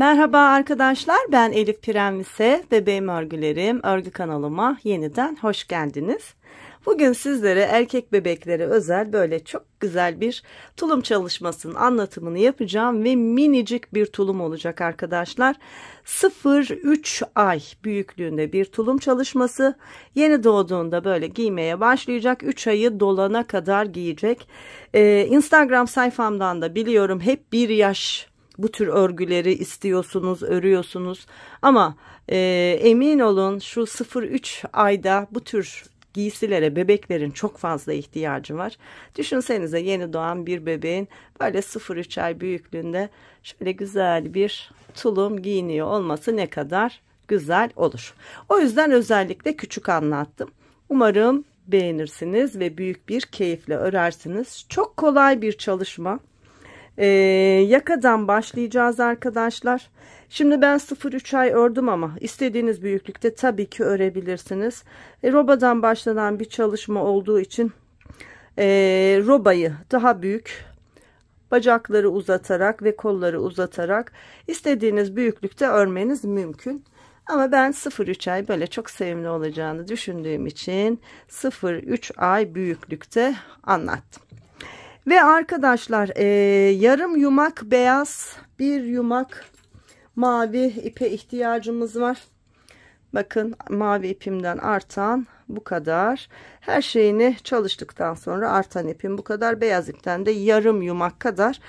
Merhaba arkadaşlar, ben Elif Pirenvise, bebeğim örgülerim örgü kanalıma yeniden hoş geldiniz. Bugün sizlere erkek bebeklere özel böyle çok güzel bir tulum çalışmasının anlatımını yapacağım ve minicik bir tulum olacak arkadaşlar. 0-3 ay büyüklüğünde bir tulum çalışması. Yeni doğduğunda böyle giymeye başlayacak, 3 ayı dolana kadar giyecek. Instagram sayfamdan da biliyorum hep 1 yaş bu tür örgüleri istiyorsunuz, örüyorsunuz ama emin olun şu 0-3 ayda bu tür giysilere bebeklerin çok fazla ihtiyacı var. Düşünsenize yeni doğan bir bebeğin böyle 0-3 ay büyüklüğünde şöyle güzel bir tulum giyiniyor olması ne kadar güzel olur. O yüzden özellikle küçük anlattım. Umarım beğenirsiniz ve büyük bir keyifle örersiniz. Çok kolay bir çalışma. Yakadan başlayacağız arkadaşlar. Şimdi ben 0-3 ay ördüm ama istediğiniz büyüklükte tabii ki örebilirsiniz. Robadan başlanan bir çalışma olduğu için robayı daha büyük, bacakları uzatarak ve kolları uzatarak istediğiniz büyüklükte örmeniz mümkün. Ama ben 0-3 ay böyle çok sevimli olacağını düşündüğüm için 0-3 ay büyüklükte anlattım. Ve arkadaşlar yarım yumak beyaz, bir yumak mavi ipe ihtiyacımız var. Bakın mavi ipimden artan bu kadar. Her şeyini çalıştıktan sonra artan ipim bu kadar. Beyaz ipten de yarım yumak kadar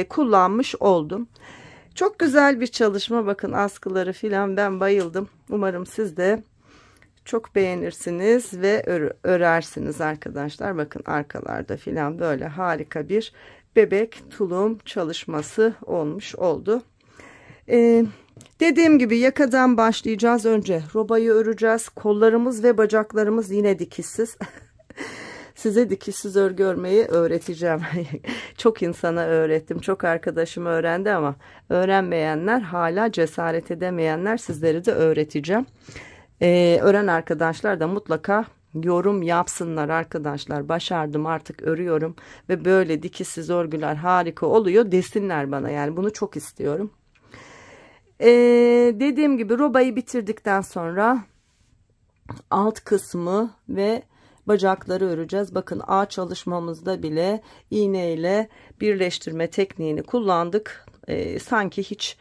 kullanmış oldum. Çok güzel bir çalışma. Bakın askıları filan ben bayıldım. Umarım siz de çok beğenirsiniz ve örersiniz arkadaşlar. Bakın arkalarda filan böyle harika bir bebek tulum çalışması olmuş oldu. Dediğim gibi yakadan başlayacağız. Önce robayı öreceğiz. Kollarımız ve bacaklarımız yine dikişsiz. Size dikişsiz örgü örmeyi öğreteceğim. Çok insana öğrettim. Çok arkadaşım öğrendi ama öğrenmeyenler, hala cesaret edemeyenler, sizleri de öğreteceğim. Öğren arkadaşlar da mutlaka yorum yapsınlar arkadaşlar. Başardım, artık örüyorum ve böyle dikişsiz örgüler harika oluyor desinler bana. Yani bunu çok istiyorum. Dediğim gibi robayı bitirdikten sonra alt kısmı ve bacakları öreceğiz. Bakın ağ çalışmamızda bile iğne ile birleştirme tekniğini kullandık. Sanki hiç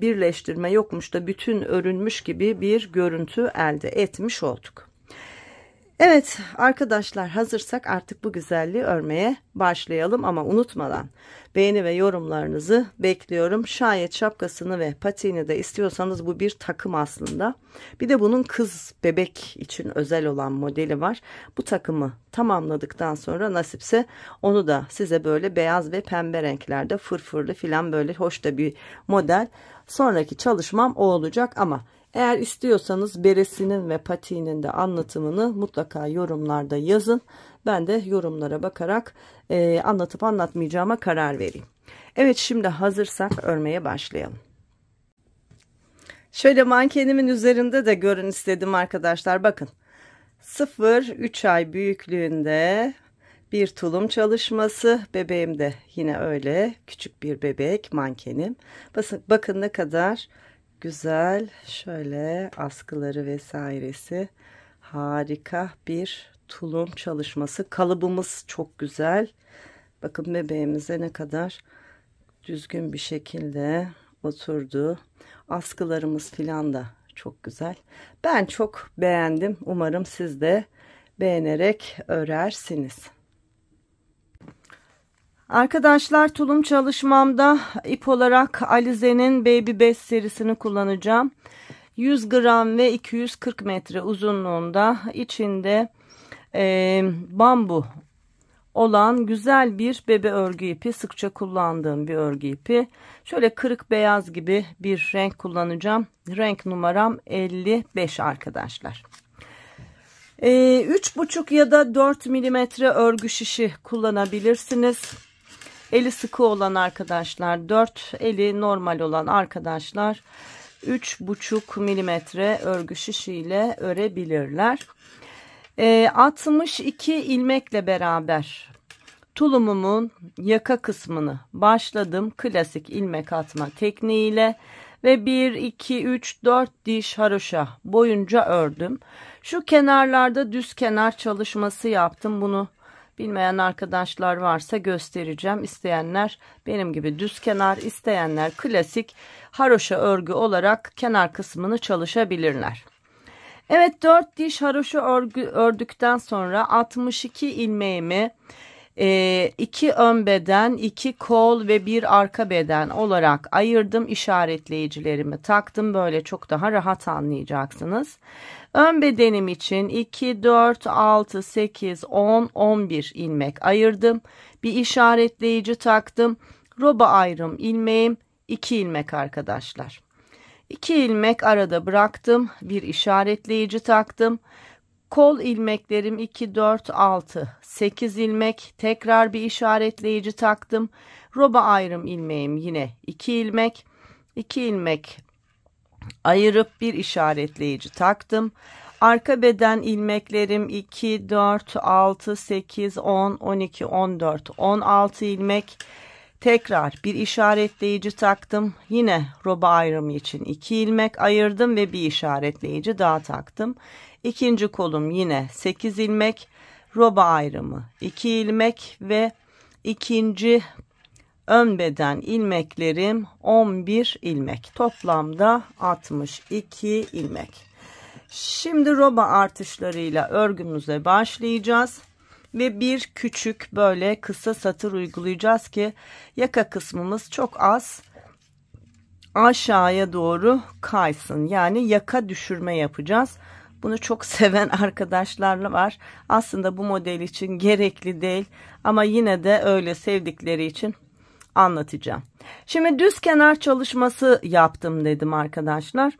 birleştirme yokmuş da bütün örülmüş gibi bir görüntü elde etmiş olduk. Evet arkadaşlar, hazırsak artık bu güzelliği örmeye başlayalım ama unutmadan beğeni ve yorumlarınızı bekliyorum. Şayet şapkasını ve patiğini de istiyorsanız, bu bir takım aslında. Bir de bunun kız bebek için özel olan modeli var. Bu takımı tamamladıktan sonra nasipse onu da size böyle beyaz ve pembe renklerde fırfırlı filan böyle hoş da bir model. Sonraki çalışmam o olacak ama eğer istiyorsanız beresinin ve patiğinin de anlatımını mutlaka yorumlarda yazın. Ben de yorumlara bakarak anlatıp anlatmayacağıma karar vereyim. Evet, şimdi hazırsak örmeye başlayalım. Şöyle mankenimin üzerinde de görün istedim arkadaşlar. Bakın 0-3 ay büyüklüğünde bir tulum çalışması. Bebeğim de yine öyle küçük bir bebek mankenim. Bakın ne kadar güzel, şöyle askıları vesairesi harika bir tulum çalışması. Kalıbımız çok güzel. Bakın bebeğimize ne kadar düzgün bir şekilde oturdu. Askılarımız filan da çok güzel. Ben çok beğendim. Umarım siz de beğenerek örersiniz. Arkadaşlar, tulum çalışmamda ip olarak Alize'nin Baby Best serisini kullanacağım. 100 gram ve 240 metre uzunluğunda, içinde bambu olan güzel bir bebe örgü ipi, sıkça kullandığım bir örgü ipi. Şöyle kırık beyaz gibi bir renk kullanacağım. Renk numaram 55 arkadaşlar. 3,5 ya da 4 milimetre örgü şişi kullanabilirsiniz. Eli sıkı olan arkadaşlar 4, eli normal olan arkadaşlar 3,5 milimetre örgü şişiyle örebilirler. 62 ilmekle beraber tulumumun yaka kısmını başladım klasik ilmek atma tekniğiyle ve 1 2 3 4 diş haroşa boyunca ördüm. Şu kenarlarda düz kenar çalışması yaptım. Bunu bilmeyen arkadaşlar varsa göstereceğim. İsteyenler benim gibi düz kenar, isteyenler klasik haroşa örgü olarak kenar kısmını çalışabilirler. Evet, 4 diş haroşa ördükten sonra 62 ilmeğimi 2 ön beden, 2 kol ve 1 arka beden olarak ayırdım. İşaretleyicilerimi taktım. Böyle çok daha rahat anlayacaksınız. Ön bedenim için 2, 4, 6, 8, 10, 11 ilmek ayırdım. Bir işaretleyici taktım. Roba ayrım ilmeğim 2 ilmek arkadaşlar. 2 ilmek arada bıraktım. Bir işaretleyici taktım. Kol ilmeklerim 2, 4, 6, 8 ilmek. Tekrar bir işaretleyici taktım. Roba ayrım ilmeğim yine 2 ilmek. 2 ilmek ayırıp bir işaretleyici taktım. Arka beden ilmeklerim 2, 4, 6, 8, 10, 12, 14, 16 ilmek. Tekrar bir işaretleyici taktım. Yine roba ayrımı için 2 ilmek ayırdım ve bir işaretleyici daha taktım. İkinci kolum yine 8 ilmek. Roba ayrımı 2 ilmek ve ikinci ön beden ilmeklerim 11 ilmek. Toplamda 62 ilmek. Şimdi roba artışlarıyla örgümüze başlayacağız. Ve bir küçük böyle kısa satır uygulayacağız ki yaka kısmımız çok az aşağıya doğru kaysın. Yani yaka düşürme yapacağız. Bunu çok seven arkadaşlarla var. Aslında bu model için gerekli değil ama yine de öyle sevdikleri için anlatacağım. Şimdi düz kenar çalışması yaptım dedim arkadaşlar.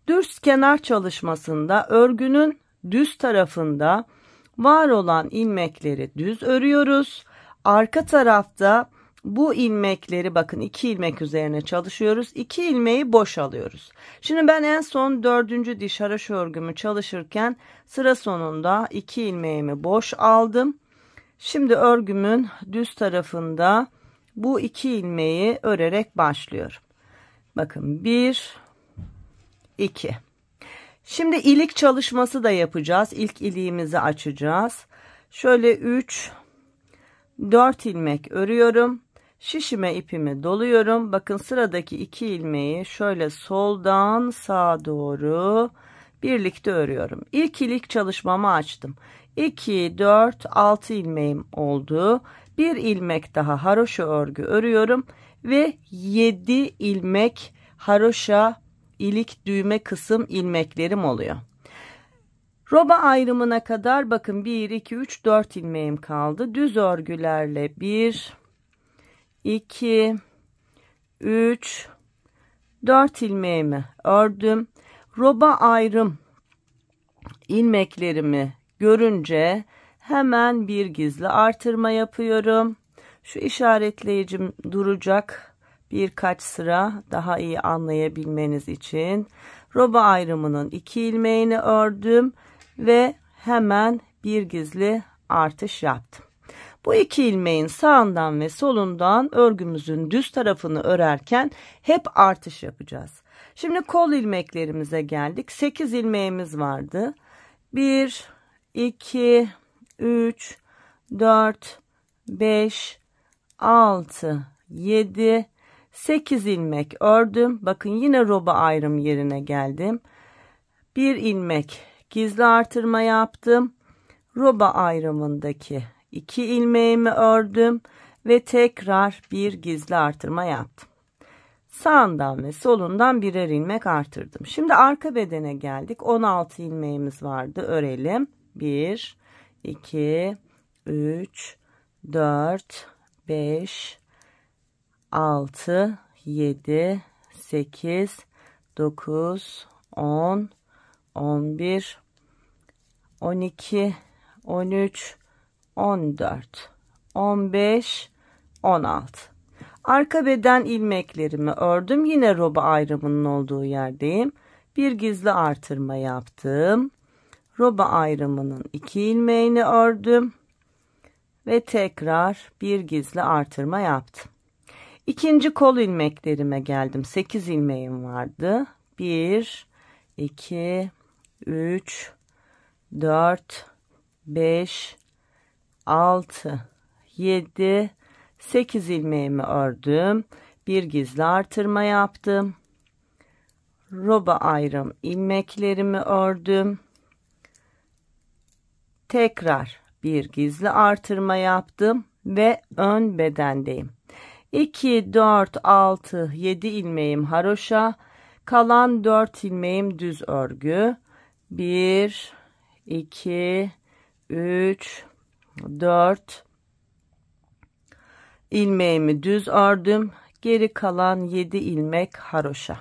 Düz kenar çalışmasında örgünün düz tarafında var olan ilmekleri düz örüyoruz. Arka tarafta bu ilmekleri bakın 2 ilmek üzerine çalışıyoruz. 2 ilmeği boş alıyoruz. Şimdi ben en son 4. diş haroşa örgümü çalışırken sıra sonunda 2 ilmeğimi boş aldım. Şimdi örgümün düz tarafında bu 2 ilmeği örerek başlıyorum. Bakın 1 2. Şimdi ilik çalışması da yapacağız. İlk iliğimizi açacağız. Şöyle 3 4 ilmek örüyorum. Şişime ipimi doluyorum. Bakın sıradaki 2 ilmeği şöyle soldan sağa doğru birlikte örüyorum. İlk ilik çalışmamı açtım. 2 4 6 ilmeğim oldu. Bir ilmek daha haroşa örgü örüyorum ve 7 ilmek haroşa ilik düğme kısım ilmeklerim oluyor. Roba ayrımına kadar bakın 1 2 3 4 ilmeğim kaldı. Düz örgülerle 1 2 3 4 ilmeğimi ördüm. Roba ayrım ilmeklerimi görünce hemen bir gizli artırma yapıyorum. Şu işaretleyicim duracak. Birkaç sıra daha iyi anlayabilmeniz için roba ayrımının 2 ilmeğini ördüm ve hemen bir gizli artış yaptım. Bu 2 ilmeğin sağından ve solundan örgümüzün düz tarafını örerken hep artış yapacağız. Şimdi kol ilmeklerimize geldik. 8 ilmeğimiz vardı. 1 2 3 4 5 6 7 8 ilmek ördüm. Bakın yine roba ayrım yerine geldim. Bir ilmek gizli artırma yaptım. Roba ayrımındaki 2 ilmeğimi ördüm ve tekrar bir gizli artırma yaptım. Sağından ve solundan birer ilmek artırdım. Şimdi arka bedene geldik. 16 ilmeğimiz vardı. Örelim. 1 2 3 4 5 6 7 8 9 10 11 12 13 14 15 16. Arka beden ilmeklerimi ördüm. Yine roba ayrımının olduğu yerdeyim. Bir gizli artırma yaptım. Roba ayrımının 2 ilmeğini ördüm ve tekrar bir gizli artırma yaptım. İkinci kol ilmeklerime geldim. 8 ilmeğim vardı. 1 2 3 4 5 6 7 8 ilmeğimi ördüm. Bir gizli artırma yaptım. Roba ayrım ilmeklerimi ördüm. Tekrar bir gizli artırma yaptım ve ön bedendeyim. 2 4 6 7 ilmeğim haroşa, kalan 4 ilmeğim düz örgü. 1 2 3 4 ilmeğimi düz ördüm. Geri kalan 7 ilmek haroşa.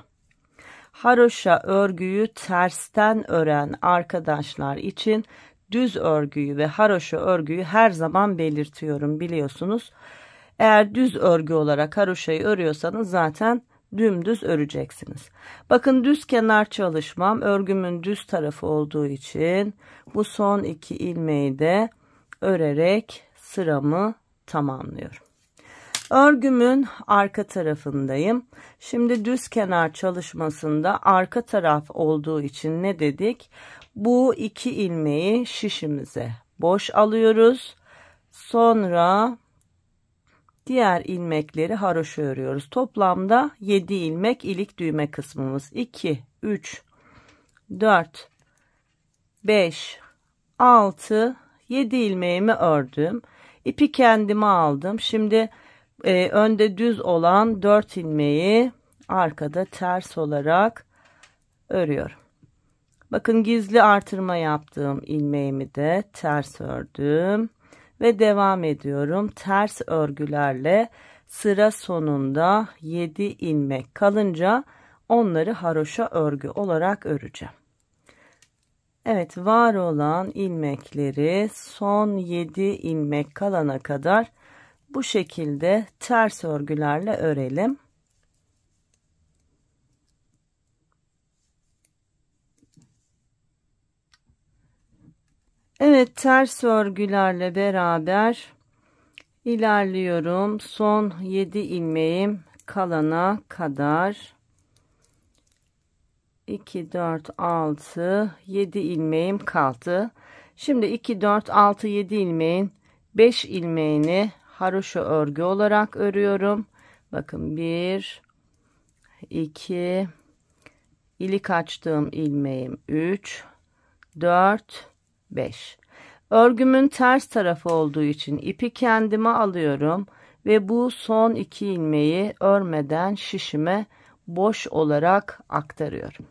Haroşa örgüyü tersten ören arkadaşlar için düz örgüyü ve haroşa örgüyü her zaman belirtiyorum, biliyorsunuz. Eğer düz örgü olarak haroşayı örüyorsanız zaten dümdüz öreceksiniz. Bakın, düz kenar çalışmam örgümün düz tarafı olduğu için bu son 2 ilmeği de örerek sıramı tamamlıyorum. Örgümün arka tarafındayım. Şimdi düz kenar çalışmasında arka taraf olduğu için ne dedik? Bu 2 ilmeği şişimize boş alıyoruz. Sonra diğer ilmekleri haroşa örüyoruz. Toplamda 7 ilmek ilik düğme kısmımız. 2, 3, 4, 5, 6, 7 ilmeğimi ördüm. İpi kendime aldım. Şimdi önde düz olan 4 ilmeği arkada ters olarak örüyorum. Bakın, gizli artırma yaptığım ilmeğimi de ters ördüm ve devam ediyorum. Ters örgülerle sıra sonunda 7 ilmek kalınca onları haroşa örgü olarak öreceğim. Evet, var olan ilmekleri son 7 ilmek kalana kadar bu şekilde ters örgülerle örelim. Evet, ters örgülerle beraber ilerliyorum. Son 7 ilmeğim kalana kadar 2 4 6 7 ilmeğim kaldı. Şimdi 2 4 6 7 ilmeğin 5 ilmeğini haroşa örgü olarak örüyorum. Bakın, 1 2 ilik açtığım ilmeğim 3 4 5. Örgümün ters tarafı olduğu için ipi kendime alıyorum ve bu son 2 ilmeği örmeden şişime boş olarak aktarıyorum.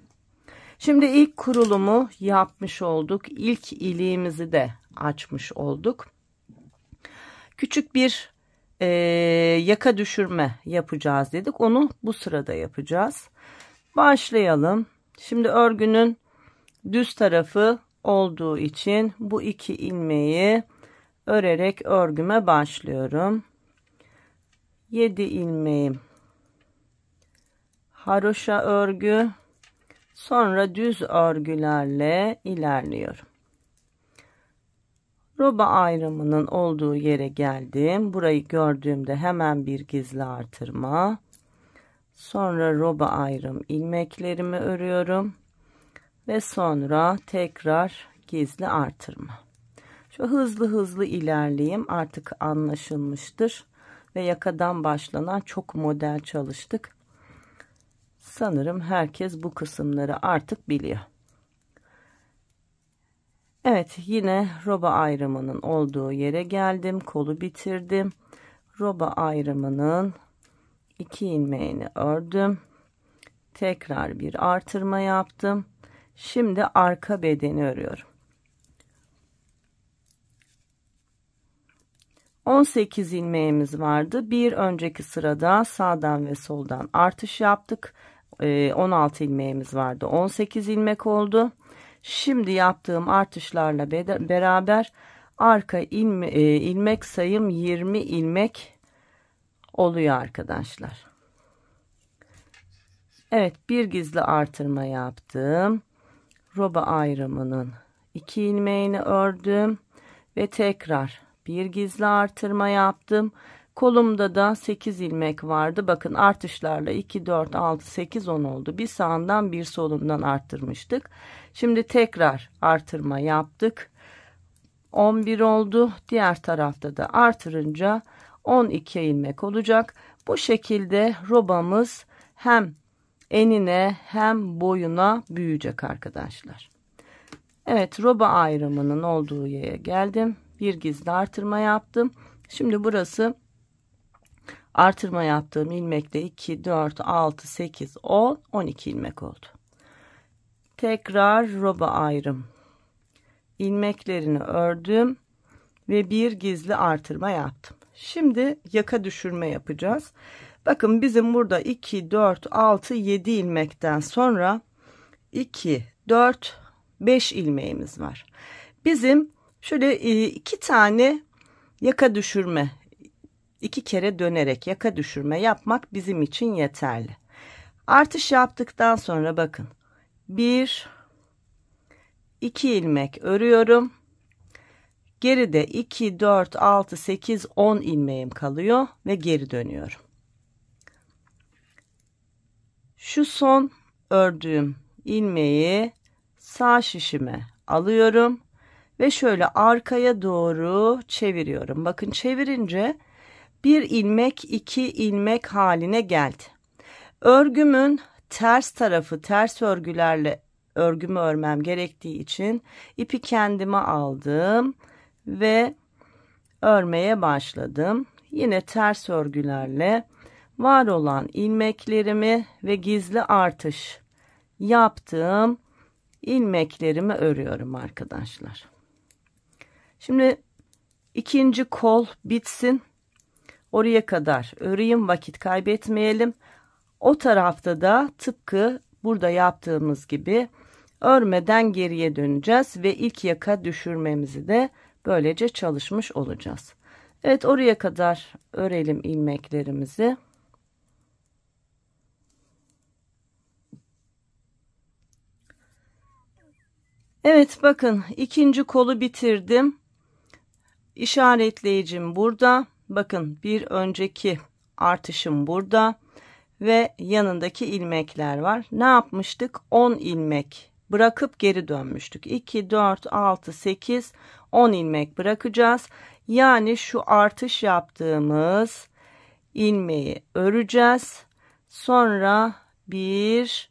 Şimdi ilk kurulumu yapmış olduk. İlk iliğimizi de açmış olduk. Küçük bir yaka düşürme yapacağız dedik. Onu bu sırada yapacağız. Başlayalım. Şimdi örgünün düz tarafı olduğu için bu 2 ilmeği örerek örgüme başlıyorum. 7 ilmeğim haroşa örgü, sonra düz örgülerle ilerliyorum. Roba ayrımının olduğu yere geldim. Burayı gördüğümde hemen bir gizli artırma, sonra roba ayrım ilmeklerimi örüyorum ve sonra tekrar gizli artırma. Şu hızlı hızlı ilerleyeyim, artık anlaşılmıştır ve yakadan başlanan çok model çalıştık. Sanırım herkes bu kısımları artık biliyor. Evet, yine roba ayrımının olduğu yere geldim. Kolu bitirdim. Roba ayrımının 2 ilmeğini ördüm. Tekrar bir artırma yaptım. Şimdi arka bedeni örüyorum. 18 ilmeğimiz vardı. Bir önceki sırada sağdan ve soldan artış yaptık. 16 ilmeğimiz vardı. 18 ilmek oldu. Şimdi yaptığım artışlarla beraber arka ilmek sayım 20 ilmek oluyor arkadaşlar. Evet, bir gizli artırma yaptım. Roba ayrımının 2 ilmeğini ördüm ve tekrar bir gizli artırma yaptım. Kolumda da 8 ilmek vardı. Bakın artışlarla 2, 4, 6, 8, 10 oldu. Bir sağından bir solundan arttırmıştık. Şimdi tekrar artırma yaptık. 11 oldu. Diğer tarafta da artırınca 12 ilmek olacak. Bu şekilde robamız hem enine hem boyuna büyüyecek arkadaşlar. Evet, roba ayrımının olduğu yere geldim. Bir gizli artırma yaptım. Şimdi burası artırma yaptığım ilmekle 2, 4, 6, 8, 10, 12 ilmek oldu. Tekrar roba ayrım ilmeklerini ördüm ve bir gizli artırma yaptım. Şimdi yaka düşürme yapacağız. Bakın bizim burada 2, 4, 6, 7 ilmekten sonra 2, 4, 5 ilmeğimiz var. Bizim şöyle 2 tane yaka düşürme, 2 kere dönerek yaka düşürme yapmak bizim için yeterli. Artış yaptıktan sonra bakın 1, 2 ilmek örüyorum. Geride 2, 4, 6, 8, 10 ilmeğim kalıyor ve geri dönüyorum. Şu son ördüğüm ilmeği sağ şişime alıyorum ve şöyle arkaya doğru çeviriyorum. Bakın çevirince bir ilmek 2 ilmek haline geldi. Örgümün ters tarafı, ters örgülerle örgümü örmem gerektiği için ipi kendime aldım ve örmeye başladım. Yine ters örgülerle var olan ilmeklerimi ve gizli artış yaptığım ilmeklerimi örüyorum arkadaşlar. Şimdi ikinci kol bitsin. Oraya kadar öreyim, vakit kaybetmeyelim. O tarafta da tıpkı burada yaptığımız gibi örmeden geriye döneceğiz ve ilk yaka düşürmemizi de böylece çalışmış olacağız. Evet, oraya kadar örelim ilmeklerimizi. Evet, bakın ikinci kolu bitirdim. İşaretleyicim burada. Bakın bir önceki artışım burada ve yanındaki ilmekler var. Ne yapmıştık? 10 ilmek bırakıp geri dönmüştük. 2, 4, 6, 8, 10 ilmek bırakacağız. Yani şu artış yaptığımız ilmeği öreceğiz. Sonra 1,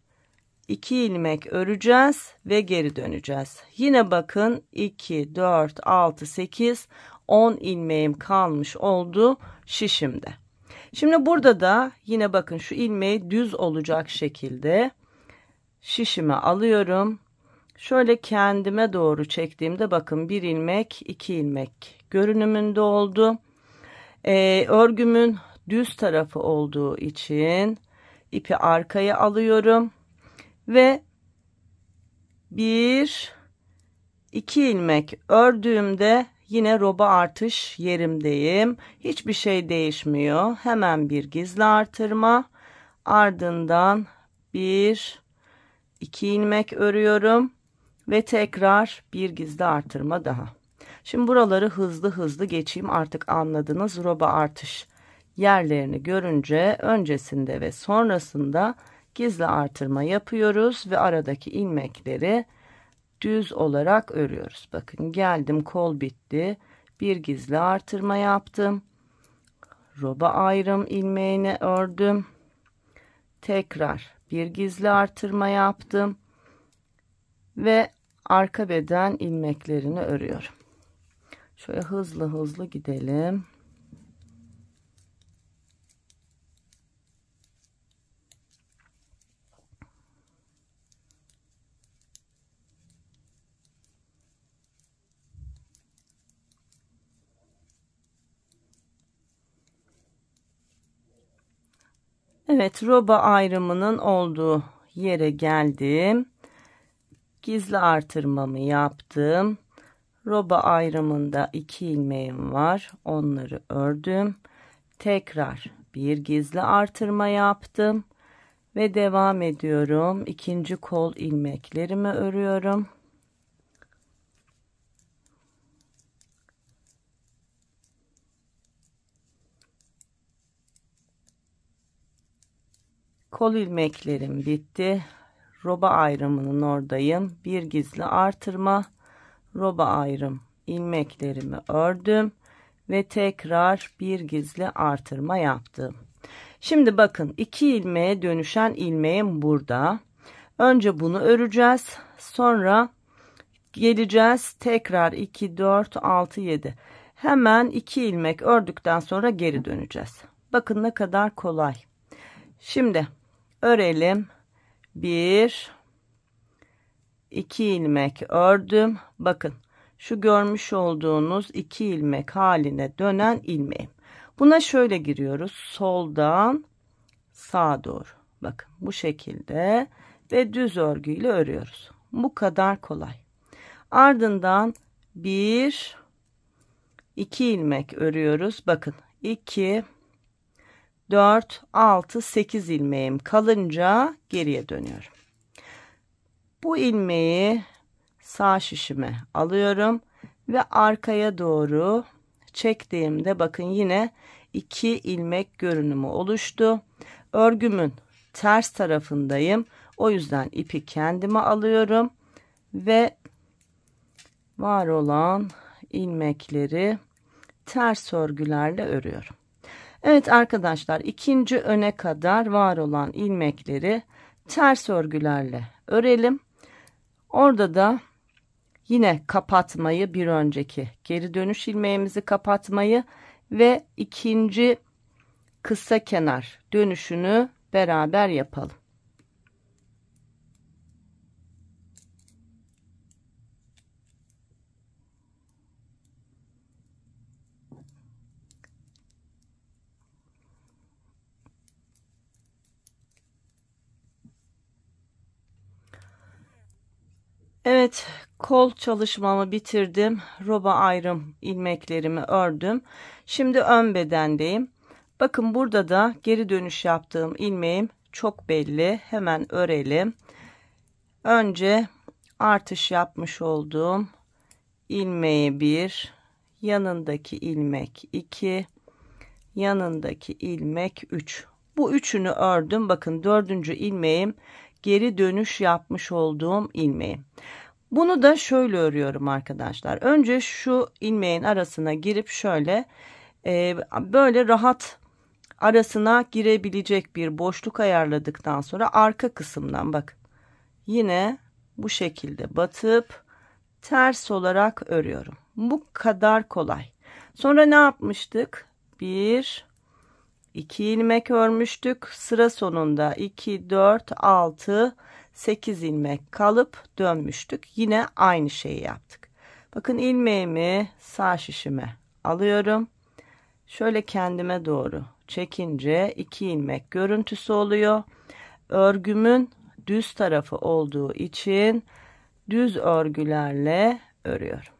2 ilmek öreceğiz ve geri döneceğiz. Yine bakın 2, 4, 6, 8, 10 ilmeğim kalmış oldu şişimde. Şimdi burada da yine bakın şu ilmeği düz olacak şekilde şişime alıyorum. Şöyle kendime doğru çektiğimde bakın bir ilmek 2 ilmek görünümünde oldu. Örgümün düz tarafı olduğu için ipi arkaya alıyorum. Ve 1, 2 ilmek ördüğümde yine roba artış yerimdeyim. Hiçbir şey değişmiyor. Hemen bir gizli artırma. Ardından 1, 2 ilmek örüyorum. Ve tekrar bir gizli artırma daha. Şimdi buraları hızlı hızlı geçeyim. Artık anladınız. Roba artış yerlerini görünce öncesinde ve sonrasında gizli artırma yapıyoruz ve aradaki ilmekleri düz olarak örüyoruz. Bakın geldim, kol bitti. Bir gizli artırma yaptım. Roba ayrım ilmeğini ördüm. Tekrar bir gizli artırma yaptım. Ve arka beden ilmeklerini örüyorum. Şöyle hızlı hızlı gidelim. Evet, roba ayrımının olduğu yere geldim. Gizli artırmamı yaptım. Roba ayrımında 2 ilmeğim var. Onları ördüm. Tekrar bir gizli artırma yaptım. Ve devam ediyorum. İkinci kol ilmeklerimi örüyorum. Kol ilmeklerim bitti. Roba ayrımının oradayım. Bir gizli artırma, roba ayrım ilmeklerimi ördüm ve tekrar bir gizli artırma yaptım. Şimdi bakın 2 ilmeğe dönüşen ilmeğim burada. Önce bunu öreceğiz. Sonra geleceğiz. Tekrar 2, 4, 6, 7. Hemen 2 ilmek ördükten sonra geri döneceğiz. Bakın ne kadar kolay. Şimdi örelim. 1, 2 ilmek ördüm. Bakın şu görmüş olduğunuz 2 ilmek haline dönen ilmeğim. Buna şöyle giriyoruz. Soldan sağa doğru. Bakın bu şekilde ve düz örgüyle örüyoruz. Bu kadar kolay. Ardından 1, 2 ilmek örüyoruz. Bakın 2, 4, 6, 8 ilmeğim kalınca geriye dönüyorum. Bu ilmeği sağ şişime alıyorum ve arkaya doğru çektiğimde bakın yine 2 ilmek görünümü oluştu. Örgümün ters tarafındayım. O yüzden ipi kendime alıyorum ve var olan ilmekleri ters örgülerle örüyorum. Evet arkadaşlar, ikinci öne kadar var olan ilmekleri ters örgülerle örelim. Orada da yine kapatmayı, bir önceki geri dönüş ilmeğimizi kapatmayı ve ikinci kısa kenar dönüşünü beraber yapalım. Evet, kol çalışmamı bitirdim. Roba ayrım ilmeklerimi ördüm. Şimdi ön bedendeyim. Bakın burada da geri dönüş yaptığım ilmeğim çok belli. Hemen örelim. Önce artış yapmış olduğum ilmeği 1, yanındaki ilmek 2, yanındaki ilmek 3. Bu üçünü ördüm. Bakın 4. ilmeğim geri dönüş yapmış olduğum ilmeğim. Bunu da şöyle örüyorum arkadaşlar. Önce şu ilmeğin arasına girip şöyle böyle rahat arasına girebilecek bir boşluk ayarladıktan sonra arka kısımdan bakın yine bu şekilde batıp ters olarak örüyorum. Bu kadar kolay. Sonra ne yapmıştık? 1, 2 ilmek örmüştük. Sıra sonunda 2, 4, 6, 8 ilmek kalıp dönmüştük. Yine aynı şeyi yaptık. Bakın ilmeğimi sağ şişime alıyorum. Şöyle kendime doğru çekince 2 ilmek görüntüsü oluyor. Örgümün düz tarafı olduğu için düz örgülerle örüyorum.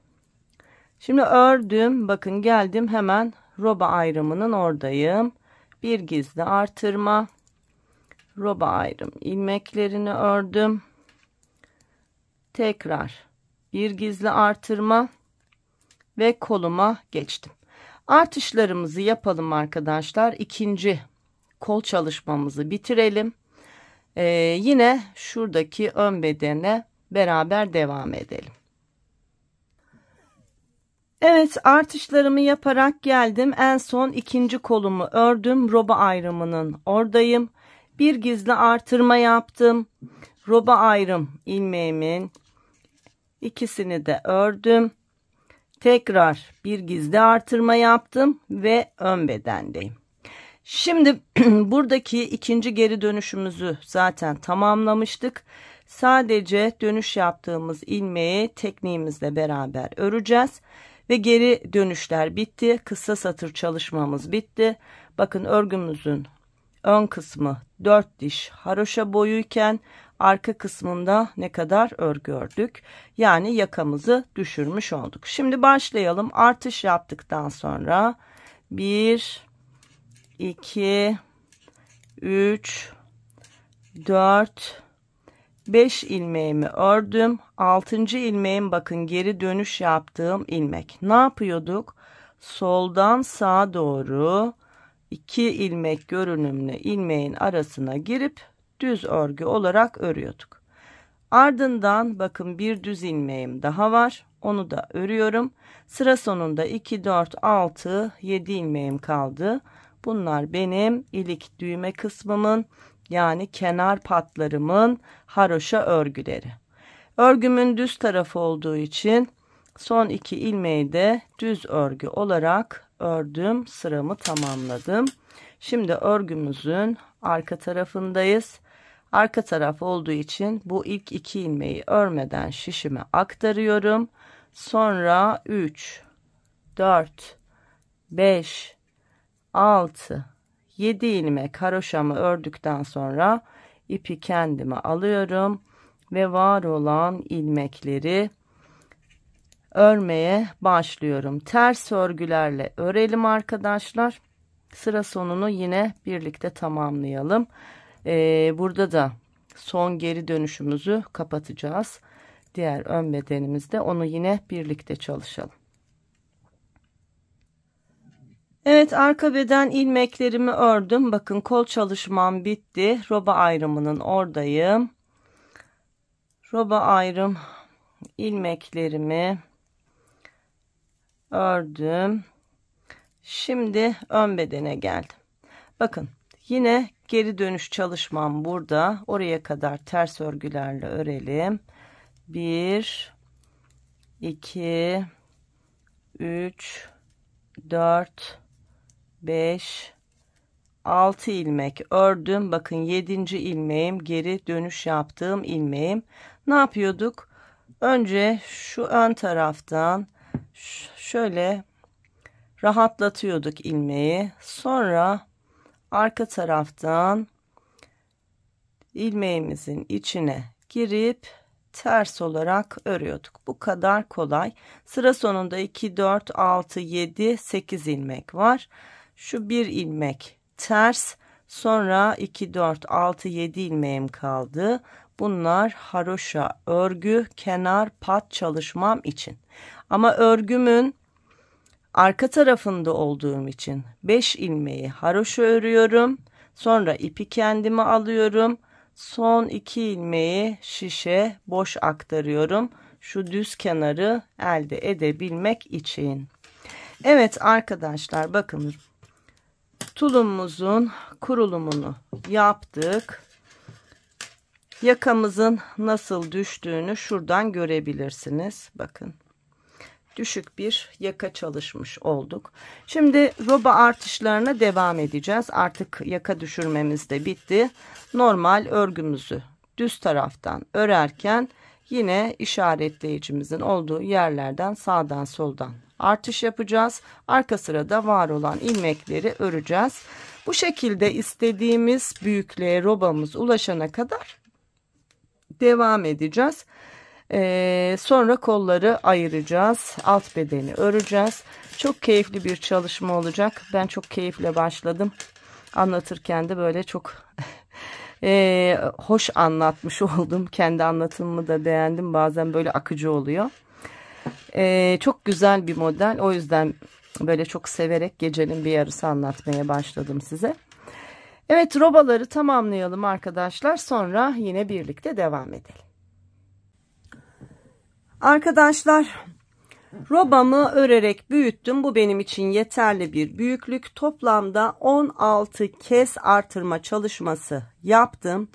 Şimdi ördüm. Bakın geldim hemen roba ayrımının oradayım. Bir gizli artırma, roba ayrım ilmeklerini ördüm. Tekrar bir gizli artırma ve koluma geçtim. Artışlarımızı yapalım arkadaşlar. İkinci kol çalışmamızı bitirelim. Yine şuradaki ön bedene beraber devam edelim. Evet, artışlarımı yaparak geldim. En son ikinci kolumu ördüm. Roba ayrımının oradayım. Bir gizli artırma yaptım. Roba ayrım ilmeğimin ikisini de ördüm. Tekrar bir gizli artırma yaptım ve ön bedendeyim. Şimdi buradaki ikinci geri dönüşümüzü zaten tamamlamıştık. Sadece dönüş yaptığımız ilmeği tekniğimizle beraber öreceğiz. Ve geri dönüşler bitti. Kısa satır çalışmamız bitti. Bakın örgümüzün ön kısmı 4 diş haroşa boyuyken arka kısmında ne kadar örgü ördük. Yani yakamızı düşürmüş olduk. Şimdi başlayalım. Artış yaptıktan sonra 1, 2, 3, 4, 5 ilmeğimi ördüm. 6. ilmeğim bakın geri dönüş yaptığım ilmek. Ne yapıyorduk? Soldan sağa doğru 2 ilmek görünümlü ilmeğin arasına girip düz örgü olarak örüyorduk. Ardından bakın bir düz ilmeğim daha var. Onu da örüyorum. Sıra sonunda 2, 4, 6, 7 ilmeğim kaldı. Bunlar benim ilik düğme kısmımın, yani kenar patlarımın haroşa örgüleri. Örgümün düz tarafı olduğu için son 2 ilmeği de düz örgü olarak ördüm. Sıramı tamamladım. Şimdi örgümüzün arka tarafındayız. Arka taraf olduğu için bu ilk 2 ilmeği örmeden şişime aktarıyorum. Sonra 3, 4, 5, 6, 7 ilmek haroşamı ördükten sonra ipi kendime alıyorum ve var olan ilmekleri örmeye başlıyorum. Ters örgülerle örelim arkadaşlar. Sıra sonunu yine birlikte tamamlayalım. Burada da son geri dönüşümüzü kapatacağız. Diğer ön bedenimizde onu yine birlikte çalışalım. Evet, arka beden ilmeklerimi ördüm. Bakın kol çalışmam bitti. Roba ayrımının oradayım. Roba ayrım ilmeklerimi ördüm. Şimdi ön bedene geldim. Bakın yine geri dönüş çalışmam burada. Oraya kadar ters örgülerle örelim. 1, 2, 3, 4, 5, 6 ilmek ördüm. Bakın 7. ilmeğim geri dönüş yaptığım ilmeğim. Ne yapıyorduk? Önce şu ön taraftan şöyle rahatlatıyorduk ilmeği. Sonra arka taraftan ilmeğimizin içine girip ters olarak örüyorduk. Bu kadar kolay. Sıra sonunda 2, 4, 6, 7, 8 ilmek var. Şu bir ilmek ters. Sonra 2, 4, 6, 7 ilmeğim kaldı. Bunlar haroşa örgü, kenar pat çalışmam için. Ama örgümün arka tarafında olduğum için 5 ilmeği haroşa örüyorum. Sonra ipi kendime alıyorum. Son 2 ilmeği şişe boş aktarıyorum. Şu düz kenarı elde edebilmek için. Evet arkadaşlar, bakın tulumumuzun kurulumunu yaptık. Yakamızın nasıl düştüğünü şuradan görebilirsiniz. Bakın. Düşük bir yaka çalışmış olduk. Şimdi roba artışlarına devam edeceğiz. Artık yaka düşürmemiz de bitti. Normal örgümüzü düz taraftan örerken yine işaretleyicimizin olduğu yerlerden sağdan soldan artış yapacağız. Arka sırada var olan ilmekleri öreceğiz. Bu şekilde istediğimiz büyüklüğe robamız ulaşana kadar devam edeceğiz. Sonra kolları ayıracağız. Alt bedeni öreceğiz. Çok keyifli bir çalışma olacak. Ben çok keyifle başladım. Anlatırken de böyle çok hoş anlatmış oldum. Kendi anlatımımı da beğendim. Bazen böyle akıcı oluyor. Çok güzel bir model. O yüzden böyle çok severek gecenin bir yarısı anlatmaya başladım size. Evet, robaları tamamlayalım arkadaşlar. Sonra yine birlikte devam edelim. Arkadaşlar, robamı örerek büyüttüm. Bu benim için yeterli bir büyüklük. Toplamda 16 kez artırma çalışması yaptım.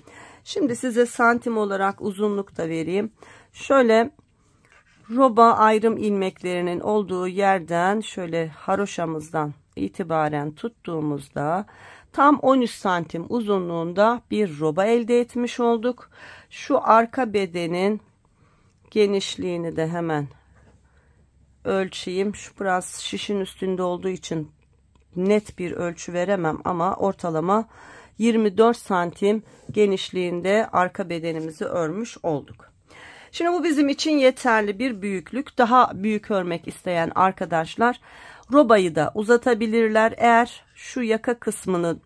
Şimdi size santim olarak uzunluk da vereyim. Şöyle roba ayrım ilmeklerinin olduğu yerden şöyle haroşamızdan itibaren tuttuğumuzda tam 13 santim uzunluğunda bir roba elde etmiş olduk. Şu arka bedenin genişliğini de hemen ölçeyim. Şu biraz şişin üstünde olduğu için net bir ölçü veremem ama ortalama 24 santim genişliğinde arka bedenimizi örmüş olduk. Şimdi bu bizim için yeterli bir büyüklük. Daha büyük örmek isteyen arkadaşlar robayı da uzatabilirler. Eğer şu yaka kısmını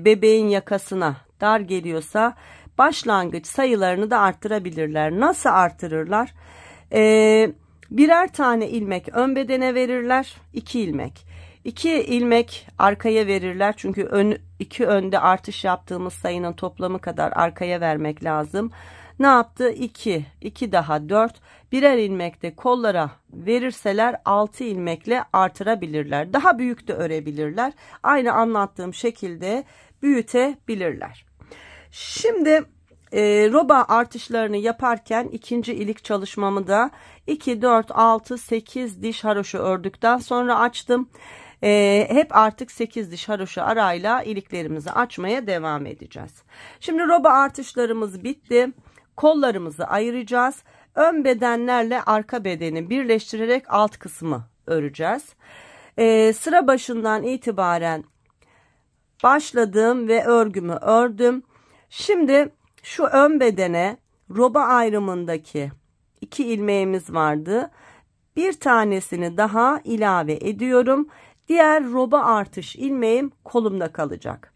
bebeğin yakasına dar geliyorsa başlangıç sayılarını da arttırabilirler. Nasıl artırırlar? Birer tane ilmek ön bedene verirler. 2 ilmek. 2 ilmek arkaya verirler. Çünkü iki önde artış yaptığımız sayının toplamı kadar arkaya vermek lazım. Ne yaptı? 2, 2 daha 4. Birer ilmek de kollara verirseler 6 ilmekle artırabilirler. Daha büyük de örebilirler. Aynı anlattığım şekilde büyütebilirler. Şimdi roba artışlarını yaparken ikinci ilik çalışmamı da 2, 4, 6, 8 diş haroşa ördükten sonra açtım. Hep artık 8 diş haroşa arayla iliklerimizi açmaya devam edeceğiz. Şimdi roba artışlarımız bitti. Kollarımızı ayıracağız. Ön bedenlerle arka bedeni birleştirerek alt kısmı öreceğiz. Sıra başından itibaren başladım ve örgümü ördüm. Şimdi şu ön bedene roba ayrımındaki 2 ilmeğimiz vardı. Bir tanesini daha ilave ediyorum. Diğer roba artış ilmeğim kolumda kalacak.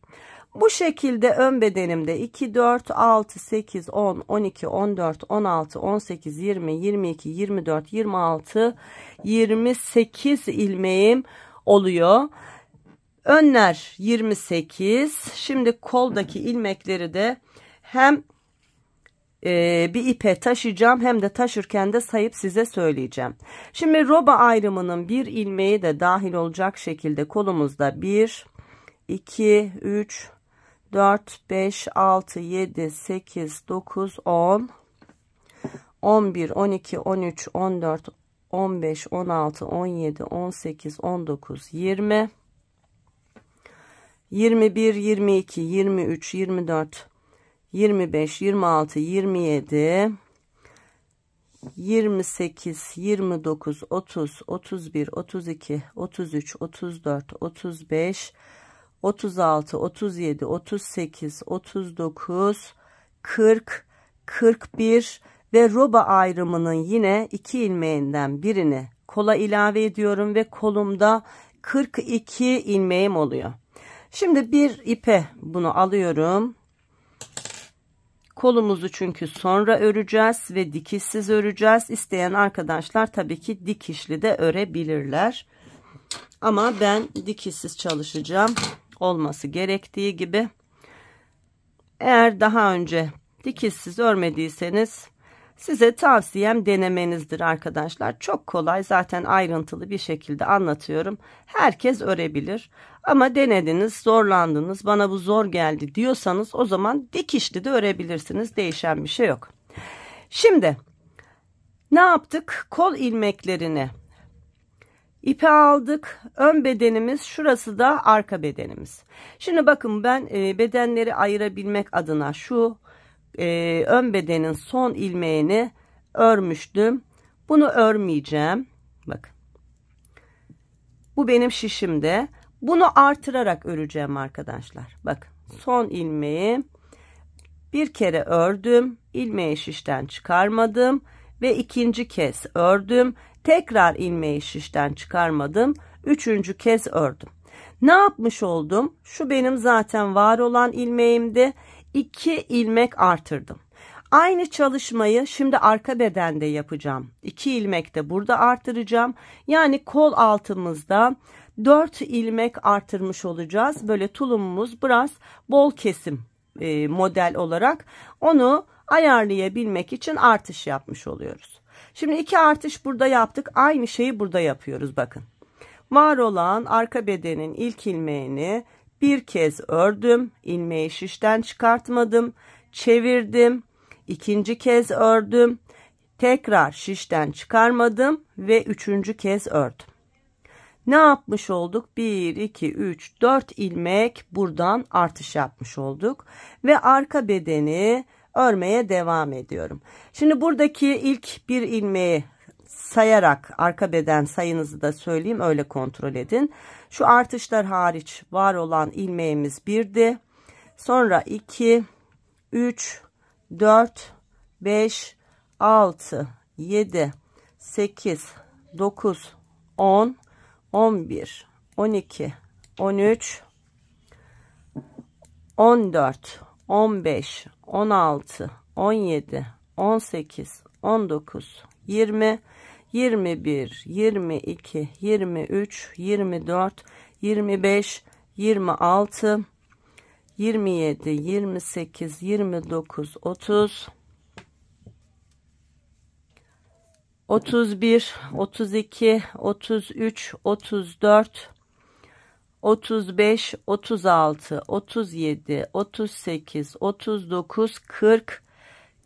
Bu şekilde ön bedenimde 2, 4, 6, 8, 10, 12, 14, 16, 18, 20, 22, 24, 26, 28 ilmeğim oluyor. Önler 28. Şimdi koldaki ilmekleri de hem bir ipe taşıyacağım hem de taşırken de sayıp size söyleyeceğim. Şimdi roba ayrımının bir ilmeği de dahil olacak şekilde kolumuzda 1, 2, 3, 4, 5, 6, 7, 8, 9, 10, 11, 12, 13, 14, 15, 16, 17, 18, 19, 20, 21, 22, 23, 24, 25, 26, 27, 28, 29, 30, 31, 32, 33, 34, 35, 36, 37, 38, 39, 40, 41 ve roba ayrımının yine 2 ilmeğinden birini kola ilave ediyorum ve kolumda 42 ilmeğim oluyor. Şimdi bir ipe bunu alıyorum. Kolumuzu çünkü sonra öreceğiz ve dikişsiz öreceğiz. İsteyen arkadaşlar tabii ki dikişli de örebilirler. Ama ben dikişsiz çalışacağım. Olması gerektiği gibi. Eğer daha önce dikişsiz örmediyseniz size tavsiyem denemenizdir arkadaşlar. Çok kolay, zaten ayrıntılı bir şekilde anlatıyorum. Herkes örebilir. Ama denediniz, zorlandınız, bana bu zor geldi diyorsanız o zaman dikişli de örebilirsiniz. Değişen bir şey yok. Şimdi ne yaptık? Kol ilmeklerini ipe aldık. Ön bedenimiz, şurası da arka bedenimiz. Şimdi bakın, ben bedenleri ayırabilmek adına şu ön bedenin son ilmeğini örmüştüm. Bunu örmeyeceğim. Bakın. Bu benim şişimde. Bunu artırarak öreceğim arkadaşlar. Bakın, son ilmeği bir kere ördüm. İlmeği şişten çıkarmadım ve ikinci kez ördüm. Tekrar ilmeği şişten çıkarmadım. Üçüncü kez ördüm. Ne yapmış oldum? Şu benim zaten var olan ilmeğimdi. 2 ilmek artırdım. Aynı çalışmayı şimdi arka bedende yapacağım. 2 ilmek de burada artıracağım. Yani kol altımızda 4 ilmek artırmış olacağız. Böyle tulumumuz biraz bol kesim model olarak, onu ayarlayabilmek için artış yapmış oluyoruz. Şimdi 2 artış burada yaptık. Aynı şeyi burada yapıyoruz bakın. Var olan arka bedenin ilk ilmeğini bir kez ördüm. İlmeği şişten çıkartmadım. Çevirdim. İkinci kez ördüm. Tekrar şişten çıkarmadım ve üçüncü kez ördüm. Ne yapmış olduk? 1, 2, 3, 4 ilmek buradan artış yapmış olduk. Ve arka bedeni örmeye devam ediyorum. Şimdi buradaki ilk bir ilmeği sayarak arka beden sayınızı da söyleyeyim, öyle kontrol edin. Şu artışlar hariç var olan ilmeğimiz 1'di. Sonra 2, 3, 4, 5, 6, 7, 8, 9, 10, 11, 12, 13, 14, 15, 16, 17, 18, 19, 20, 21, 22, 23, 24, 25, 26, 27, 28, 29, 30, 31, 32, 33, 34, 35, 36, 37, 38, 39, 40,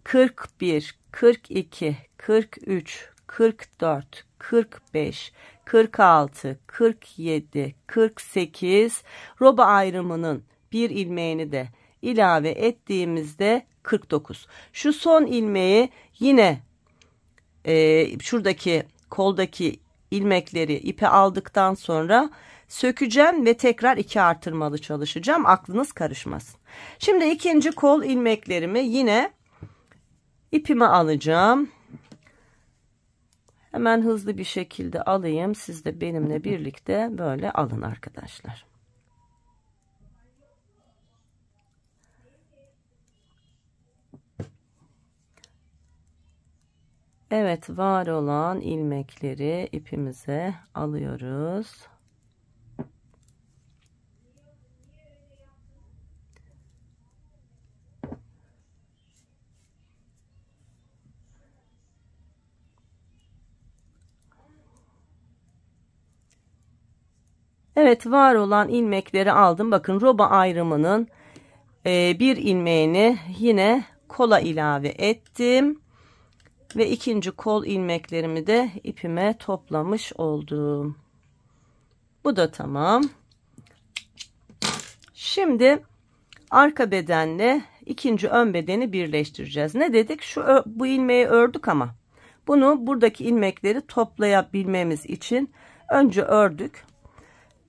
41, 42, 43, 44, 45, 46, 47, 48, roba ayrımının bir ilmeğini de ilave ettiğimizde 49. Şu son ilmeği yine şuradaki koldaki ilmekleri ipe aldıktan sonra sökeceğim ve tekrar 2 artırmalı çalışacağım. Aklınız karışmasın. Şimdi ikinci kol ilmeklerimi yine ipime alacağım. Hemen hızlı bir şekilde alayım. Siz de benimle birlikte böyle alın arkadaşlar. Evet, var olan ilmekleri ipimize alıyoruz. Evet, var olan ilmekleri aldım. Bakın roba ayrımının bir ilmeğini yine kola ilave ettim. Ve ikinci kol ilmeklerimi de ipime toplamış oldum. Bu da tamam. Şimdi arka bedenle ikinci ön bedeni birleştireceğiz. Ne dedik? Bu ilmeği ördük ama bunu buradaki ilmekleri toplayabilmemiz için önce ördük.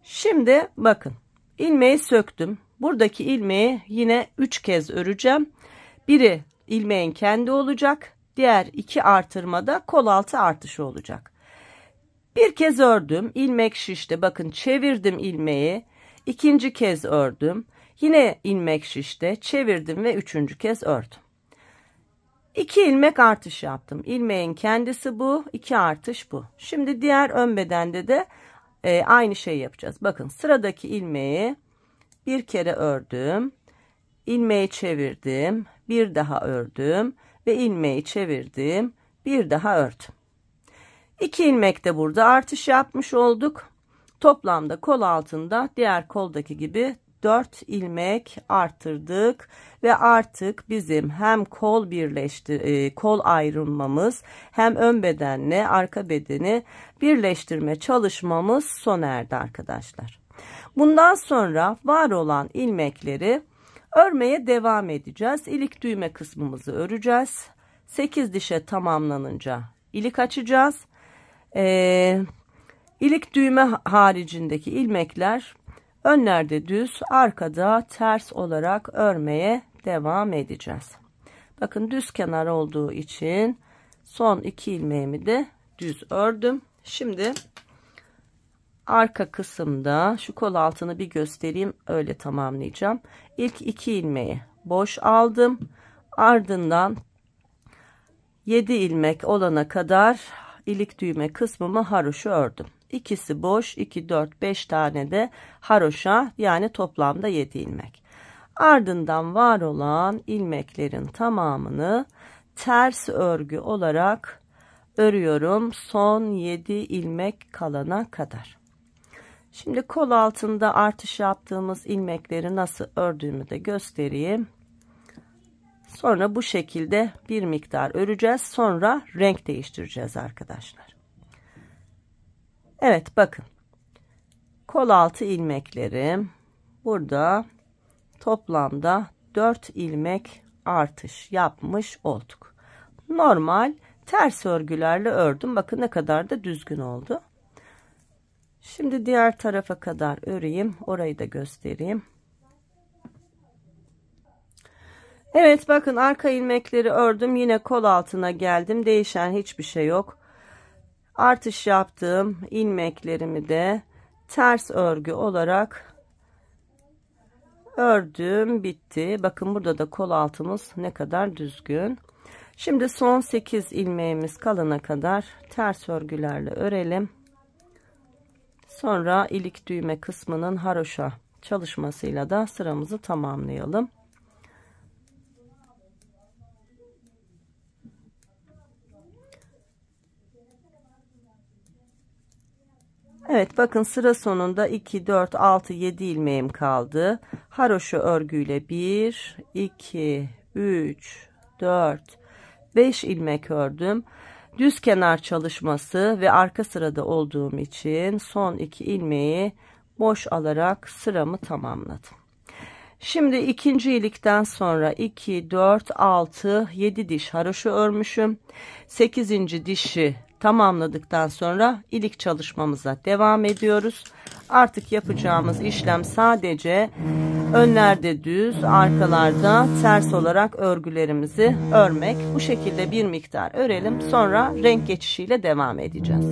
Şimdi bakın, ilmeği söktüm. Buradaki ilmeği yine 3 kez öreceğim. Biri ilmeğin kendi olacak. Diğer 2 artırmada kol altı artışı olacak. Bir kez ördüm. İlmek şişti. Bakın, çevirdim ilmeği. İkinci kez ördüm. Yine ilmek şişti. Çevirdim ve üçüncü kez ördüm. 2 ilmek artış yaptım. İlmeğin kendisi bu. 2 artış bu. Şimdi diğer ön bedende de aynı şeyi yapacağız. Bakın, sıradaki ilmeği bir kere ördüm. İlmeği çevirdim. Bir daha ördüm. Ve ilmeği çevirdim. Bir daha ördüm. 2 ilmek de burada artış yapmış olduk. Toplamda kol altında diğer koldaki gibi 4 ilmek arttırdık. Ve artık bizim hem kol ayrılmamız hem ön bedenle arka bedeni birleştirme çalışmamız sona erdi arkadaşlar. Bundan sonra var olan ilmekleri örmeye devam edeceğiz. İlik düğme kısmımızı öreceğiz. 8 dişe tamamlanınca ilik açacağız. İlik düğme haricindeki ilmekler önlerde düz, arkada ters olarak örmeye devam edeceğiz. Bakın, düz kenar olduğu için son 2 ilmeğimi de düz ördüm. Şimdi arka kısımda şu kol altını bir göstereyim, öyle tamamlayacağım. İlk 2 ilmeği boş aldım. Ardından 7 ilmek olana kadar ilik düğme kısmımı haroşa ördüm. İkisi boş, 2, 4, 5 tane de haroşa, yani toplamda 7 ilmek. Ardından var olan ilmeklerin tamamını ters örgü olarak örüyorum. Son 7 ilmek kalana kadar. Şimdi kol altında artış yaptığımız ilmekleri nasıl ördüğümü de göstereyim. Sonra bu şekilde bir miktar öreceğiz. Sonra renk değiştireceğiz arkadaşlar. Evet, bakın. Kol altı ilmeklerim. Burada toplamda 4 ilmek artış yapmış olduk. Normal ters örgülerle ördüm. Bakın ne kadar da düzgün oldu. Şimdi diğer tarafa kadar öreyim. Orayı da göstereyim. Evet, bakın, arka ilmekleri ördüm. Yine kol altına geldim. Değişen hiçbir şey yok. Artış yaptığım ilmeklerimi de ters örgü olarak ördüm. Bitti. Bakın, burada da kol altımız ne kadar düzgün. Şimdi son 8 ilmeğimiz kalana kadar ters örgülerle örelim. Sonra ilik düğme kısmının haroşa çalışmasıyla da sıramızı tamamlayalım. Evet, bakın sıra sonunda 2 4 6 7 ilmeğim kaldı. Haroşa örgüyle 1 2 3 4 5 ilmek ördüm. Düz kenar çalışması ve arka sırada olduğum için son 2 ilmeği boş alarak sıramı tamamladım. Şimdi ikinci ilikten sonra 2 4 6 7 diş haroşa örmüşüm. 8. dişi tamamladıktan sonra ilik çalışmamıza devam ediyoruz. Artık yapacağımız işlem sadece önlerde düz, arkalarda ters olarak örgülerimizi örmek. Bu şekilde bir miktar örelim. Sonra renk geçişiyle devam edeceğiz.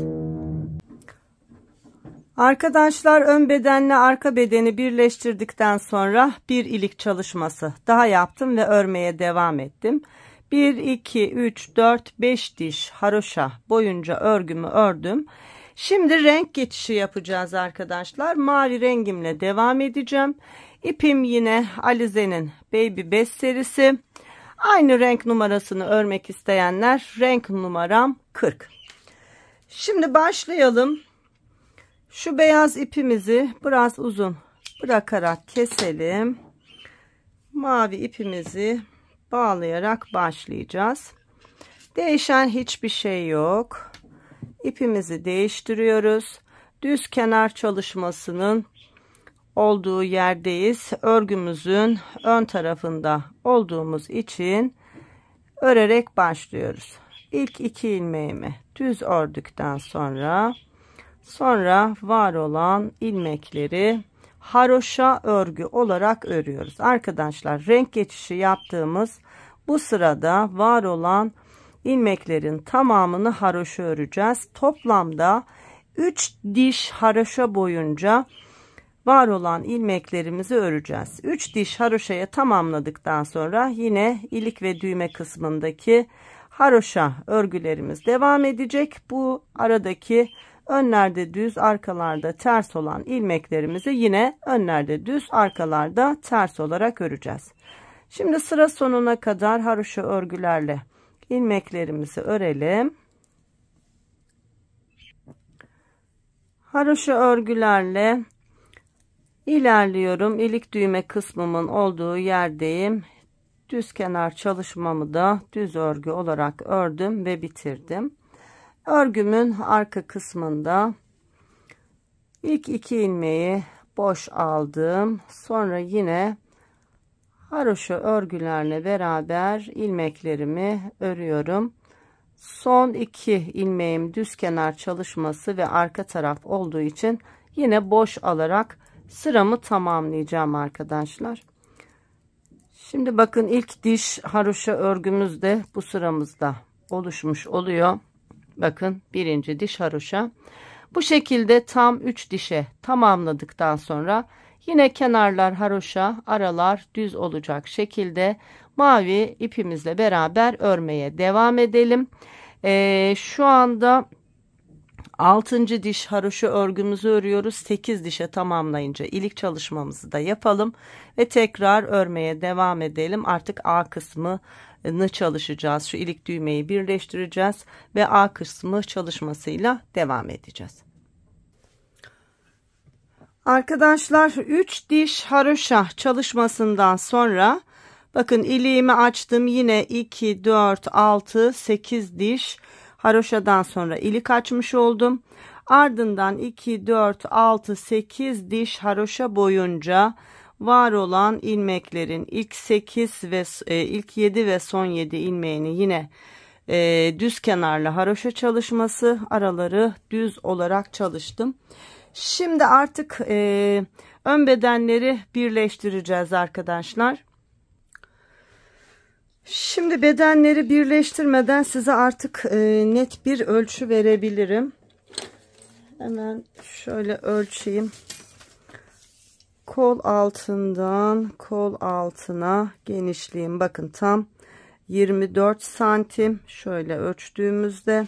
Arkadaşlar, ön bedenle arka bedeni birleştirdikten sonra bir ilik çalışması daha yaptım ve örmeye devam ettim. 1 2 3 4 5 diş haroşa boyunca örgümü ördüm. Şimdi renk geçişi yapacağız arkadaşlar. Mavi rengimle devam edeceğim. İpim yine Alize'nin Baby Best serisi. Aynı renk numarasını örmek isteyenler, renk numaram 40. Şimdi başlayalım. Şu beyaz ipimizi biraz uzun bırakarak keselim. Mavi ipimizi bağlayarak başlayacağız. Değişen hiçbir şey yok. İpimizi değiştiriyoruz. Düz kenar çalışmasının olduğu yerdeyiz. Örgümüzün ön tarafında olduğumuz için örerek başlıyoruz. İlk 2 ilmeğimi düz ördükten sonra var olan ilmekleri haroşa örgü olarak örüyoruz. Arkadaşlar, renk geçişi yaptığımız bu sırada var olan ilmeklerin tamamını haroşa öreceğiz. Toplamda 3 diş haroşa boyunca var olan ilmeklerimizi öreceğiz. 3 diş haroşaya tamamladıktan sonra yine ilik ve düğme kısmındaki haroşa örgülerimiz devam edecek. Bu aradaki önlerde düz, arkalarda ters olan ilmeklerimizi yine önlerde düz, arkalarda ters olarak öreceğiz. Şimdi sıra sonuna kadar haroşa örgülerle ilmeklerimizi örelim. Haroşa örgülerle ilerliyorum. İlik düğme kısmımın olduğu yerdeyim. Düz kenar çalışmamı da düz örgü olarak ördüm ve bitirdim. Örgümün arka kısmında ilk 2 ilmeği boş aldım. Sonra yine haroşa örgülerle beraber ilmeklerimi örüyorum. Son 2 ilmeğim düz kenar çalışması ve arka taraf olduğu için yine boş alarak sıramı tamamlayacağım arkadaşlar. Şimdi bakın, ilk diş haroşa örgümüz de bu sıramızda oluşmuş oluyor. Bakın, birinci diş haroşa. Bu şekilde tam 3 dişe tamamladıktan sonra yine kenarlar haroşa, aralar düz olacak şekilde mavi ipimizle beraber örmeye devam edelim. Şu anda 6. diş haroşa örgümüzü örüyoruz. 8 dişe tamamlayınca ilik çalışmamızı da yapalım ve tekrar örmeye devam edelim. Artık A kısmını çalışacağız. Şu ilik düğmeyi birleştireceğiz ve A kısmı çalışmasıyla devam edeceğiz. Arkadaşlar, 3 diş haroşa çalışmasından sonra bakın, iliğimi açtım. Yine 2 4 6 8 diş haroşadan sonra ilik açmış oldum. Ardından 2 4 6 8 diş haroşa boyunca var olan ilmeklerin ilk 8 ve ilk 7 ve son 7 ilmeğini yine düz kenarlı haroşa çalışması, araları düz olarak çalıştım. Şimdi artık ön bedenleri birleştireceğiz arkadaşlar. Şimdi bedenleri birleştirmeden size artık net bir ölçü verebilirim. Hemen şöyle ölçeyim. Kol altından kol altına genişliğim bakın tam 24 santim. Şöyle ölçtüğümüzde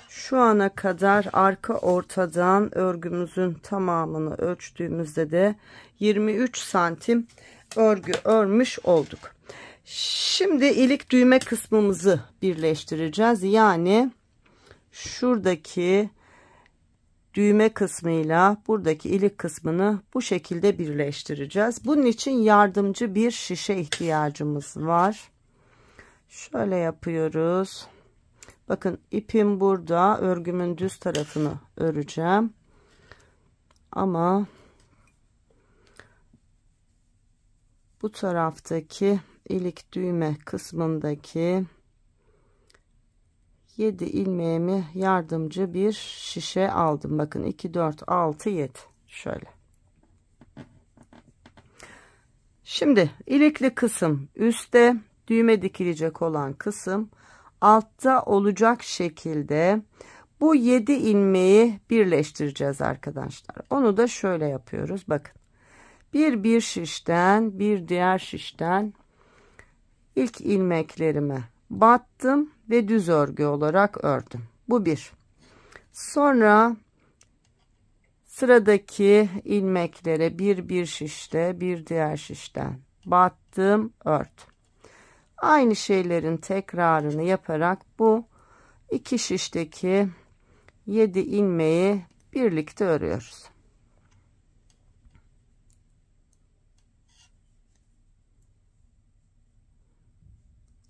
şu ana kadar arka ortadan örgümüzün tamamını ölçtüğümüzde de 23 santim örgü örmüş olduk. Şimdi ilik düğme kısmımızı birleştireceğiz. Yani şuradaki düğme kısmıyla buradaki ilik kısmını bu şekilde birleştireceğiz. Bunun için yardımcı bir şişe ihtiyacımız var. Şöyle yapıyoruz. Bakın ipim burada. Örgümün düz tarafını öreceğim. Ama bu taraftaki ilik düğme kısmındaki 7 ilmeğimi yardımcı bir şişe aldım. Bakın 2, 4, 6, 7. Şöyle. Şimdi ilikli kısım üstte, düğme dikilecek olan kısım altta olacak şekilde bu 7 ilmeği birleştireceğiz arkadaşlar. Onu da şöyle yapıyoruz. Bakın. Bir şişten bir diğer şişten ilk ilmeklerimi battım ve düz örgü olarak ördüm. Bu bir. Sonra sıradaki ilmeklere bir şişte bir diğer şişten battım, ördüm. Aynı şeylerin tekrarını yaparak bu iki şişteki 7 ilmeği birlikte örüyoruz.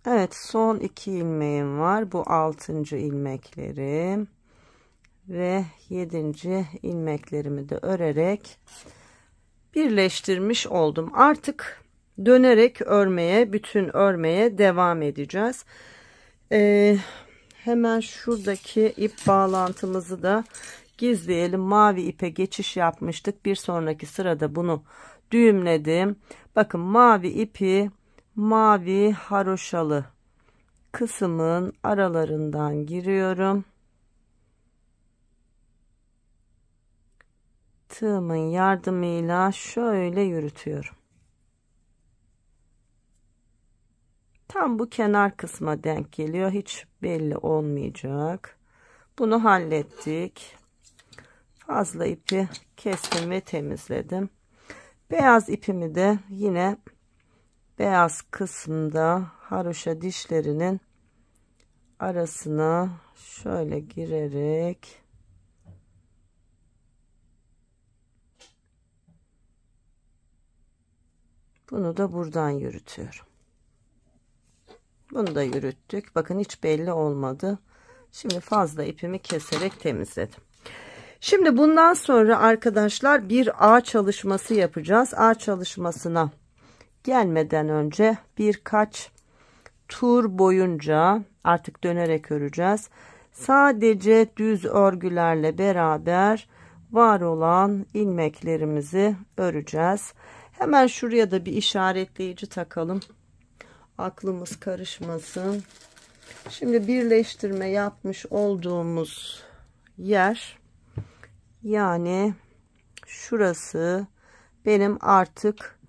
Evet, son 2 ilmeğim var. Bu 6. ilmeklerim ve 7. ilmeklerimi de örerek birleştirmiş oldum. Artık dönerek örmeye, bütün örmeye devam edeceğiz. Hemen şuradaki ip bağlantımızı da gizleyelim. Mavi ipe geçiş yapmıştık. Bir sonraki sırada bunu düğümledim. Bakın mavi ipi mavi haroşalı kısmın aralarından giriyorum. Tığımın yardımıyla şöyle yürütüyorum. Tam bu kenar kısma denk geliyor. Hiç belli olmayacak. Bunu hallettik. Fazla ipi kestim ve temizledim. Beyaz ipimi de yine beyaz kısımda haroşa dişlerinin arasına şöyle girerek bunu da buradan yürütüyorum. Bunu da yürüttük. Bakın hiç belli olmadı. Şimdi fazla ipimi keserek temizledim. Şimdi bundan sonra arkadaşlar bir ağ çalışması yapacağız. Ağ çalışmasına gelmeden önce birkaç tur boyunca artık dönerek öreceğiz. Sadece düz örgülerle beraber var olan ilmeklerimizi öreceğiz. Hemen şuraya da bir işaretleyici takalım. Aklımız karışmasın. Şimdi birleştirme yapmış olduğumuz yer, yani şurası benim artık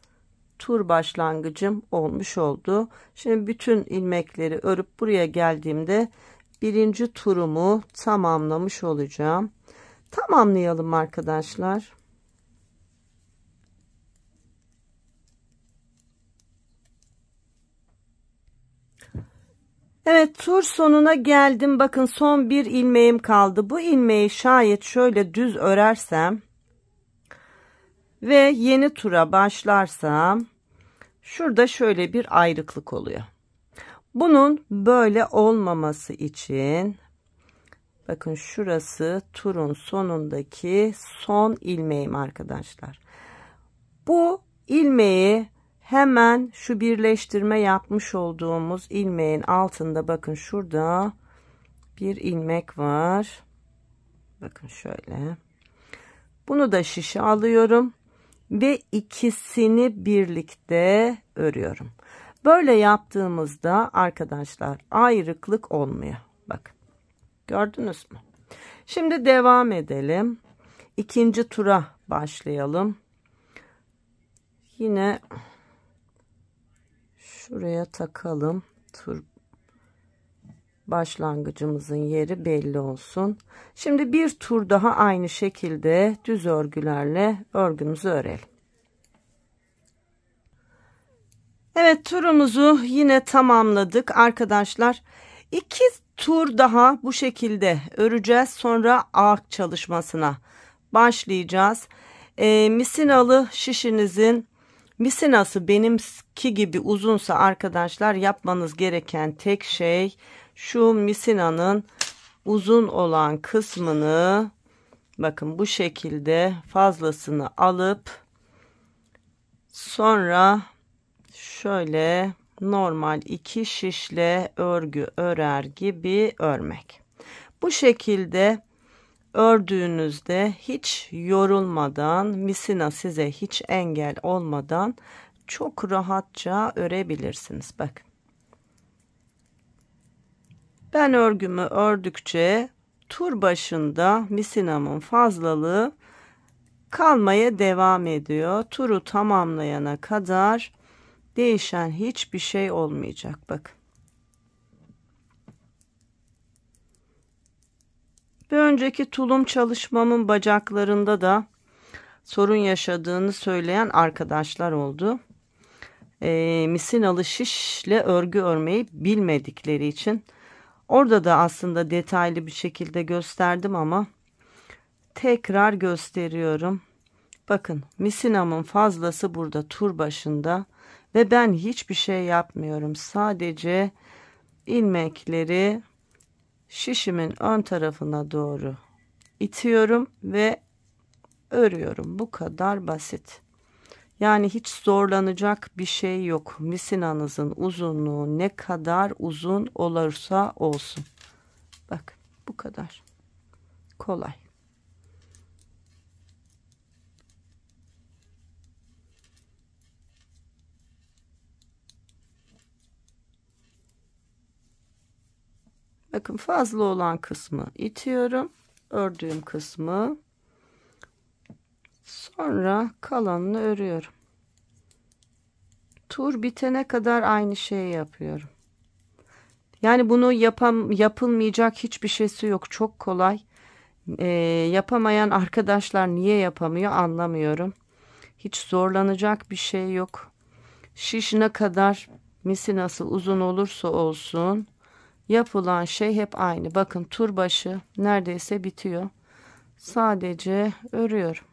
tur başlangıcım olmuş oldu. Şimdi bütün ilmekleri örüp buraya geldiğimde birinci turumu tamamlamış olacağım. Tamamlayalım arkadaşlar. Evet, tur sonuna geldim. Bakın son bir ilmeğim kaldı. Bu ilmeği şayet şöyle düz örersem ve yeni tura başlarsam şurada şöyle bir ayrıklık oluyor. Bunun böyle olmaması için bakın şurası turun sonundaki son ilmeğim arkadaşlar. Bu ilmeği hemen şu birleştirme yapmış olduğumuz ilmeğin altında, bakın şurada bir ilmek var. Bakın şöyle. Bunu da şişe alıyorum ve ikisini birlikte örüyorum. Böyle yaptığımızda arkadaşlar ayrıklık olmuyor. Bakın. Gördünüz mü? Şimdi devam edelim. İkinci tura başlayalım. Yine şuraya takalım. Tur başlangıcımızın yeri belli olsun. Şimdi bir tur daha aynı şekilde düz örgülerle örgümüzü örelim. Evet, turumuzu yine tamamladık arkadaşlar. 2 tur daha bu şekilde öreceğiz. Sonra ağ çalışmasına başlayacağız. Misinalı şişinizin misinası benimki gibi uzunsa arkadaşlar, yapmanız gereken tek şey şu misinanın uzun olan kısmını, bakın bu şekilde fazlasını alıp sonra şöyle normal 2 şişle örgü örer gibi örmek. Bu şekilde ördüğünüzde hiç yorulmadan, misina size hiç engel olmadan çok rahatça örebilirsiniz. Bakın. Ben örgümü ördükçe tur başında misinamın fazlalığı kalmaya devam ediyor. Turu tamamlayana kadar değişen hiçbir şey olmayacak. Bakın. Bir önceki tulum çalışmamın bacaklarında da sorun yaşadığını söyleyen arkadaşlar oldu. Misinalı şişle örgü örmeyi bilmedikleri için. Orada da aslında detaylı bir şekilde gösterdim ama tekrar gösteriyorum. Bakın, misinamın fazlası burada tur başında ve ben hiçbir şey yapmıyorum. Sadece ilmekleri şişimin ön tarafına doğru itiyorum ve örüyorum. Bu kadar basit. Yani hiç zorlanacak bir şey yok. Misinanızın uzunluğu ne kadar uzun olursa olsun. Bak, bu kadar kolay. Bakın, fazla olan kısmı itiyorum. Ördüğüm kısmı. Sonra kalanını örüyorum. Tur bitene kadar aynı şeyi yapıyorum. Yani bunu yapılmayacak hiçbir şeysi yok. Çok kolay. Yapamayan arkadaşlar niye yapamıyor anlamıyorum. Hiç zorlanacak bir şey yok. Şiş ne kadar misinası uzun olursa olsun yapılan şey hep aynı. Bakın, tur başı neredeyse bitiyor. Sadece örüyorum.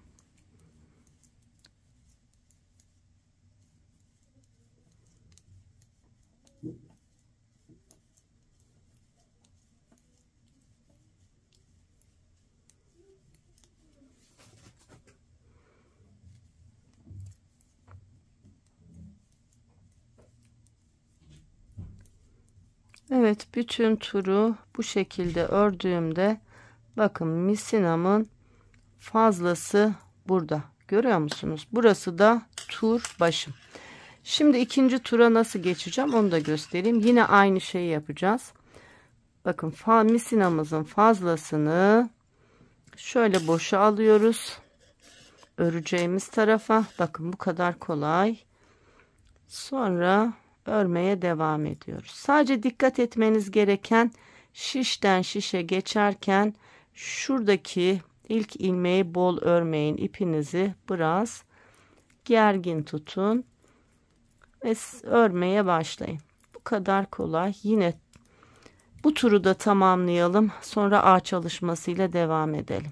Evet, bütün turu bu şekilde ördüğümde bakın, misinamın fazlası burada. Görüyor musunuz? Burası da tur başım. Şimdi ikinci tura nasıl geçeceğim onu da göstereyim. Yine aynı şeyi yapacağız. Bakın, misinamızın fazlasını şöyle boşa alıyoruz. Öreceğimiz tarafa. Bakın, bu kadar kolay. Sonra örmeye devam ediyoruz. Sadece dikkat etmeniz gereken, şişten şişe geçerken şuradaki ilk ilmeği bol örmeyin. İpinizi biraz gergin tutun ve örmeye başlayın. Bu kadar kolay. Yine bu turu da tamamlayalım. Sonra ağ çalışmasıyla devam edelim.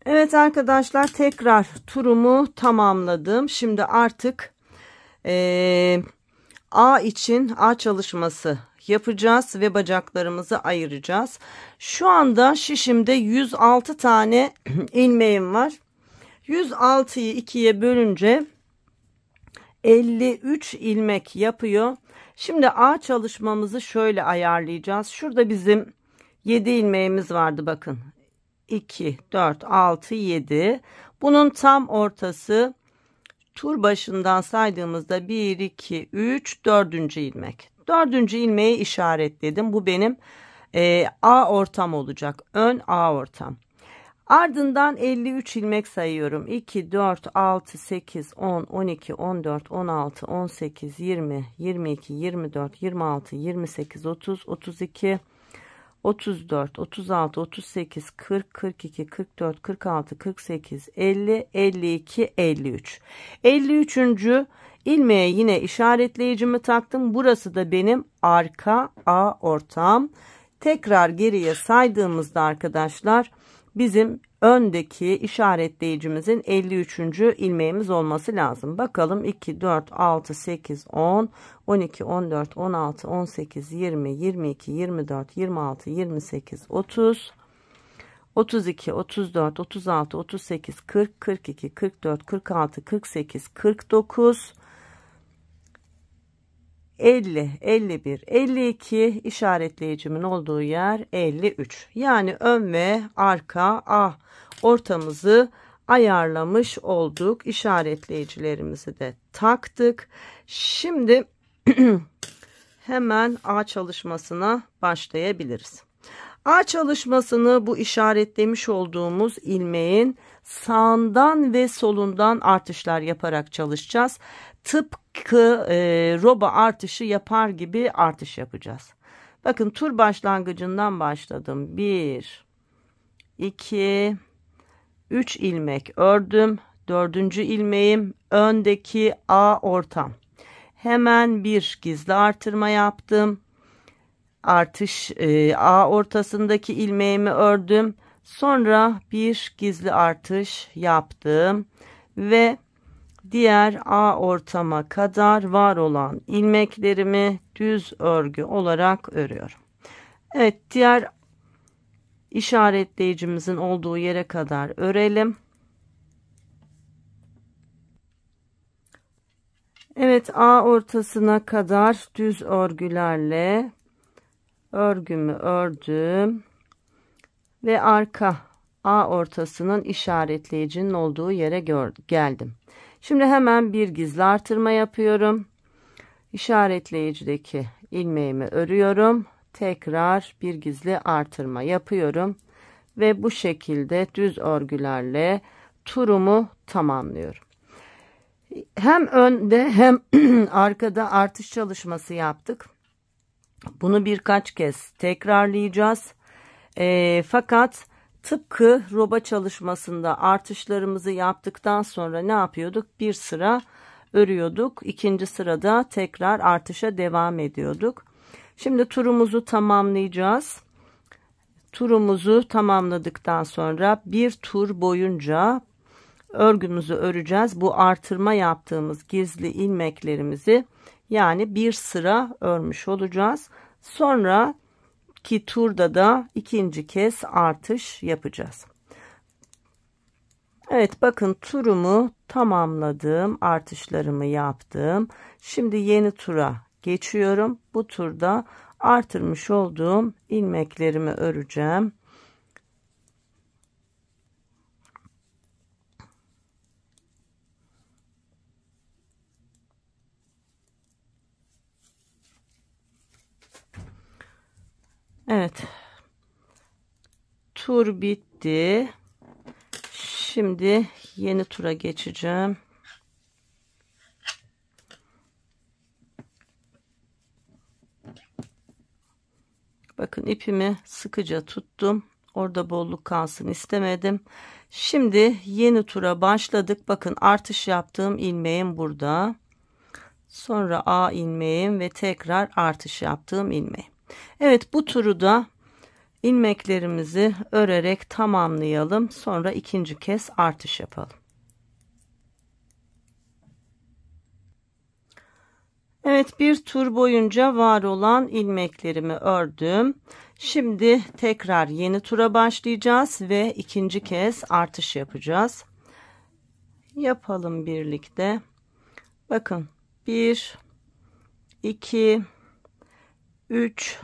Evet arkadaşlar, tekrar turumu tamamladım. Şimdi artık ağ için ağ çalışması yapacağız ve bacaklarımızı ayıracağız. Şu anda şişimde 106 tane ilmeğim var. 106'yı 2'ye bölünce 53 ilmek yapıyor. Şimdi ağ çalışmamızı şöyle ayarlayacağız. Şurada bizim 7 ilmeğimiz vardı, bakın. 2, 4, 6, 7. Bunun tam ortası, tur başından saydığımızda 1, 2, 3, 4. ilmek. 4. ilmeği işaretledim. Bu benim A ortam olacak. Ön A ortam. Ardından 53 ilmek sayıyorum. 2, 4, 6, 8, 10, 12, 14, 16, 18, 20, 22, 24, 26, 28, 30, 32, 34, 36, 38, 40, 42, 44, 46, 48, 50, 52, 53. 53. ilmeğe yine işaretleyicimi taktım. Burası da benim arka A ortam. Tekrar geriye saydığımızda arkadaşlar bizim öndeki işaretleyicimizin 53. ilmeğimiz olması lazım. Bakalım 2, 4, 6, 8, 10, 12, 14, 16, 18, 20, 22, 24, 26, 28, 30, 32, 34, 36, 38, 40, 42, 44, 46, 48, 49, 50, 51, 52 işaretleyicimin olduğu yer 53. Yani ön ve arka A ortamızı ayarlamış olduk. İşaretleyicilerimizi de taktık. Şimdi hemen A çalışmasına başlayabiliriz. A çalışmasını bu işaretlemiş olduğumuz ilmeğin sağından ve solundan artışlar yaparak çalışacağız. Tıpkı roba artışı yapar gibi artış yapacağız. Bakın tur başlangıcından başladım. 1, 2, 3 ilmek ördüm. 4. ilmeğim öndeki A ortam. Hemen bir gizli artırma yaptım. Artış A ortasındaki ilmeğimi ördüm. Sonra bir gizli artış yaptım ve diğer A ortama kadar var olan ilmeklerimi düz örgü olarak örüyorum. Evet, diğer işaretleyicimizin olduğu yere kadar örelim. Evet, A ortasına kadar düz örgülerle örgümü ördüm ve arka A ortasının işaretleyicinin olduğu yere geldim. Şimdi hemen bir gizli artırma yapıyorum. İşaretleyicideki ilmeğimi örüyorum. Tekrar bir gizli artırma yapıyorum ve bu şekilde düz örgülerle turumu tamamlıyorum. Hem önde hem arkada artış çalışması yaptık. Bunu birkaç kez tekrarlayacağız. Fakat tıpkı roba çalışmasında artışlarımızı yaptıktan sonra ne yapıyorduk? Bir sıra örüyorduk. İkinci sırada tekrar artışa devam ediyorduk. Şimdi turumuzu tamamlayacağız. Turumuzu tamamladıktan sonra bir tur boyunca örgümüzü öreceğiz. Bu artırma yaptığımız gizli ilmeklerimizi yani bir sıra örmüş olacağız. Sonraki turda da ikinci kez artış yapacağız. Evet, bakın turumu tamamladım. Artışlarımı yaptım. Şimdi yeni tura geçiyorum. Bu turda artırmış olduğum ilmeklerimi öreceğim. Evet. Tur bitti. Şimdi yeni tura geçeceğim. Bakın ipimi sıkıca tuttum. Orada bolluk kalsın istemedim. Şimdi yeni tura başladık. Bakın artış yaptığım ilmeğim burada. Sonra A ilmeğim ve tekrar artış yaptığım ilmeğim. Evet, bu turu da ilmeklerimizi örerek tamamlayalım. Sonra ikinci kez artış yapalım. Evet, bir tur boyunca var olan ilmeklerimi ördüm. Şimdi tekrar yeni tura başlayacağız ve ikinci kez artış yapacağız. Yapalım birlikte. Bakın 1, 2, 3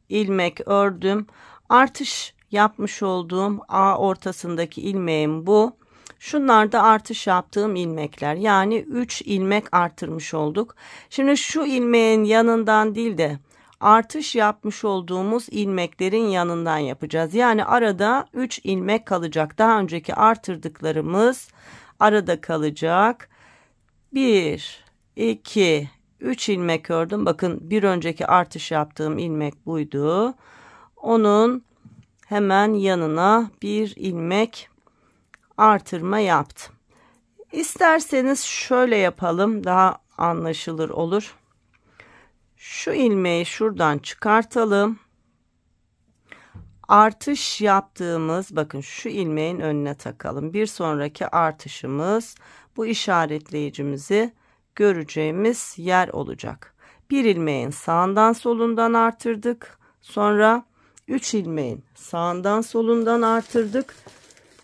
ilmek ördüm. Artış yapmış olduğum A ortasındaki ilmeğim bu. Şunlar da artış yaptığım ilmekler. Yani 3 ilmek artırmış olduk. Şimdi şu ilmeğin yanından değil de artış yapmış olduğumuz ilmeklerin yanından yapacağız. Yani arada 3 ilmek kalacak. Daha önceki artırdıklarımız arada kalacak. 1, 2, 3 ilmek ördüm. Bakın bir önceki artış yaptığım ilmek buydu. Onun hemen yanına bir ilmek artırma yaptım. İsterseniz şöyle yapalım, daha anlaşılır olur. Şu ilmeği şuradan çıkartalım. Artış yaptığımız, bakın şu ilmeğin önüne takalım. Bir sonraki artışımız bu işaretleyicimizi göreceğimiz yer olacak. Bir ilmeğin sağından solundan artırdık. Sonra 3 ilmeğin sağından solundan artırdık.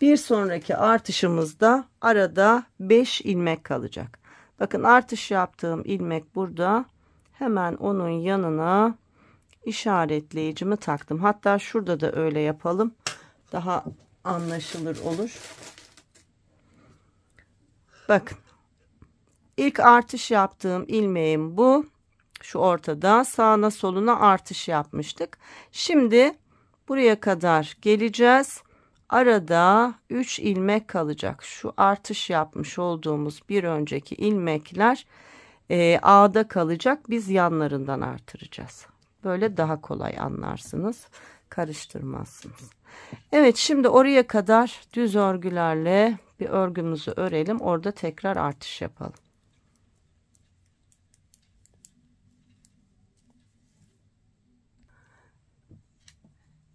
Bir sonraki artışımızda arada 5 ilmek kalacak. Bakın artış yaptığım ilmek burada. Hemen onun yanına işaretleyicimi taktım. Hatta şurada da öyle yapalım. Daha anlaşılır olur. Bakın. İlk artış yaptığım ilmeğim bu. Şu ortada sağına soluna artış yapmıştık. Şimdi buraya kadar geleceğiz. Arada 3 ilmek kalacak. Şu artış yapmış olduğumuz bir önceki ilmekler A'da kalacak. Biz yanlarından artıracağız. Böyle daha kolay anlarsınız. Karıştırmazsınız. Evet, şimdi oraya kadar düz örgülerle bir örgümüzü örelim. Orada tekrar artış yapalım.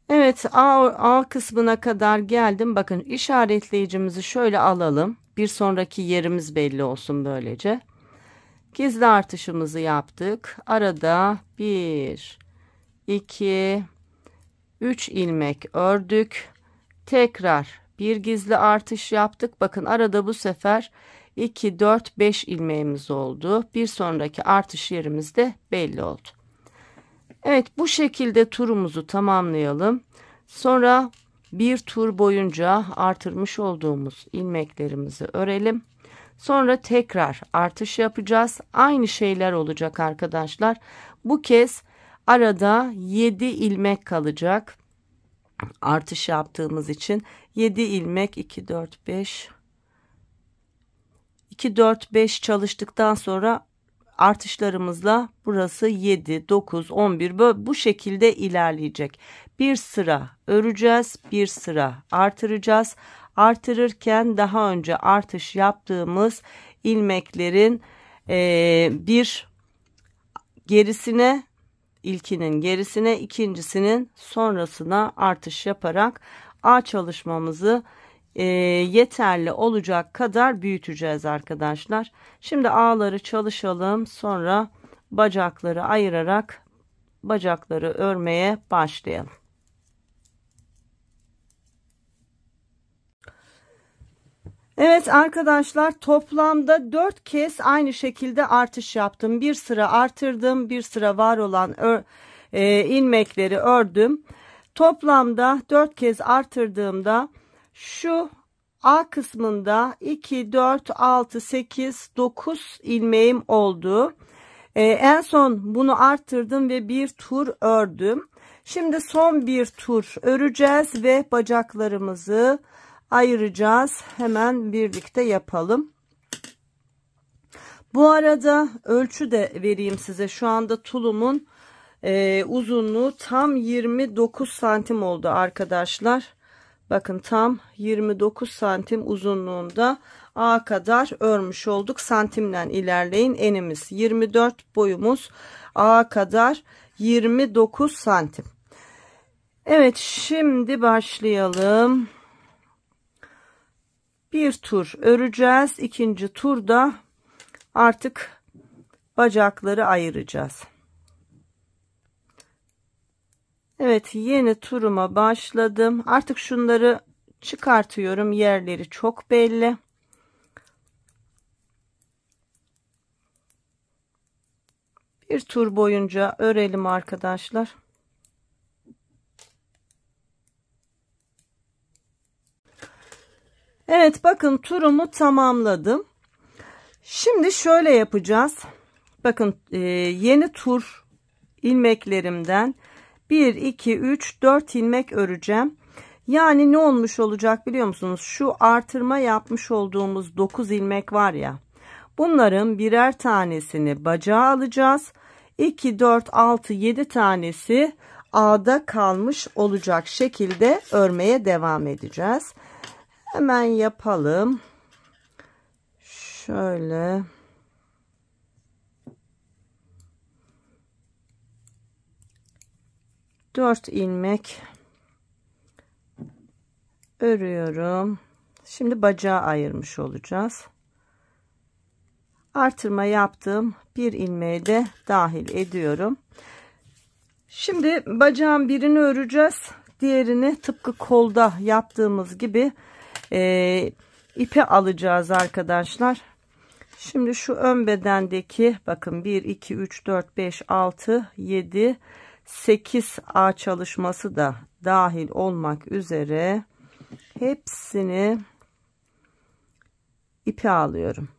Evet, A kısmına kadar geldim. Bakın işaretleyicimizi şöyle alalım. Bir sonraki yerimiz belli olsun böylece. Gizli artışımızı yaptık. Arada 1, 2, 3 ilmek ördük. Tekrar bir gizli artış yaptık. Bakın arada bu sefer 2, 4, 5 ilmeğimiz oldu. Bir sonraki artış yerimiz de belli oldu. Evet, bu şekilde turumuzu tamamlayalım. Sonra bir tur boyunca artırmış olduğumuz ilmeklerimizi örelim. Sonra tekrar artış yapacağız. Aynı şeyler olacak arkadaşlar. Bu kez arada 7 ilmek kalacak. Artış yaptığımız için 7 ilmek 2, 4, 5 2, 4, 5 çalıştıktan sonra artışlarımızla burası 7, 9, 11 böyle bu şekilde ilerleyecek. Bir sıra öreceğiz, bir sıra artıracağız. Artırırken daha önce artış yaptığımız ilmeklerin bir gerisine, ilkinin gerisine, ikincisinin sonrasına artış yaparak ağ çalışmamızı yeterli olacak kadar büyüteceğiz arkadaşlar. Şimdi ağları çalışalım, sonra bacakları ayırarak bacakları örmeye başlayalım. Evet arkadaşlar, toplamda 4 kez aynı şekilde artış yaptım. Bir sıra artırdım, bir sıra var olan ilmekleri ördüm. Toplamda 4 kez artırdığımda şu A kısmında 2, 4, 6, 8, 9 ilmeğim oldu. En son bunu arttırdım ve bir tur ördüm. Şimdi son bir tur öreceğiz ve bacaklarımızı ayıracağız. Hemen birlikte yapalım. Bu arada ölçü de vereyim size. Şu anda tulumun uzunluğu tam 29 santim oldu arkadaşlar. Bakın tam 29 santim uzunluğunda A kadar örmüş olduk. Santimden ilerleyin. Enimiz 24, boyumuz A kadar 29 santim. Evet, şimdi başlayalım. Bir tur öreceğiz. İkinci turda artık bacakları ayıracağız. Evet, yeni turuma başladım. Artık şunları çıkartıyorum. Yerleri çok belli. Bir tur boyunca örelim arkadaşlar. Evet, bakın turumu tamamladım. Şimdi şöyle yapacağız. Bakın yeni tur ilmeklerimden 1 2 3 4 ilmek öreceğim. Yani ne olmuş olacak biliyor musunuz? Şu artırma yapmış olduğumuz 9 ilmek var ya. Bunların birer tanesini bacağa alacağız. 2 4 6 7 tanesi ağda kalmış olacak şekilde örmeye devam edeceğiz. Hemen yapalım. Şöyle. Dört ilmek örüyorum. Şimdi bacağı ayırmış olacağız. Artırma yaptığım bir ilmeği de dahil ediyorum. Şimdi bacağın birini öreceğiz. Diğerini tıpkı kolda yaptığımız gibi ipe alacağız arkadaşlar. Şimdi şu ön bedendeki bakın 1 2 3 4 5 6 7 8 ağ çalışması da dahil olmak üzere hepsini ipe alıyorum.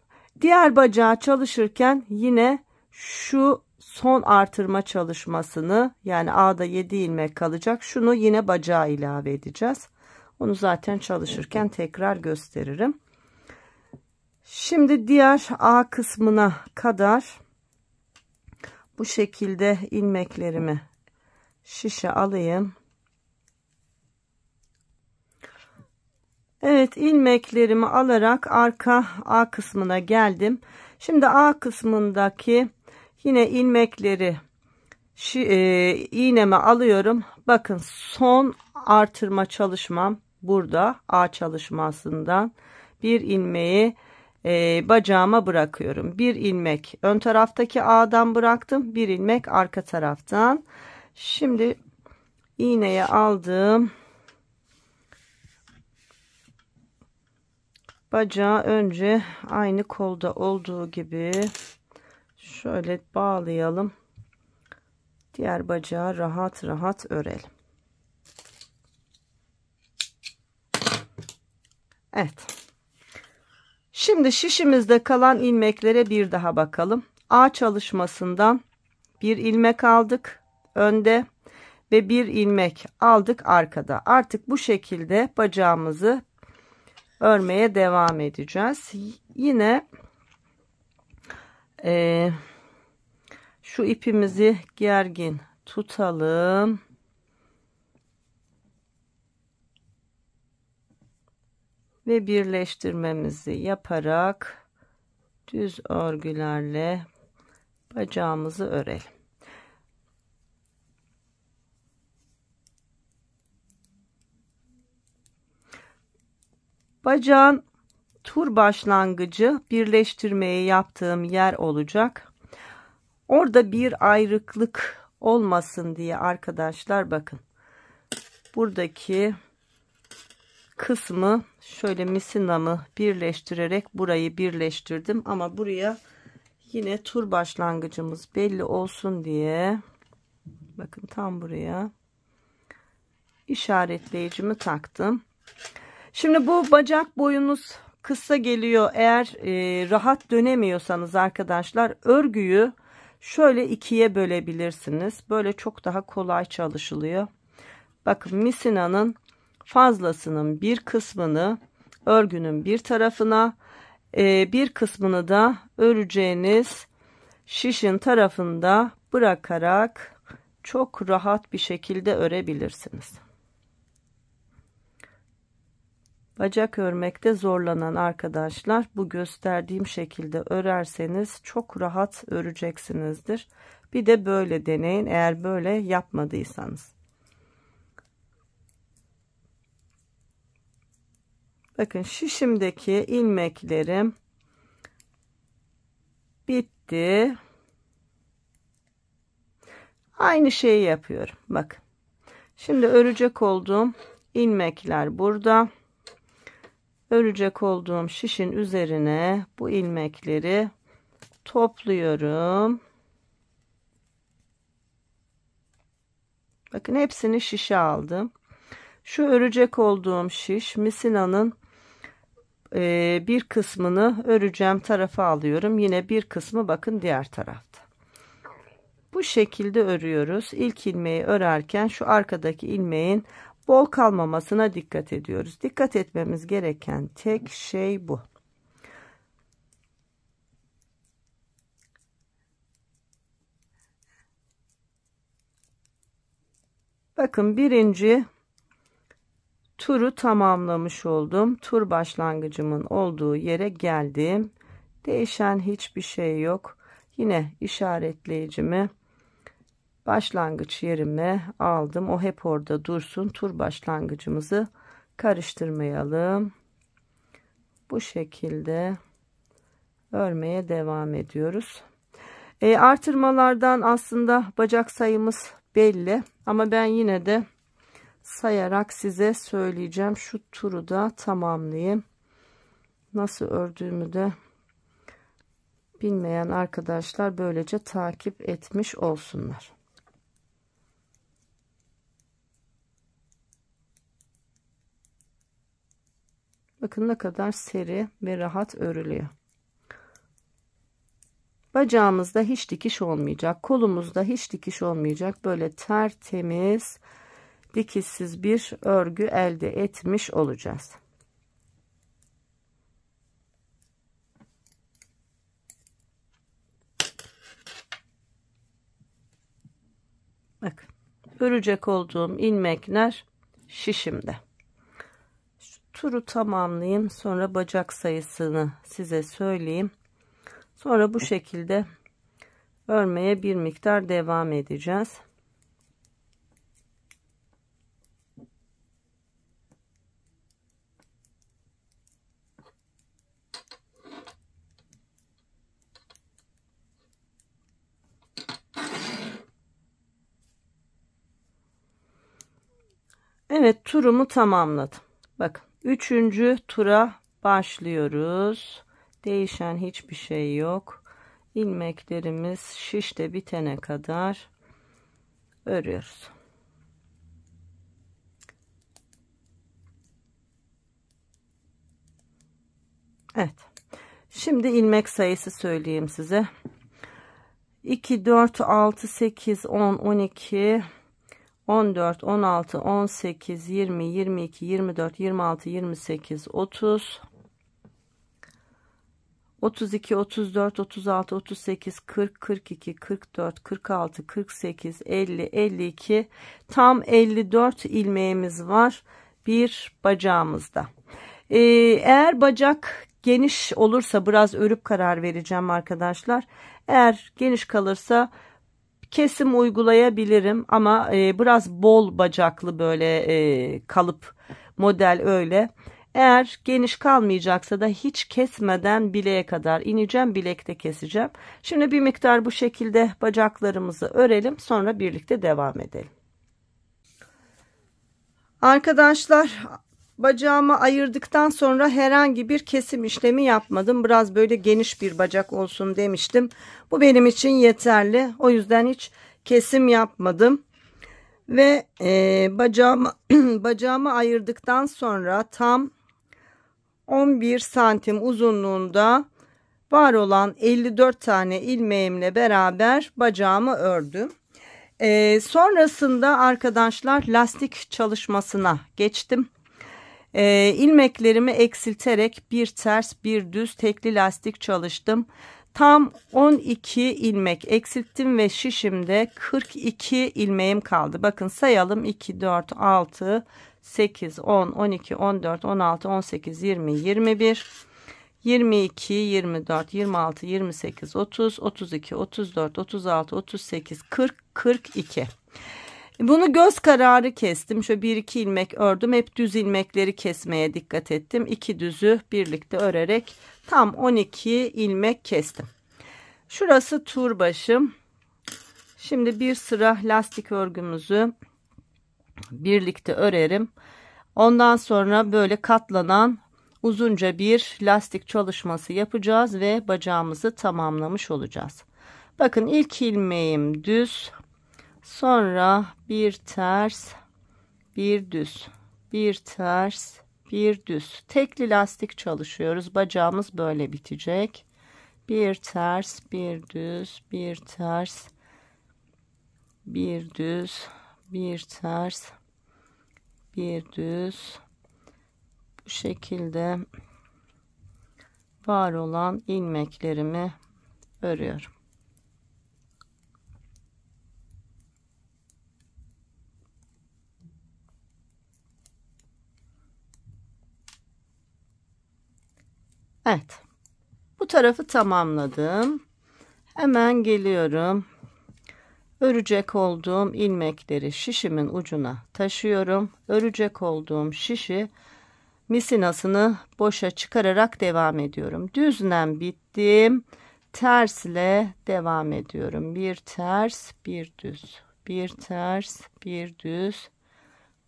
Diğer bacağı çalışırken yine şu son artırma çalışmasını, yani ağda 7 ilmek kalacak, şunu yine bacağa ilave edeceğiz. Onu zaten çalışırken tekrar gösteririm. Şimdi diğer ağ kısmına kadar bu şekilde ilmeklerimi şişe alayım. Evet, ilmeklerimi alarak arka ağ kısmına geldim. Şimdi ağ kısmındaki yine ilmekleri iğneme alıyorum. Bakın son artırma çalışmam burada. Ağ çalışmasından bir ilmeği bacağıma bırakıyorum. Bir ilmek ön taraftaki ağdan bıraktım. Bir ilmek arka taraftan. Şimdi iğneye aldım. Bacağı önce aynı kolda olduğu gibi şöyle bağlayalım. Diğer bacağı rahat rahat örelim. Evet. Şimdi şişimizde kalan ilmeklere bir daha bakalım. Ağ çalışmasından bir ilmek aldık önde ve bir ilmek aldık arkada. Artık bu şekilde bacağımızı örmeye devam edeceğiz. Yine şu ipimizi gergin tutalım. Ve birleştirmemizi yaparak düz örgülerle bacağımızı örelim. Bacağın tur başlangıcı birleştirmeyi yaptığım yer olacak. Orada bir ayrıklık olmasın diye arkadaşlar bakın. Buradaki kısmı şöyle misinamı birleştirerek burayı birleştirdim. Ama buraya yine tur başlangıcımız belli olsun diye bakın tam buraya işaretleyicimi taktım. Şimdi bu bacak boyunuz kısa geliyor. Eğer rahat dönemiyorsanız arkadaşlar örgüyü şöyle ikiye bölebilirsiniz. Böyle çok daha kolay çalışılıyor. Bakın misinanın fazlasının bir kısmını örgünün bir tarafına, bir kısmını da öreceğiniz şişin tarafında bırakarak çok rahat bir şekilde örebilirsiniz. Bacak örmekte zorlanan arkadaşlar bu gösterdiğim şekilde örerseniz çok rahat öreceksinizdir. Bir de böyle deneyin eğer böyle yapmadıysanız. Bakın şişimdeki ilmeklerim bitti. Aynı şeyi yapıyorum. Bakın. Şimdi örecek olduğum ilmekler burada. Örecek olduğum şişin üzerine bu ilmekleri topluyorum. Bakın hepsini şişe aldım. Şu örecek olduğum şiş misinanın bir kısmını öreceğim tarafa alıyorum. Yine bir kısmı bakın diğer tarafta. Bu şekilde örüyoruz. İlk ilmeği örerken şu arkadaki ilmeğin bol kalmamasına dikkat ediyoruz. Dikkat etmemiz gereken tek şey bu. Bakın birinci turu tamamlamış oldum. Tur başlangıcımın olduğu yere geldim. Değişen hiçbir şey yok. Yine işaretleyicimi başlangıç yerime aldım. O hep orada dursun. Tur başlangıcımızı karıştırmayalım. Bu şekilde örmeye devam ediyoruz. Artırmalardan aslında bacak sayımız belli ama ben yine de sayarak size söyleyeceğim. Şu turu da tamamlayayım. Nasıl ördüğümü de bilmeyen arkadaşlar böylece takip etmiş olsunlar. Bakın ne kadar seri ve rahat örülüyor. Bacağımızda hiç dikiş olmayacak. Kolumuzda hiç dikiş olmayacak. Böyle tertemiz, dikişsiz bir örgü elde etmiş olacağız. Bakın, örecek olduğum ilmekler şişimde. Şu turu tamamlayayım. Sonra bacak sayısını size söyleyeyim. Sonra bu şekilde örmeye bir miktar devam edeceğiz. Evet, turumu tamamladım. Bakın, üçüncü tura başlıyoruz. Değişen hiçbir şey yok. İlmeklerimiz şişte bitene kadar örüyoruz. Evet. Şimdi ilmek sayısı söyleyeyim size. 2, 4, 6, 8, 10, 12, 14, 16, 18, 20, 22, 24, 26, 28, 30, 32, 34, 36, 38, 40, 42, 44, 46, 48, 50, 52, tam 54 ilmeğimiz var bir bacağımızda. Eğer bacak geniş olursa biraz örüp karar vereceğim arkadaşlar. Eğer geniş kalırsa kesim uygulayabilirim ama biraz bol bacaklı böyle kalıp model öyle. Eğer geniş kalmayacaksa da hiç kesmeden bileğe kadar ineceğim, bilekte keseceğim. Şimdi bir miktar bu şekilde bacaklarımızı örelim, sonra birlikte devam edelim. Arkadaşlar, bacağımı ayırdıktan sonra herhangi bir kesim işlemi yapmadım. Biraz böyle geniş bir bacak olsun demiştim. Bu benim için yeterli. O yüzden hiç kesim yapmadım. Ve bacağımı ayırdıktan sonra tam 11 santim uzunluğunda var olan 54 tane ilmeğimle beraber bacağımı ördüm. Sonrasında arkadaşlar lastik çalışmasına geçtim. İlmeklerimi eksilterek bir ters bir düz tekli lastik çalıştım. Tam 12 ilmek eksilttim ve şişimde 42 ilmeğim kaldı. Bakın sayalım: 2, 4, 6, 8, 10, 12, 14, 16, 18, 20, 21, 22, 24, 26, 28, 30, 32, 34, 36, 38, 40, 42. Bunu göz kararı kestim. Şöyle 1-2 ilmek ördüm. Hep düz ilmekleri kesmeye dikkat ettim. 2 düzü birlikte örerek tam 12 ilmek kestim. Şurası tur başım. Şimdi bir sıra lastik örgümüzü birlikte örerim. Ondan sonra böyle katlanan uzunca bir lastik çalışması yapacağız ve bacağımızı tamamlamış olacağız. Bakın, ilk ilmeğim düz. Sonra bir ters, bir düz, bir ters, bir düz. Tekli lastik çalışıyoruz. Bacağımız böyle bitecek. Bir ters, bir düz, bir ters, bir düz, bir ters, bir düz. Bu şekilde var olan ilmeklerimi örüyorum. Evet. Bu tarafı tamamladım. Hemen geliyorum. Örecek olduğum ilmekleri şişimin ucuna taşıyorum. Örecek olduğum şişi misinasını boşa çıkararak devam ediyorum. Düzden bittim. Tersle devam ediyorum. Bir ters, bir düz. Bir ters, bir düz.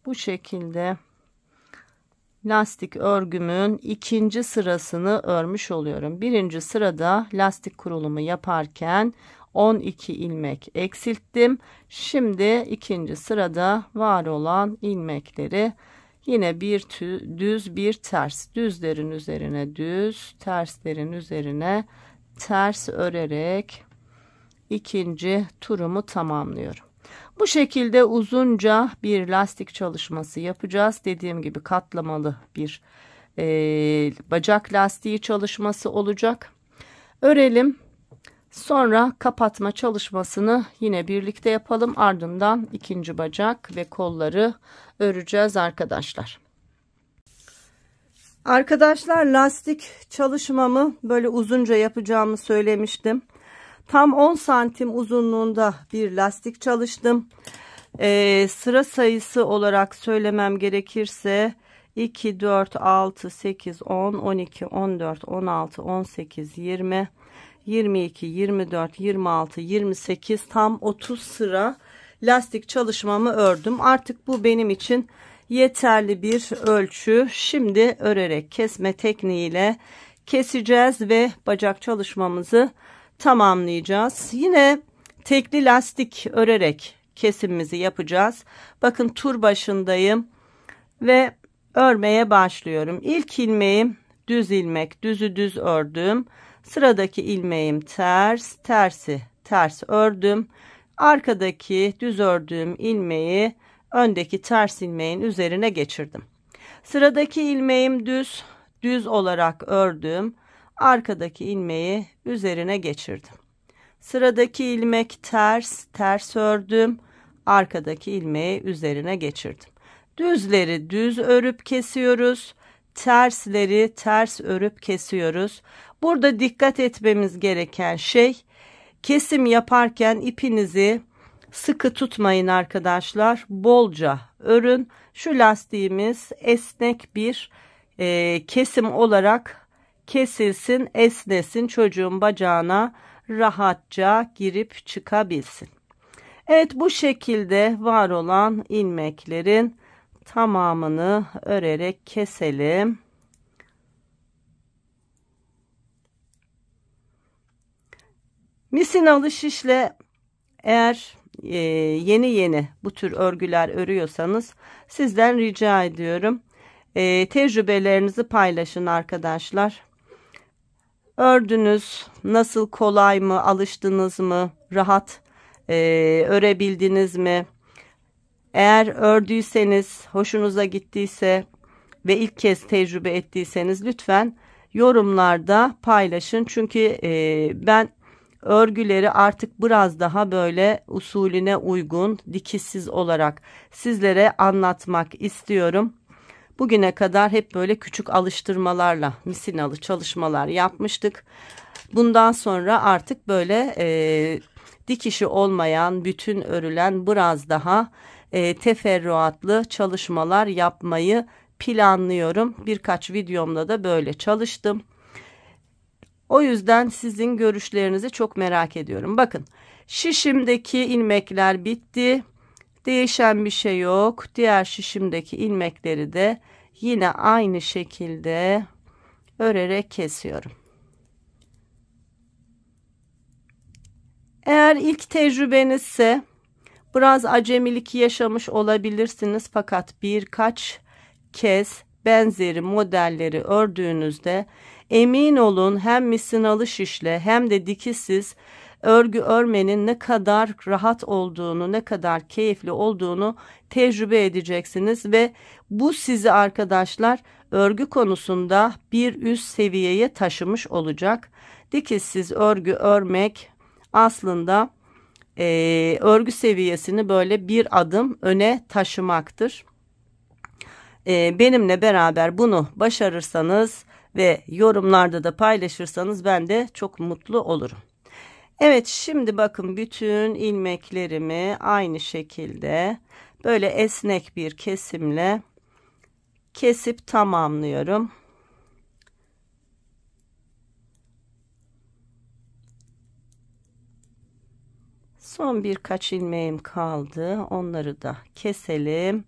Bu şekilde lastik örgümün ikinci sırasını örmüş oluyorum. Birinci sırada lastik kurulumu yaparken 12 ilmek eksilttim. Şimdi ikinci sırada var olan ilmekleri yine bir düz bir ters, düzlerin üzerine düz, terslerin üzerine ters örerek ikinci turumu tamamlıyorum. Bu şekilde uzunca bir lastik çalışması yapacağız. Dediğim gibi katlamalı bir bacak lastiği çalışması olacak. Örelim. Sonra kapatma çalışmasını yine birlikte yapalım. Ardından ikinci bacak ve kolları öreceğiz arkadaşlar. Arkadaşlar lastik çalışmamı böyle uzunca yapacağımı söylemiştim. Tam 10 santim uzunluğunda bir lastik çalıştım. Sıra sayısı olarak söylemem gerekirse 2, 4, 6, 8, 10, 12, 14, 16, 18, 20, 22, 24, 26, 28 tam 30 sıra lastik çalışmamı ördüm. Artık bu benim için yeterli bir ölçü. Şimdi örerek kesme tekniğiyle keseceğiz ve bacak çalışmamızı tamamlayacağız. Yine tekli lastik örerek kesimimizi yapacağız. Bakın tur başındayım ve örmeye başlıyorum. İlk ilmeğim düz ilmek, düzü düz ördüm. Sıradaki ilmeğim ters, tersi ters ördüm. Arkadaki düz ördüğüm ilmeği öndeki ters ilmeğin üzerine geçirdim. Sıradaki ilmeğim düz, düz olarak ördüm. Arkadaki ilmeği üzerine geçirdim. Sıradaki ilmek ters, ters ördüm. Arkadaki ilmeği üzerine geçirdim. Düzleri düz örüp kesiyoruz. Tersleri ters örüp kesiyoruz. Burada dikkat etmemiz gereken şey, kesim yaparken ipinizi sıkı tutmayın arkadaşlar. Bolca örün. Şu lastiğimiz esnek bir kesim olarak kesilsin, esnesin, çocuğun bacağına rahatça girip çıkabilsin. Evet, bu şekilde var olan ilmeklerin tamamını örerek keselim. Misinalı şişle eğer yeni bu tür örgüler örüyorsanız sizden rica ediyorum. Tecrübelerinizi paylaşın arkadaşlar. Ördünüz, nasıl, kolay mı, alıştınız mı, rahat örebildiniz mi? Eğer ördüyseniz, hoşunuza gittiyse ve ilk kez tecrübe ettiyseniz lütfen yorumlarda paylaşın. Çünkü ben örgüleri artık biraz daha böyle usulüne uygun, dikişsiz olarak sizlere anlatmak istiyorum. Bugüne kadar hep böyle küçük alıştırmalarla misinalı çalışmalar yapmıştık. Bundan sonra artık böyle dikişi olmayan, bütün örülen biraz daha teferruatlı çalışmalar yapmayı planlıyorum. Birkaç videomda da böyle çalıştım. O yüzden sizin görüşlerinizi çok merak ediyorum. Bakın, şişimdeki ilmekler bitti. Değişen bir şey yok. Diğer şişimdeki ilmekleri de yine aynı şekilde örerek kesiyorum. Eğer ilk tecrübenizse biraz acemilik yaşamış olabilirsiniz. Fakat birkaç kez benzeri modelleri ördüğünüzde emin olun hem misinalı şişle hem de dikişsiz örgü örmenin ne kadar rahat olduğunu, ne kadar keyifli olduğunu tecrübe edeceksiniz ve bu sizi arkadaşlar örgü konusunda bir üst seviyeye taşımış olacak. Dikişsiz örgü örmek aslında örgü seviyesini böyle bir adım öne taşımaktır. Benimle beraber bunu başarırsanız ve yorumlarda da paylaşırsanız ben de çok mutlu olurum. Evet, şimdi bakın bütün ilmeklerimi aynı şekilde böyle esnek bir kesimle kesip tamamlıyorum. Son birkaç ilmeğim kaldı. Onları da keselim.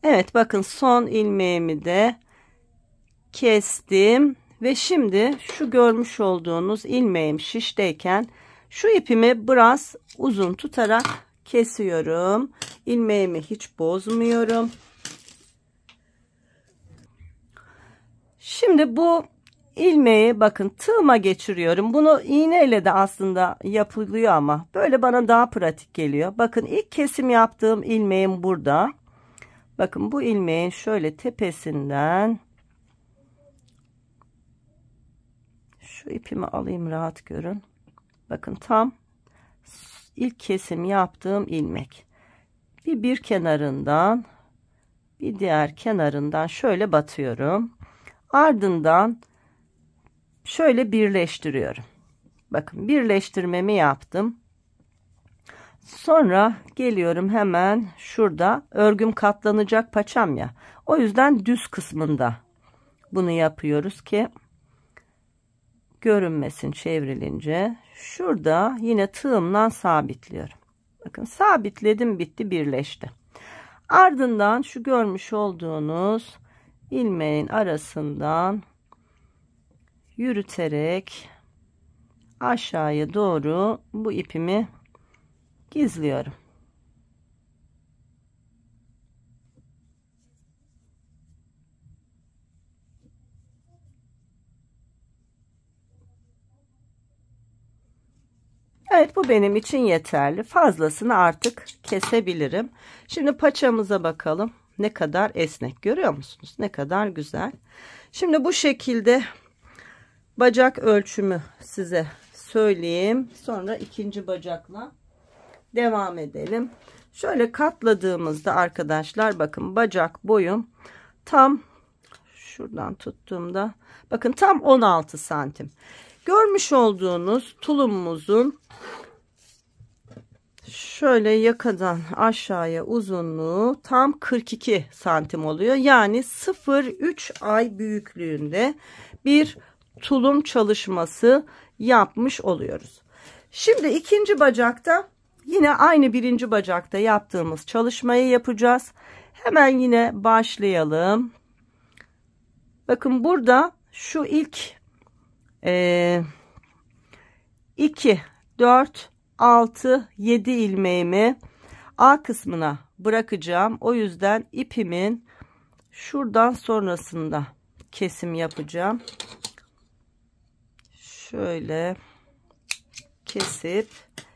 Evet, bakın son ilmeğimi de kestim ve şimdi şu görmüş olduğunuz ilmeğim şişteyken şu ipimi biraz uzun tutarak kesiyorum. İlmeğimi hiç bozmuyorum. Şimdi bu ilmeği bakın tığıma geçiriyorum. Bunu iğneyle de aslında yapılıyor ama böyle bana daha pratik geliyor. Bakın ilk kesim yaptığım ilmeğim burada. Bakın bu ilmeğin şöyle tepesinden şu ipimi alayım, rahat görün. Bakın tam ilk kesim yaptığım ilmek. Bir kenarından bir diğer kenarından şöyle batıyorum. Ardından şöyle birleştiriyorum. Bakın birleştirmemi yaptım. Sonra geliyorum, hemen şurada örgüm katlanacak paçam ya. O yüzden düz kısmında bunu yapıyoruz ki görünmesin çevrilince. Şurada yine tığımla sabitliyorum. Bakın sabitledim, bitti, birleşti. Ardından şu görmüş olduğunuz ilmeğin arasından yürüterek aşağıya doğru bu ipimi gizliyorum. Evet, bu benim için yeterli. Fazlasını artık kesebilirim. Şimdi paçamıza bakalım. Ne kadar esnek, görüyor musunuz? Ne kadar güzel. Şimdi bu şekilde bacak ölçümü size söyleyeyim. Sonra ikinci bacakla devam edelim. Şöyle katladığımızda arkadaşlar bakın bacak boyum tam şuradan tuttuğumda bakın tam 16 santim. Görmüş olduğunuz tulumumuzun şöyle yakadan aşağıya uzunluğu tam 42 santim oluyor. Yani 0,3 ay büyüklüğünde bir tulum çalışması yapmış oluyoruz. Şimdi ikinci bacakta yine aynı birinci bacakta yaptığımız çalışmayı yapacağız. Hemen yine başlayalım. Bakın burada şu ilk 2, 4, 6, 7 ilmeğimi A kısmına bırakacağım. O yüzden ipimin şuradan sonrasında kesim yapacağım. Şöyle kesip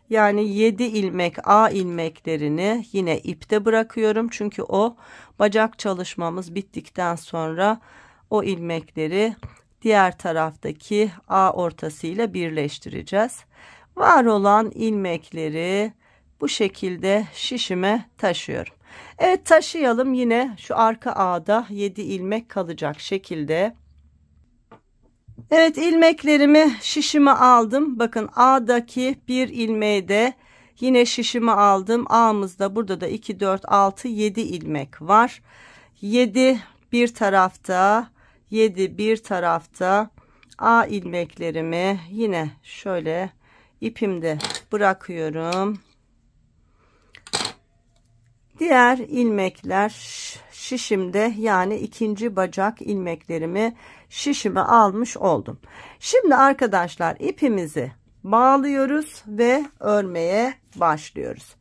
yani 7 ilmek A ilmeklerini yine ipte bırakıyorum. Çünkü o bacak çalışmamız bittikten sonra o ilmekleri diğer taraftaki A ortasıyla birleştireceğiz. Var olan ilmekleri bu şekilde şişime taşıyorum. Evet, taşıyalım. Yine şu arka A'da 7 ilmek kalacak şekilde. Evet, ilmeklerimi şişime aldım. Bakın A'daki bir ilmeği de yine şişime aldım. A'mızda burada da 2, 4, 6, 7 ilmek var. 7 bir tarafta, 7 bir tarafta. A ilmeklerimi yine şöyle ipimde bırakıyorum. Diğer ilmekler şişimde, yani ikinci bacak ilmeklerimi şişime almış oldum. Şimdi arkadaşlar ipimizi bağlıyoruz ve örmeye başlıyoruz.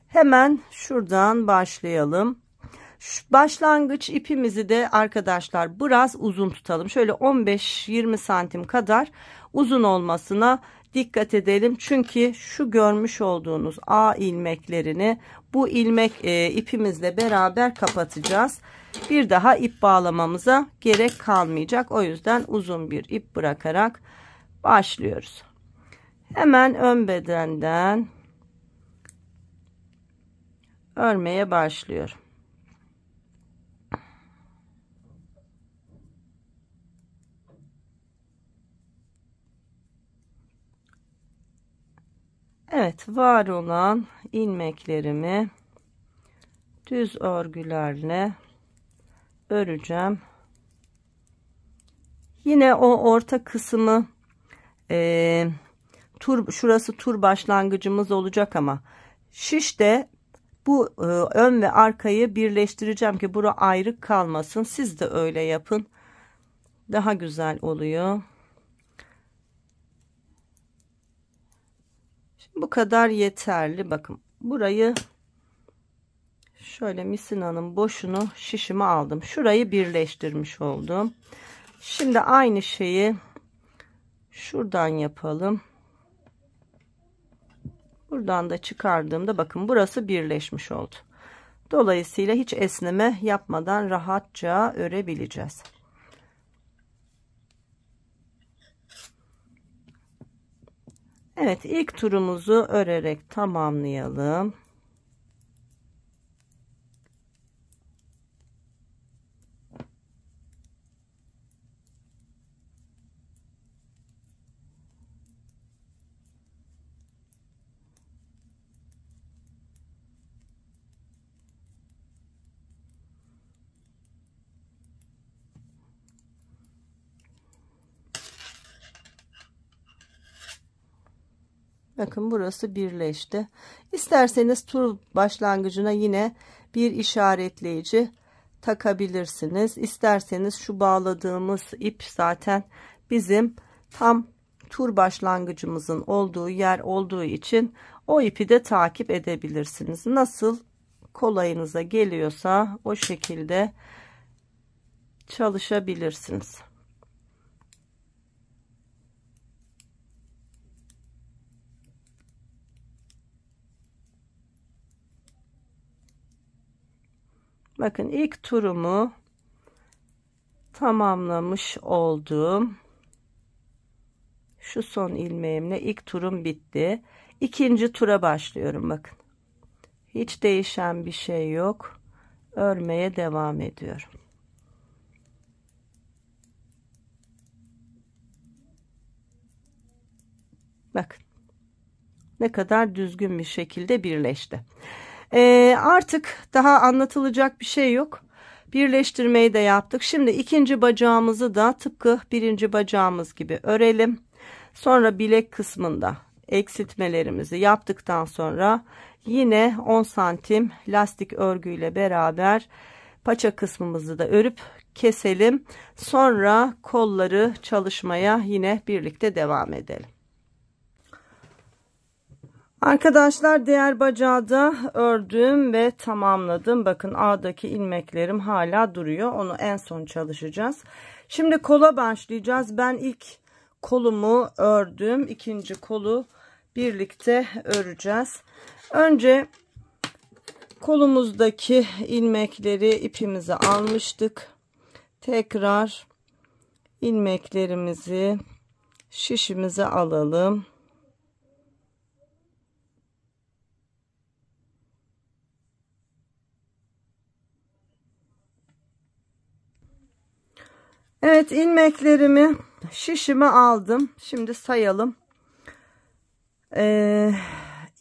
Hemen şuradan başlayalım. Şu başlangıç ipimizi de arkadaşlar biraz uzun tutalım. Şöyle 15-20 santim kadar uzun olmasına dikkat edelim. Çünkü şu görmüş olduğunuz A ilmeklerini bu ilmek ipimizle beraber kapatacağız. Bir daha ip bağlamamıza gerek kalmayacak. O yüzden uzun bir ip bırakarak başlıyoruz. Hemen ön bedenden örmeye başlıyorum. Evet, var olan ilmeklerimi düz örgülerle öreceğim. Yine o orta kısmı şurası tur başlangıcımız olacak ama şişte bu ön ve arkayı birleştireceğim ki bura ayrı kalmasın. Siz de öyle yapın. Daha güzel oluyor. Şimdi bu kadar yeterli. Bakın burayı şöyle misinanın boşunu şişime aldım. Şurayı birleştirmiş oldum. Şimdi aynı şeyi şuradan yapalım. Buradan da çıkardığımda bakın burası birleşmiş oldu. Dolayısıyla hiç esneme yapmadan rahatça örebileceğiz. Evet, ilk turumuzu örerek tamamlayalım. Bakın burası birleşti. İsterseniz tur başlangıcına yine bir işaretleyici takabilirsiniz. İsterseniz şu bağladığımız ip zaten bizim tam tur başlangıcımızın olduğu yer olduğu için o ipi de takip edebilirsiniz. Nasıl kolayınıza geliyorsa o şekilde çalışabilirsiniz. Bakın ilk turumu tamamlamış oldum. Şu son ilmeğimle ilk turum bitti. İkinci tura başlıyorum bakın. Hiç değişen bir şey yok. Örmeye devam ediyorum. Bakın. Ne kadar düzgün bir şekilde birleşti. Artık daha anlatılacak bir şey yok. Birleştirmeyi de yaptık. Şimdi ikinci bacağımızı da tıpkı birinci bacağımız gibi örelim. Sonra bilek kısmında eksiltmelerimizi yaptıktan sonra yine 10 santim lastik örgüyle beraber paça kısmımızı da örüp keselim. Sonra kolları çalışmaya yine birlikte devam edelim. Arkadaşlar diğer bacağı da ördüm ve tamamladım. Bakın A'daki ilmeklerim hala duruyor. Onu en son çalışacağız. Şimdi kola başlayacağız. Ben ilk kolumu ördüm. İkinci kolu birlikte öreceğiz. Önce kolumuzdaki ilmekleri ipimize almıştık. Tekrar ilmeklerimizi şişimize alalım. Evet, ilmeklerimi şişime aldım. Şimdi sayalım.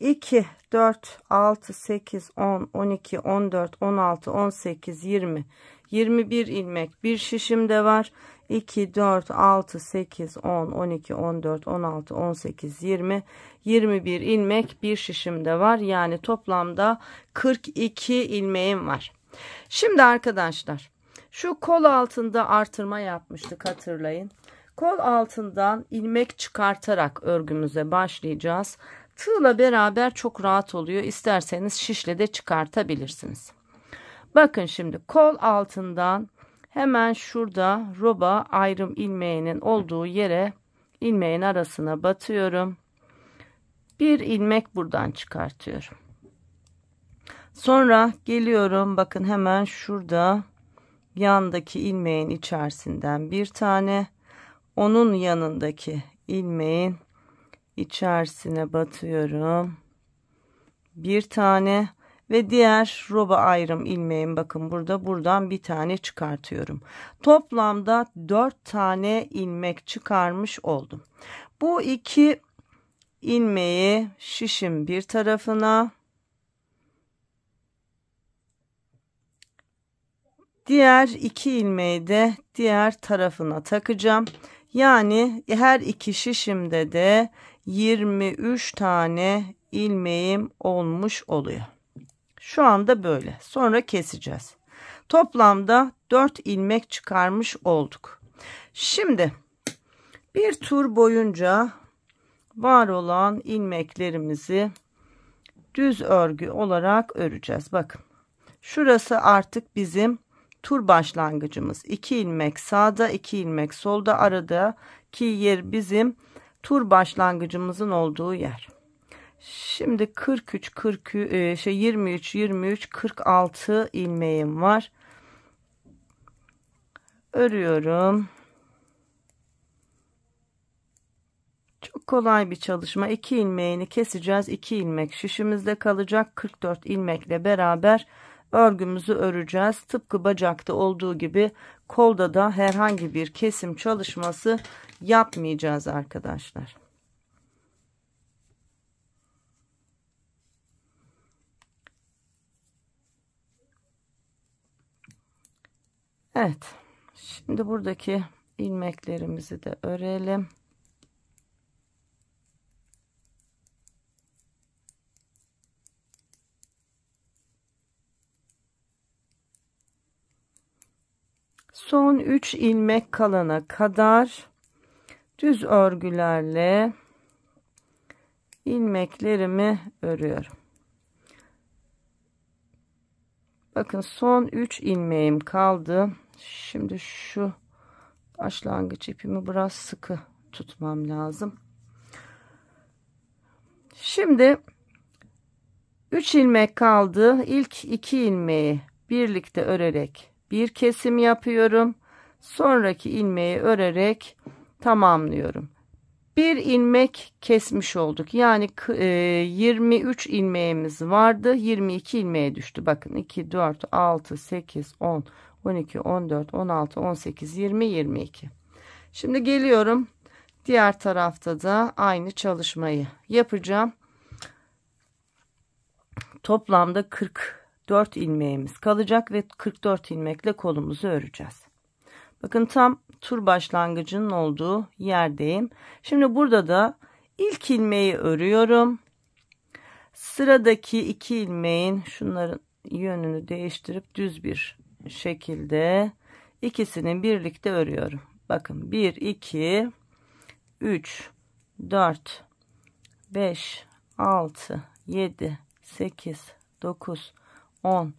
2, 4, 6, 8, 10, 12, 14, 16, 18, 20, 21 ilmek bir şişimde var. 2, 4, 6, 8, 10, 12, 14, 16, 18, 20, 21 ilmek bir şişimde var. Yani toplamda 42 ilmeğim var. Şimdi arkadaşlar, şu kol altında artırma yapmıştık, hatırlayın. Kol altından ilmek çıkartarak örgümüze başlayacağız. Tığla beraber çok rahat oluyor. İsterseniz şişle de çıkartabilirsiniz. Bakın şimdi kol altından hemen şurada roba ayrım ilmeğinin olduğu yere ilmeğin arasına batıyorum. Bir ilmek buradan çıkartıyorum. Sonra geliyorum, bakın hemen şurada yandaki ilmeğin içerisinden bir tane, onun yanındaki ilmeğin içerisine batıyorum. Bir tane ve diğer roba ayrım ilmeğim, bakın burada, buradan bir tane çıkartıyorum. Toplamda 4 tane ilmek çıkarmış oldum. Bu iki ilmeği şişin bir tarafına, diğer iki ilmeği de diğer tarafına takacağım. Yani her iki şişimde de 23 tane ilmeğim olmuş oluyor. Şu anda böyle. Sonra keseceğiz. Toplamda 4 ilmek çıkarmış olduk. Şimdi bir tur boyunca var olan ilmeklerimizi düz örgü olarak öreceğiz. Bakın. Şurası artık bizim tur başlangıcımız. 2 ilmek sağda, 2 ilmek solda, aradaki yer bizim tur başlangıcımızın olduğu yer. Şimdi 23 46 ilmeğim var. Örüyorum. Çok kolay bir çalışma. 2 ilmeğini keseceğiz. 2 ilmek şişimizde kalacak. 44 ilmekle beraber örgümüzü öreceğiz. Tıpkı bacakta olduğu gibi kolda da herhangi bir kesim çalışması yapmayacağız arkadaşlar. Evet. Şimdi buradaki ilmeklerimizi de örelim. Son 3 ilmek kalana kadar düz örgülerle ilmeklerimi örüyorum. Bakın son 3 ilmeğim kaldı. Şimdi şu başlangıç ipimi biraz sıkı tutmam lazım. Şimdi 3 ilmek kaldı. İlk 2 ilmeği birlikte örerek bir kesim yapıyorum. Sonraki ilmeği örerek tamamlıyorum. Bir ilmek kesmiş olduk. Yani 23 ilmeğimiz vardı. 22 ilmeğe düştü. Bakın 2, 4, 6, 8, 10, 12, 14, 16, 18, 20, 22. Şimdi geliyorum. Diğer tarafta da aynı çalışmayı yapacağım. Toplamda 44 ilmeğimiz kalacak ve 44 ilmekle kolumuzu öreceğiz. Bakın tam tur başlangıcının olduğu yerdeyim. Şimdi burada da ilk ilmeği örüyorum. Sıradaki 2 ilmeğin şunların yönünü değiştirip düz bir şekilde ikisini birlikte örüyorum. Bakın 1, 2, 3, 4, 5, 6, 7, 8, 9, 10,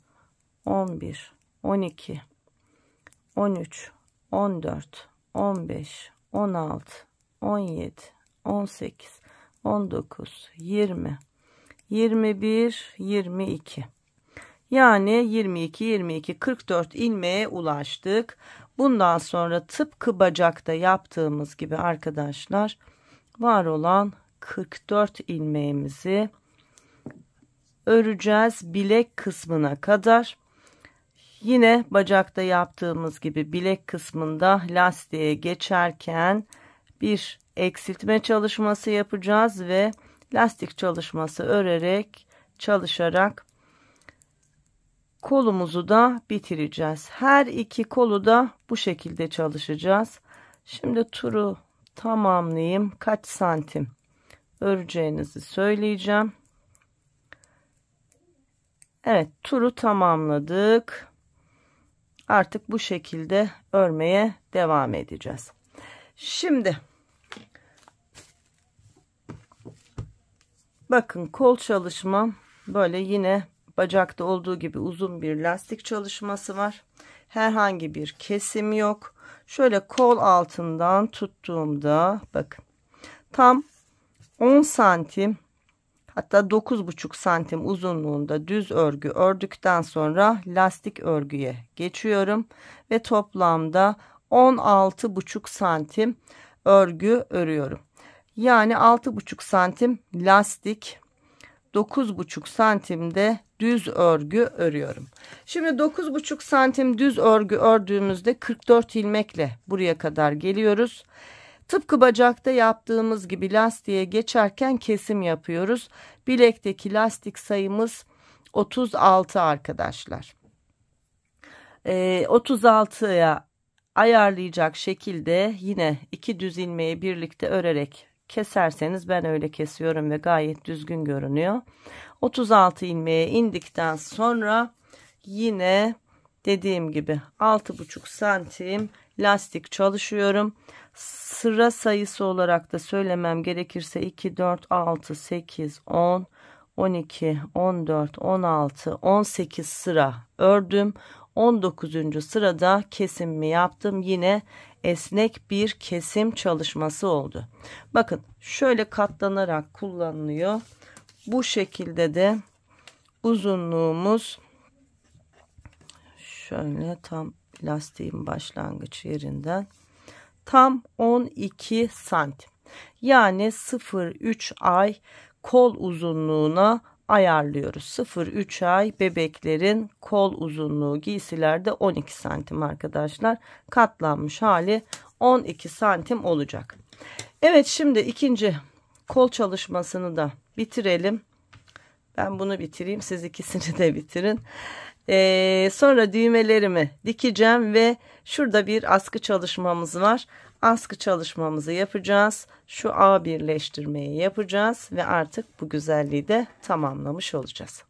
11, 12, 13, 14, 15, 16, 17, 18, 19, 20, 21, 22. Yani 22, 22, 44 ilmeğe ulaştık. Bundan sonra tıpkı bacakta yaptığımız gibi arkadaşlar var olan 44 ilmeğimizi öreceğiz bilek kısmına kadar. Yine bacakta yaptığımız gibi bilek kısmında lastiğe geçerken bir eksiltme çalışması yapacağız ve lastik çalışması örerek, çalışarak kolumuzu da bitireceğiz. Her iki kolu da bu şekilde çalışacağız. Şimdi turu tamamlayayım. Kaç santim öreceğinizi söyleyeceğim. Evet, turu tamamladık. Artık bu şekilde örmeye devam edeceğiz. Şimdi Bakın kol çalışmam böyle yine bacakta olduğu gibi uzun bir lastik çalışması var. Herhangi bir kesim yok. Şöyle kol altından tuttuğumda bakın tam 10 santim, hatta 9,5 santim uzunluğunda düz örgü ördükten sonra lastik örgüye geçiyorum ve toplamda 16,5 santim örgü örüyorum. Yani 6,5 santim lastik, 9,5 santimde düz örgü örüyorum. Şimdi 9,5 santim düz örgü ördüğümüzde 44 ilmekle buraya kadar geliyoruz. Tıpkı bacakta yaptığımız gibi lastiğe geçerken kesim yapıyoruz. Bilekteki lastik sayımız 36 arkadaşlar. 36'ya ayarlayacak şekilde yine 2 düz ilmeği birlikte örerek keserseniz, ben öyle kesiyorum ve gayet düzgün görünüyor. 36 ilmeğe indikten sonra yine dediğim gibi 6,5 santim lastik çalışıyorum. Sıra sayısı olarak da söylemem gerekirse 2, 4, 6, 8, 10, 12, 14, 16, 18 sıra ördüm. 19. sırada kesimimi yaptım. Yine esnek bir kesim çalışması oldu. Bakın şöyle katlanarak kullanılıyor. Bu şekilde de uzunluğumuz şöyle tam lastiğin başlangıç yerinden tam 12 santim. Yani 0,3 ay kol uzunluğuna ayarlıyoruz. 0,3 ay bebeklerin kol uzunluğu giysilerde 12 santim arkadaşlar. Katlanmış hali 12 santim olacak. Evet, şimdi ikinci kol çalışmasını da bitirelim. Ben bunu bitireyim, siz ikisini de bitirin. Sonra düğmelerimi dikeceğim ve şurada bir askı çalışmamız var. Askı çalışmamızı yapacağız. Şu ağ birleştirmeyi yapacağız ve artık bu güzelliği de tamamlamış olacağız.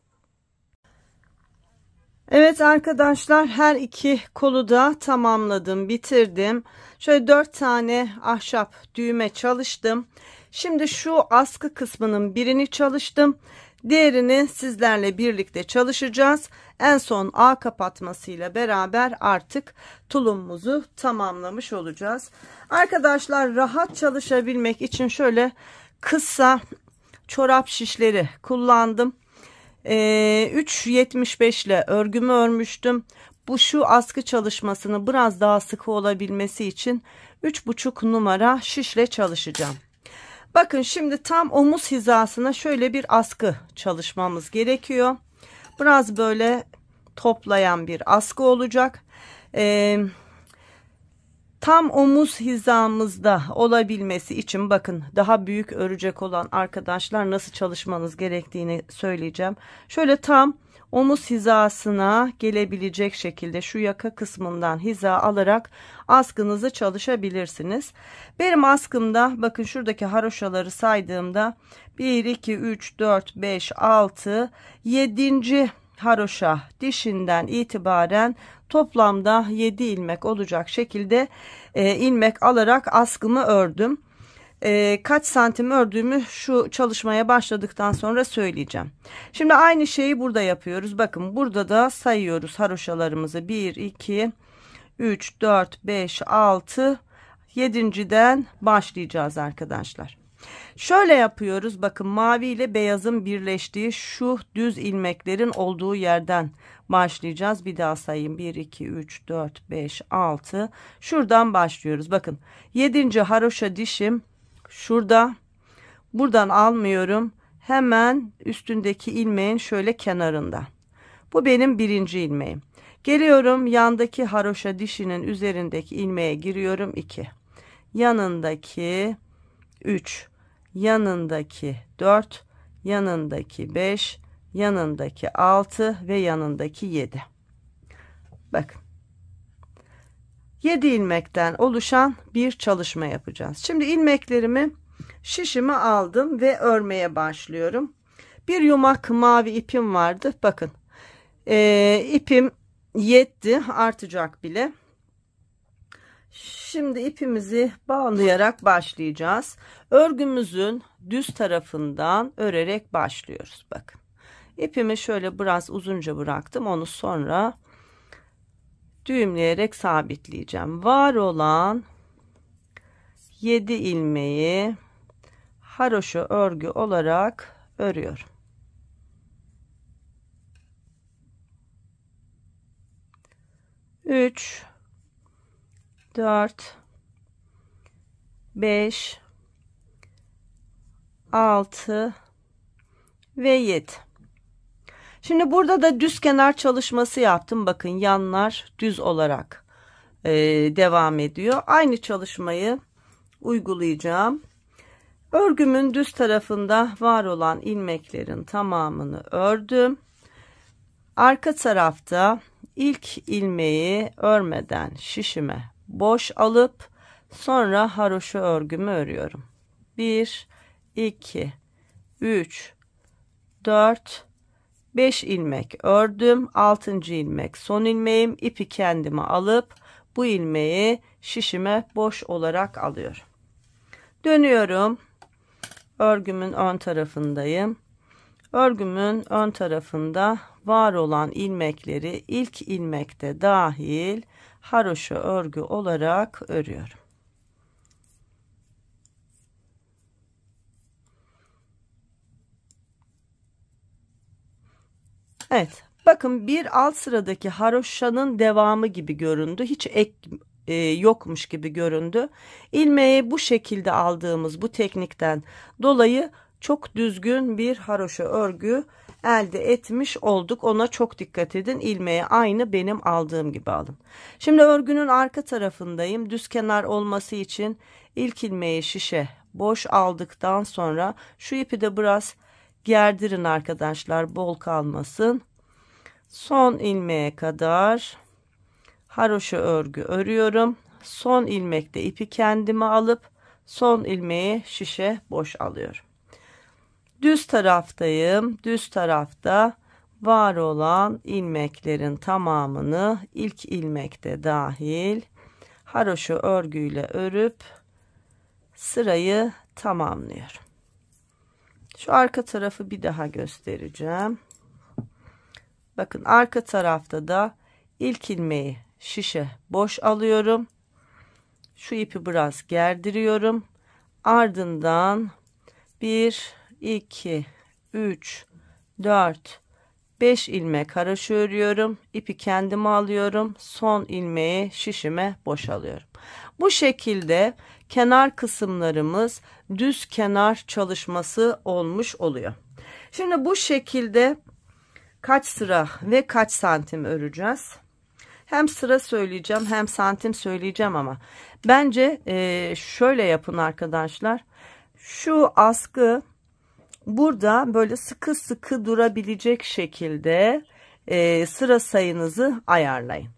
Evet arkadaşlar, her iki kolu da tamamladım, bitirdim. Şöyle 4 tane ahşap düğme çalıştım. Şimdi şu askı kısmının birini çalıştım. Diğerini sizlerle birlikte çalışacağız. En son ağ kapatmasıyla beraber artık tulumumuzu tamamlamış olacağız. Arkadaşlar, rahat çalışabilmek için şöyle kısa çorap şişleri kullandım. 3.75 ile örgümü örmüştüm. Bu şu askı çalışmasını biraz daha sıkı olabilmesi için 3,5 numara şişle çalışacağım. Bakın şimdi tam omuz hizasına şöyle bir askı çalışmamız gerekiyor. Biraz böyle toplayan bir askı olacak. Tam omuz hizamızda olabilmesi için bakın, daha büyük örecek olan arkadaşlar nasıl çalışmanız gerektiğini söyleyeceğim. Şöyle tam omuz hizasına gelebilecek şekilde şu yaka kısmından hiza alarak askınızı çalışabilirsiniz. Benim askımda bakın şuradaki haroşaları saydığımda 1, 2, 3, 4, 5, 6, 7. haroşa dişinden itibaren toplamda 7 ilmek olacak şekilde ilmek alarak askımı ördüm. Kaç santim ördüğümü şu çalışmaya başladıktan sonra söyleyeceğim. Şimdi aynı şeyi burada yapıyoruz. Bakın burada da sayıyoruz haroşalarımızı. 1, 2, 3, 4, 5, 6, 7.den başlayacağız arkadaşlar. Şöyle yapıyoruz. Bakın mavi ile beyazın birleştiği şu düz ilmeklerin olduğu yerden başlayacağız. Bir daha sayayım. 1, 2, 3, 4, 5, 6. Şuradan başlıyoruz. Bakın 7. haroşa dişim şurada. Buradan almıyorum. Hemen üstündeki ilmeğin şöyle kenarında. Bu benim 1. ilmeğim. Geliyorum yandaki haroşa dişinin üzerindeki ilmeğe giriyorum. 2. Yanındaki 3. Yanındaki 4. Yanındaki 5. Yanındaki 6 ve yanındaki 7. Bakın. 7 ilmekten oluşan bir çalışma yapacağız. Şimdi ilmeklerimi, şişimi aldım ve örmeye başlıyorum. Bir yumak mavi ipim vardı. Bakın ipim yetti, artacak bile. Şimdi ipimizi bağlayarak başlayacağız. Örgümüzün düz tarafından örerek başlıyoruz. Bakın. İpimi şöyle biraz uzunca bıraktım. Onu sonra düğümleyerek sabitleyeceğim. Var olan 7 ilmeği haroşa örgü olarak örüyorum. Üç, 4, 5, 6 ve 7. Şimdi burada da düz kenar çalışması yaptım. Bakın yanlar düz olarak devam ediyor. Aynı çalışmayı uygulayacağım. Örgümün düz tarafında var olan ilmeklerin tamamını ördüm. Arka tarafta ilk ilmeği örmeden şişime boş alıp sonra haroşa örgümü örüyorum. 1, 2, 3, 4, 5 ilmek ördüm. 6. ilmek son ilmeğim. İpi kendime alıp bu ilmeği şişime boş olarak alıyorum. Dönüyorum. Örgümün ön tarafındayım. Örgümün ön tarafında var olan ilmekleri ilk ilmekte dahil haroşa örgü olarak örüyorum. Evet, bakın bir alt sıradaki haroşanın devamı gibi göründü. Hiç ek yokmuş gibi göründü. İlmeği bu şekilde aldığımız bu teknikten dolayı çok düzgün bir haroşa örgü elde etmiş olduk. Ona çok dikkat edin. İlmeği aynı benim aldığım gibi alın. Şimdi örgünün arka tarafındayım. Düz kenar olması için ilk ilmeği şişe boş aldıktan sonra şu ipi de biraz gerdirin arkadaşlar, bol kalmasın. Son ilmeğe kadar haroşa örgü örüyorum. Son ilmekte ipi kendime alıp son ilmeği şişe boş alıyorum. Düz taraftayım. Düz tarafta var olan ilmeklerin tamamını ilk ilmekte dahil haroşa örgüyle örüp sırayı tamamlıyorum. Şu arka tarafı bir daha göstereceğim. Bakın arka tarafta da ilk ilmeği şişe boş alıyorum. Şu ipi biraz gerdiriyorum. Ardından 1, 2, 3, 4, 5 ilmek haroşa örüyorum. İpi kendime alıyorum. Son ilmeği şişime boşalıyorum. Bu şekilde kenar kısımlarımız düz kenar çalışması olmuş oluyor. Şimdi bu şekilde kaç sıra ve kaç santim öreceğiz? Hem sıra söyleyeceğim hem santim söyleyeceğim ama bence şöyle yapın arkadaşlar. Şu askı burada böyle sıkı sıkı durabilecek şekilde sıra sayınızı ayarlayın.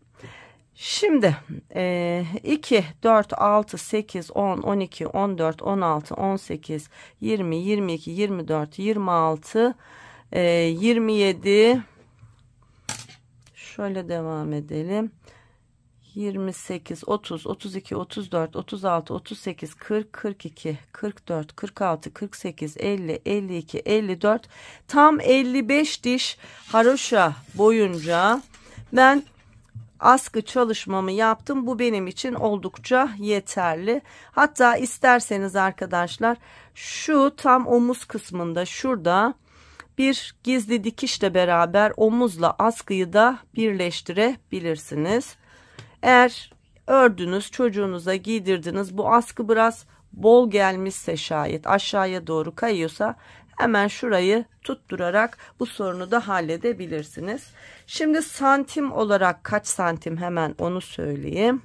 Şimdi 2, 4, 6, 8, 10, 12, 14, 16, 18, 20, 22, 24, 26, 27, şöyle devam edelim. 28, 30, 32, 34, 36, 38, 40, 42, 44, 46, 48, 50, 52, 54, tam 55 diş haroşa boyunca ben askı çalışmamı yaptım. Bu benim için oldukça yeterli. Hatta isterseniz arkadaşlar şu tam omuz kısmında şurada bir gizli dikişle beraber omuzla askıyı da birleştirebilirsiniz. Eğer ördünüz, çocuğunuza giydirdiniz, bu askı biraz bol gelmişse, şayet aşağıya doğru kayıyorsa hemen şurayı tutturarak bu sorunu da halledebilirsiniz. Şimdi santim olarak kaç santim, hemen onu söyleyeyim.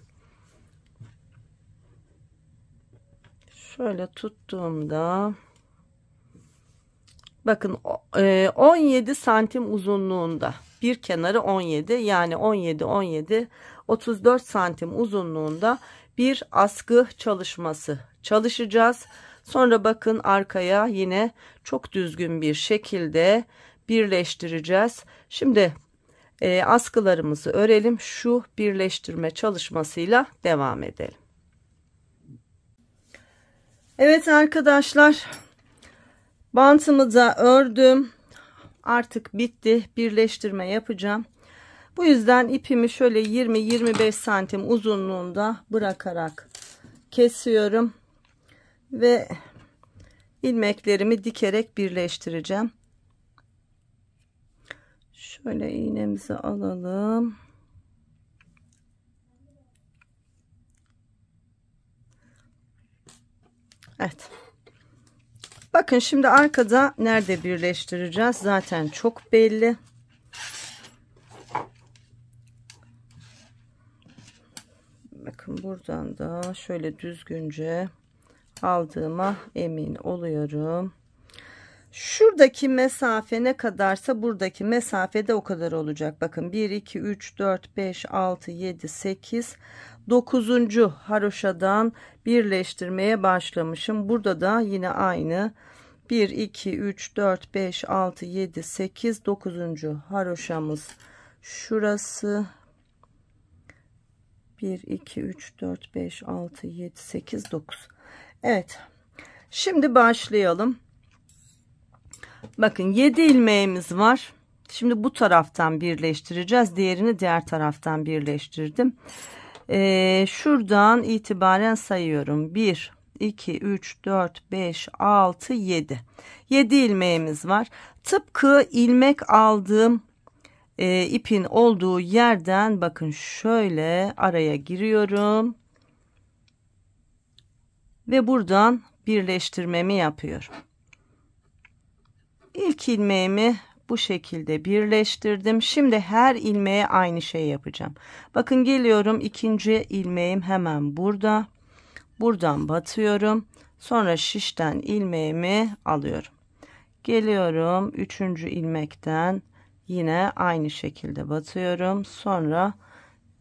Şöyle tuttuğumda bakın 17 santim uzunluğunda, bir kenarı 17, yani 17 17 34 santim uzunluğunda bir askı çalışması çalışacağız. Sonra bakın arkaya yine çok düzgün bir şekilde birleştireceğiz. Şimdi askılarımızı örelim. Şu birleştirme çalışmasıyla devam edelim. Evet arkadaşlar, bantımı da ördüm. Artık bitti. Birleştirme yapacağım. Bu yüzden ipimi şöyle 20-25 santim uzunluğunda bırakarak kesiyorum ve ilmeklerimi dikerek birleştireceğim. Şöyle iğnemizi alalım. Evet. Bakın şimdi arkada nerede birleştireceğiz? Zaten çok belli. Bakın buradan da şöyle düzgünce aldığıma emin oluyorum. Şuradaki mesafe ne kadarsa buradaki mesafe de o kadar olacak. Bakın 1, 2, 3, 4, 5, 6, 7, 8, 9. haroşadan birleştirmeye başlamışım. Burada da yine aynı 1, 2, 3, 4, 5, 6, 7, 8, 9. haroşamız şurası. 1, 2, 3, 4, 5, 6, 7, 8, 9. Evet. Şimdi başlayalım. Bakın 7 ilmeğimiz var. Şimdi bu taraftan birleştireceğiz. Diğerini diğer taraftan birleştirdim. Şuradan itibaren sayıyorum. 1, 2, 3, 4, 5, 6, 7. 7 ilmeğimiz var. Tıpkı ilmek aldığım ipin olduğu yerden bakın şöyle araya giriyorum. Ve buradan birleştirmemi yapıyorum. İlk ilmeğimi bu şekilde birleştirdim. Şimdi her ilmeğe aynı şey yapacağım. Bakın geliyorum, ikinci ilmeğim hemen burada. Buradan batıyorum. Sonra şişten ilmeğimi alıyorum. Geliyorum, üçüncü ilmekten yine aynı şekilde batıyorum. Sonra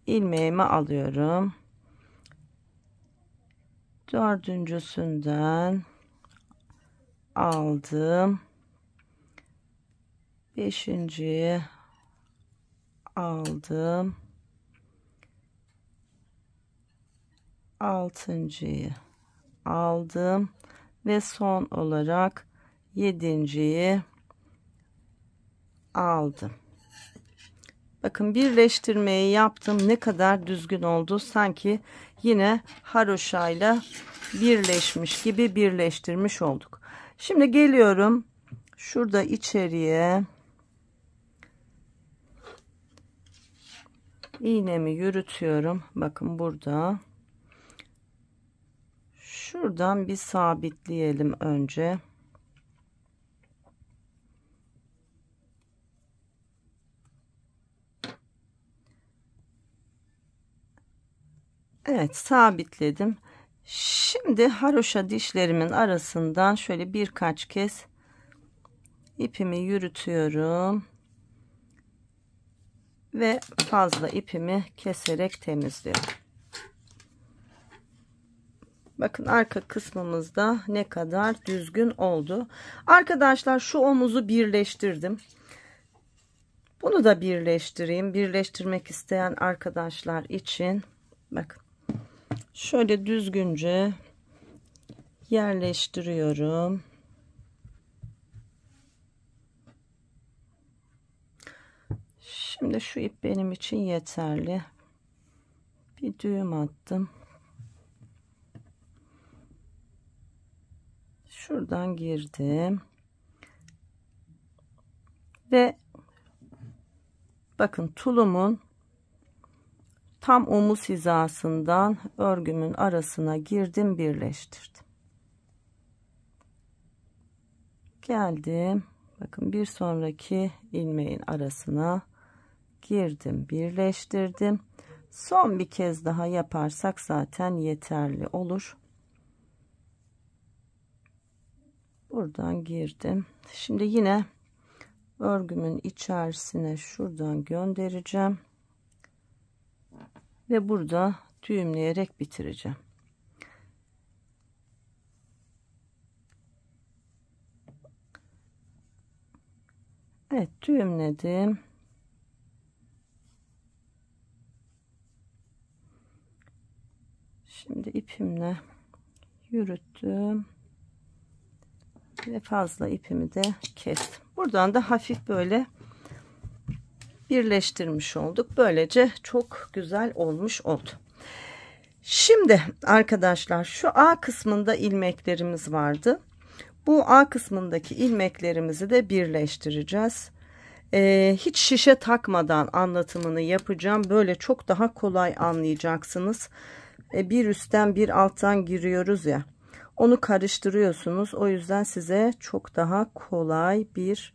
ilmeğimi alıyorum. Dördüncüsünden aldım. Beşinciyi aldım. Altıncıyı aldım. Ve son olarak yedinciyi aldım. Bakın birleştirmeyi yaptım. Ne kadar düzgün oldu. Sanki yine haroşayla birleşmiş gibi birleştirmiş olduk. Şimdi geliyorum. Şurada içeriye iğnemi yürütüyorum. Bakın burada. Şuradan bir sabitleyelim önce. Evet, sabitledim. Şimdi haroşa dişlerimin arasından şöyle birkaç kez ipimi yürütüyorum ve fazla ipimi keserek temizliyorum. Bakın arka kısmımızda ne kadar düzgün oldu. Arkadaşlar şu omuzu birleştirdim. Bunu da birleştireyim. Birleştirmek isteyen arkadaşlar için bakın şöyle düzgünce yerleştiriyorum. Şimdi şu ip benim için yeterli. Bir düğüm attım. Şuradan girdim. Ve bakın tulumun tam omuz hizasından örgümün arasına girdim, birleştirdim. Geldim. Bakın bir sonraki ilmeğin arasına girdim, birleştirdim. Son bir kez daha yaparsak zaten yeterli olur. Buradan girdim. Şimdi yine örgümün içerisine şuradan göndereceğim. Ve burada düğümleyerek bitireceğim. Evet, düğümledim. Şimdi ipimle yürüttüm ve fazla ipimi de kestim. Buradan da hafif böyle birleştirmiş olduk. Böylece çok güzel olmuş oldu. Şimdi arkadaşlar şu A kısmında ilmeklerimiz vardı. Bu A kısmındaki ilmeklerimizi de birleştireceğiz. Hiç şişe takmadan anlatımını yapacağım. Böyle çok daha kolay anlayacaksınız. Bir üstten bir alttan giriyoruz ya. Onu karıştırıyorsunuz. O yüzden size çok daha kolay bir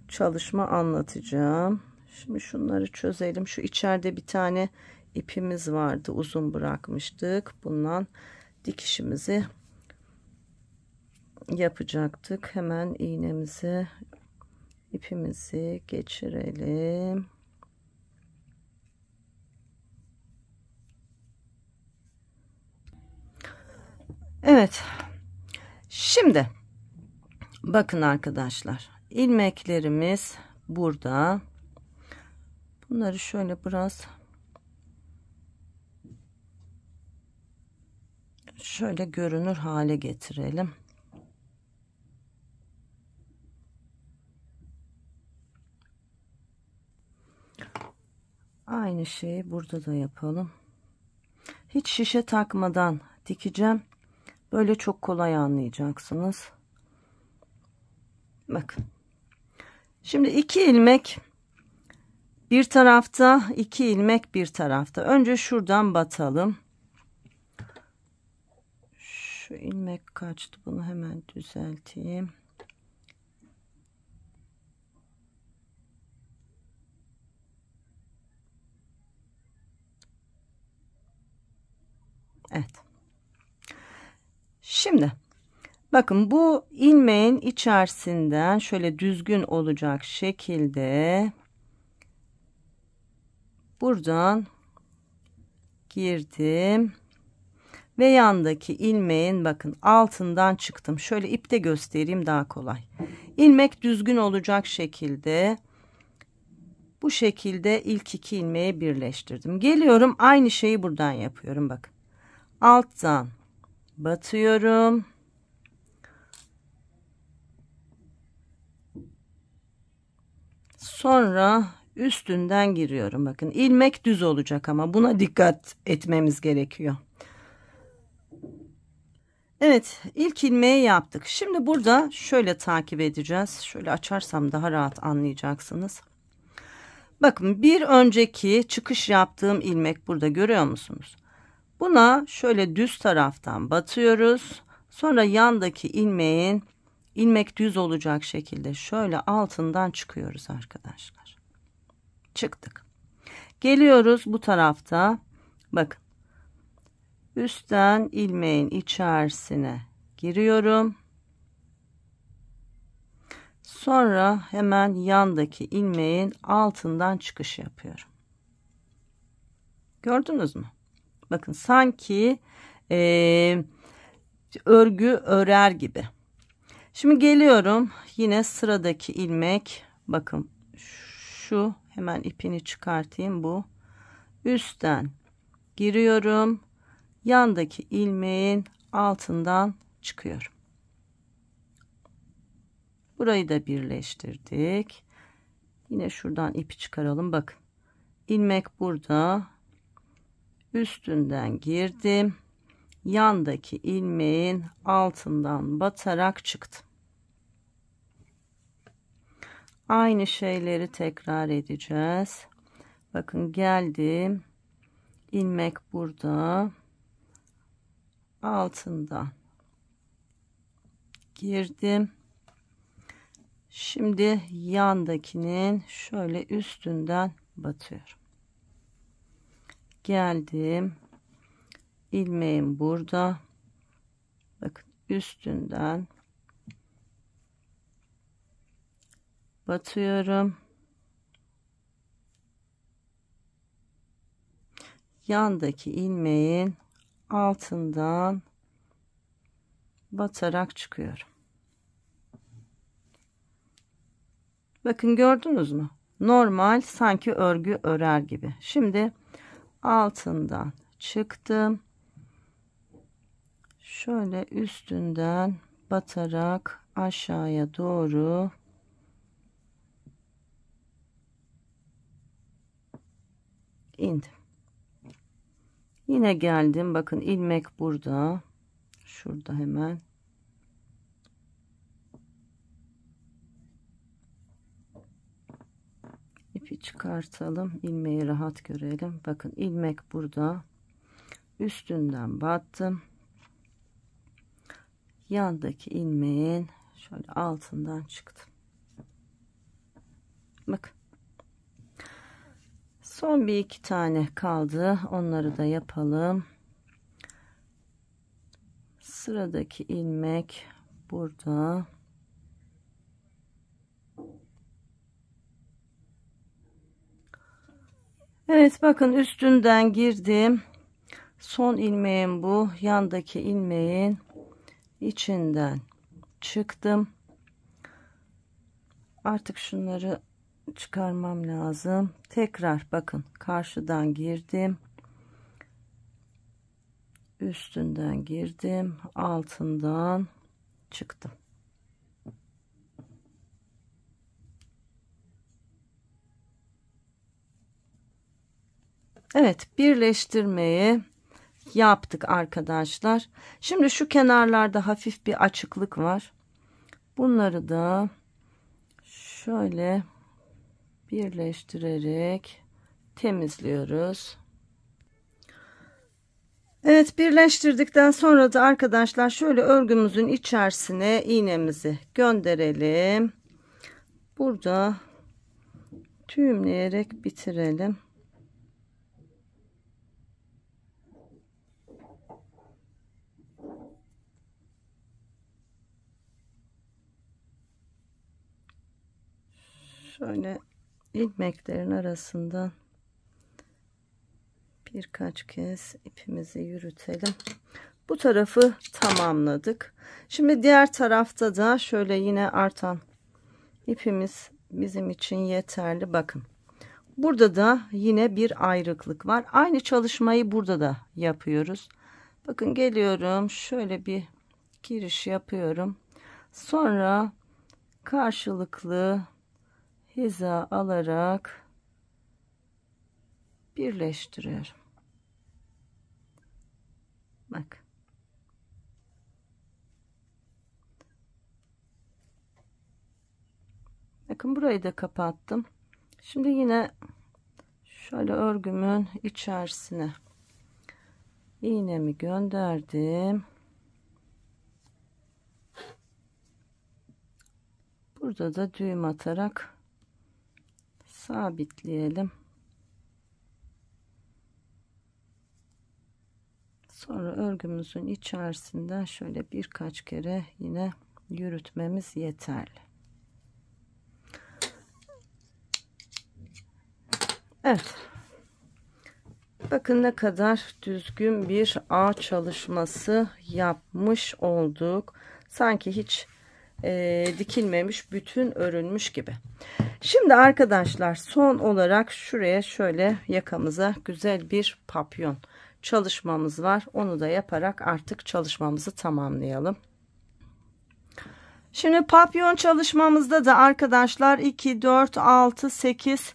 çalışma anlatacağım. Şimdi şunları çözelim. Şu içeride bir tane ipimiz vardı. Uzun bırakmıştık. Bundan dikişimizi yapacaktık. Hemen iğnemizi, ipimizi geçirelim. Evet. Şimdi bakın arkadaşlar. İlmeklerimiz burada. Bunları şöyle biraz şöyle görünür hale getirelim. Aynı şeyi burada da yapalım. Hiç şişe takmadan dikeceğim. Böyle çok kolay anlayacaksınız. Bakın. Şimdi 2 ilmek bir tarafta, 2 ilmek bir tarafta. Önce şuradan batalım. Şu ilmek kaçtı? Bunu hemen düzelteyim. Evet. Şimdi bakın bu ilmeğin içerisinden şöyle düzgün olacak şekilde buradan girdim ve yandaki ilmeğin bakın altından çıktım. Şöyle ipte göstereyim daha kolay. İlmek düzgün olacak şekilde bu şekilde ilk 2 ilmeği birleştirdim. Geliyorum aynı şeyi buradan yapıyorum bakın. Alttan batıyorum. Sonra üstünden giriyorum. Bakın ilmek düz olacak ama buna dikkat etmemiz gerekiyor. Evet, ilk ilmeği yaptık. Şimdi burada şöyle takip edeceğiz. Şöyle açarsam daha rahat anlayacaksınız. Bakın bir önceki çıkış yaptığım ilmek burada, görüyor musunuz? Buna şöyle düz taraftan batıyoruz. Sonra yandaki ilmeğin ilmek düz olacak şekilde şöyle altından çıkıyoruz arkadaşlar. Çıktık. Geliyoruz bu tarafta. Bakın. Üstten ilmeğin içerisine giriyorum. Sonra hemen yandaki ilmeğin altından çıkış yapıyorum. Gördünüz mü? Bakın sanki örgü örer gibi. Şimdi geliyorum yine sıradaki ilmek. Bakın şu, hemen ipini çıkartayım, bu. Üstten giriyorum. Yandaki ilmeğin altından çıkıyorum. Burayı da birleştirdik. Yine şuradan ipi çıkaralım. Bakın. İlmek burada. Üstünden girdim. Yandaki ilmeğin altından batarak çıktım. Aynı şeyleri tekrar edeceğiz. Bakın geldim. İlmek burada. Altından girdim. Şimdi yandakinin şöyle üstünden batıyorum. Geldim. İlmeğim burada. Bakın üstünden batıyorum. Yandaki ilmeğin altından batarak çıkıyorum. Bakın gördünüz mü? Normal, sanki örgü örer gibi. Şimdi altından çıktım. şöyle üstünden batarak aşağıya doğru indim. Yine geldim. Bakın ilmek burada. Şurada hemen. İpi çıkartalım. İlmeği rahat görelim. Bakın ilmek burada. Üstünden battım. Yandaki ilmeğin şöyle altından çıktım. Bakın. Son bir iki tane kaldı. Onları da yapalım. Sıradaki ilmek burada. Evet, bakın üstünden girdim. Son ilmeğim bu. Yandaki ilmeğin içinden çıktım. Artık şunları çıkarmam lazım. Tekrar bakın karşıdan girdim. Üstünden girdim. Altından çıktım. Evet, birleştirmeyi yaptık arkadaşlar. Şimdi şu kenarlarda hafif bir açıklık var. Bunları da şöyle birleştirerek temizliyoruz. Evet, birleştirdikten sonra da arkadaşlar şöyle örgümüzün içerisine iğnemizi gönderelim. Burada düğümleyerek bitirelim. Şöyle ilmeklerin arasından birkaç kez ipimizi yürütelim. Bu tarafı tamamladık. Şimdi diğer tarafta da şöyle yine artan ipimiz bizim için yeterli. Bakın. Burada da yine bir ayrıklık var. Aynı çalışmayı burada da yapıyoruz. Bakın geliyorum. Şöyle bir giriş yapıyorum. Sonra karşılıklı hiza alarak birleştiriyorum. Bak. Bakın burayı da kapattım. Şimdi yine şöyle örgümün içerisine iğnemi gönderdim. Burada da düğüm atarak sabitleyelim. Sonra örgümüzün içerisinden şöyle birkaç kere yine yürütmemiz yeterli. Evet. Bakın ne kadar düzgün bir ağ çalışması yapmış olduk. Sanki hiç dikilmemiş, bütün örülmüş gibi. Şimdi arkadaşlar son olarak şuraya şöyle yakamıza güzel bir papyon çalışmamız var. Onu da yaparak artık çalışmamızı tamamlayalım. Şimdi papyon çalışmamızda da arkadaşlar 2 4 6 8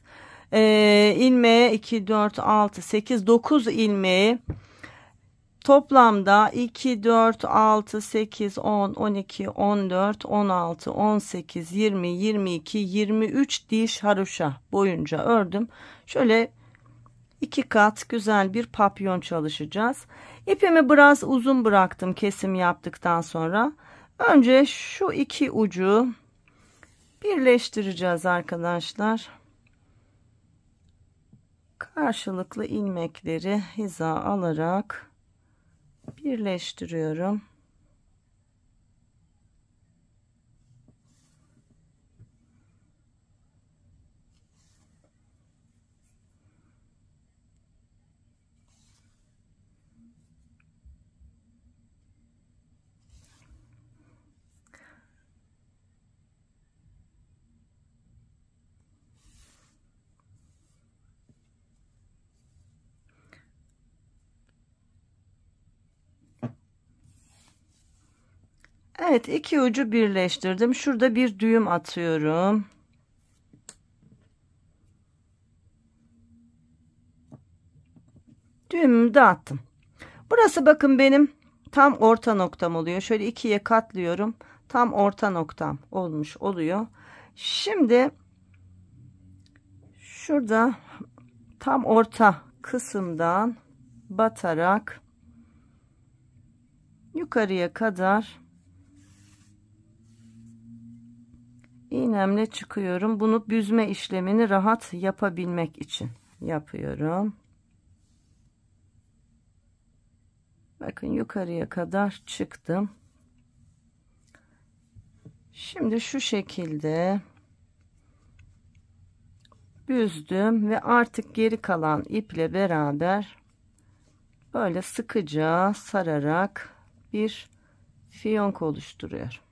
ilmeğe 2 4 6 8 9 ilmeği toplamda 2 4 6 8 10 12 14 16 18 20 22 23 diş haroşa boyunca ördüm. Şöyle 2 kat güzel bir papyon çalışacağız. İpimi biraz uzun bıraktım kesim yaptıktan sonra. Önce şu iki ucu birleştireceğiz arkadaşlar. Karşılıklı ilmekleri hiza alarak birleştiriyorum. Evet, iki ucu birleştirdim. Şurada bir düğüm atıyorum. Düğümümü de attım. Burası bakın benim tam orta noktam oluyor. Şöyle ikiye katlıyorum. Tam orta noktam olmuş oluyor. Şimdi şurada tam orta kısımdan batarak yukarıya kadar iğnemle çıkıyorum. Bunu büzme işlemini rahat yapabilmek için yapıyorum. Bakın yukarıya kadar çıktım. Şimdi şu şekilde büzdüm ve artık geri kalan iple beraber böyle sıkıca sararak bir fiyonk oluşturuyorum.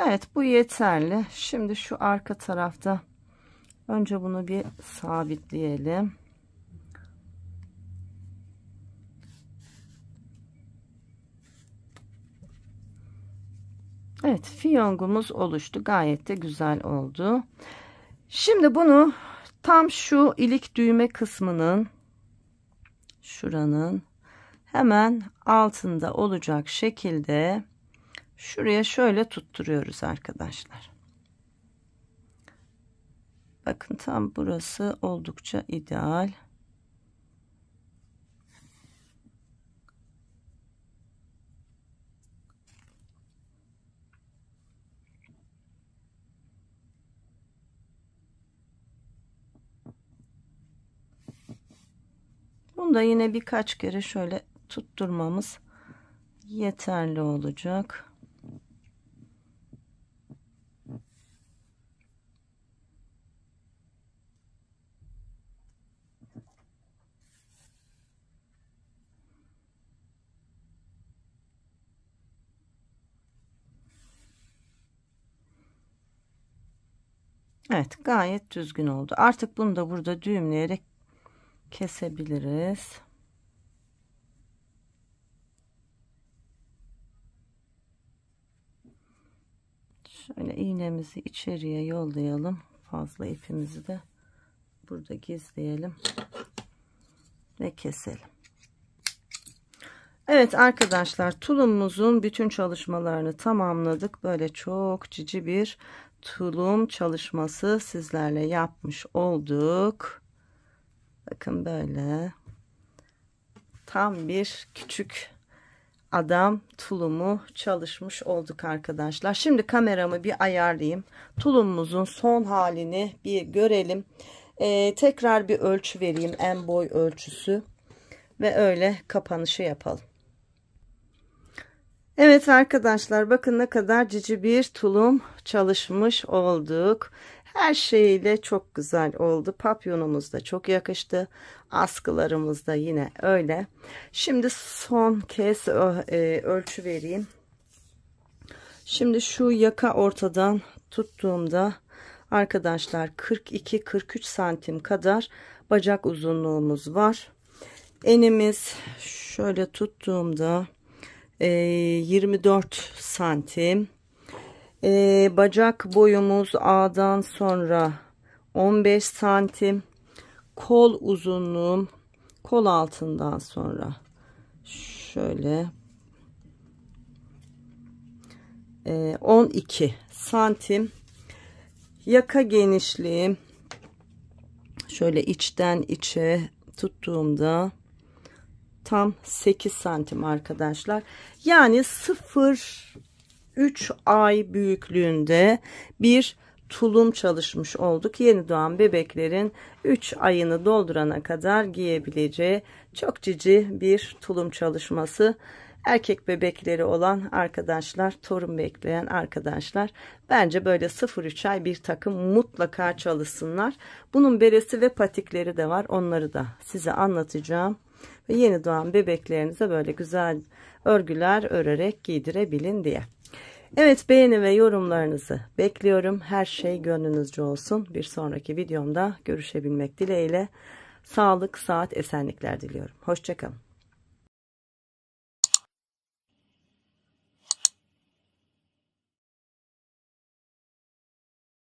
Evet, bu yeterli. Şimdi şu arka tarafta önce bunu bir sabitleyelim. Evet, fiyongumuz oluştu. Gayet de güzel oldu. Şimdi bunu tam şu ilik düğme kısmının, şuranın hemen altında olacak şekilde şuraya şöyle tutturuyoruz arkadaşlar. Bakın tam burası oldukça ideal. Bunu da yine birkaç kere şöyle tutturmamız yeterli olacak. Evet, gayet düzgün oldu. Artık bunu da burada düğümleyerek kesebiliriz. Şöyle iğnemizi içeriye yollayalım. Fazla ipimizi de burada gizleyelim ve keselim. Evet arkadaşlar, tulumumuzun bütün çalışmalarını tamamladık. Böyle çok cici bir tulum çalışması sizlerle yapmış olduk. Bakın böyle tam bir küçük adam tulumu çalışmış olduk arkadaşlar. Şimdi kameramı bir ayarlayayım. Tulumumuzun son halini bir görelim. Tekrar bir ölçü vereyim, en boy ölçüsü ve öyle kapanışı yapalım. Evet arkadaşlar, bakın ne kadar cici bir tulum çalışmış olduk. Her şeyiyle çok güzel oldu. Papyonumuz da çok yakıştı. Askılarımız da yine öyle. Şimdi son kez ölçü vereyim. Şimdi şu yaka ortadan tuttuğumda arkadaşlar 42-43 santim kadar bacak uzunluğumuz var. Enimiz şöyle tuttuğumda 24 santim. Bacak boyumuz A'dan sonra 15 santim. Kol uzunluğum kol altından sonra şöyle 12 santim. Yaka genişliğim şöyle içten içe tuttuğumda tam 8 santim arkadaşlar. Yani 0,3 ay büyüklüğünde bir tulum çalışmış olduk. Yeni doğan bebeklerin 3 ayını doldurana kadar giyebileceği çok cici bir tulum çalışması. Erkek bebekleri olan arkadaşlar, torun bekleyen arkadaşlar, bence böyle 0,3 ay bir takım mutlaka çalışsınlar. Bunun beresi ve patikleri de var. Onları da size anlatacağım. ve yeni doğan bebeklerinize böyle güzel örgüler örerek giydirebilin diye. Evet, beğeni ve yorumlarınızı bekliyorum. Her şey gönlünüzce olsun. Bir sonraki videomda görüşebilmek dileğiyle. Sağlık, sıhhat, esenlikler diliyorum. Hoşça kalın.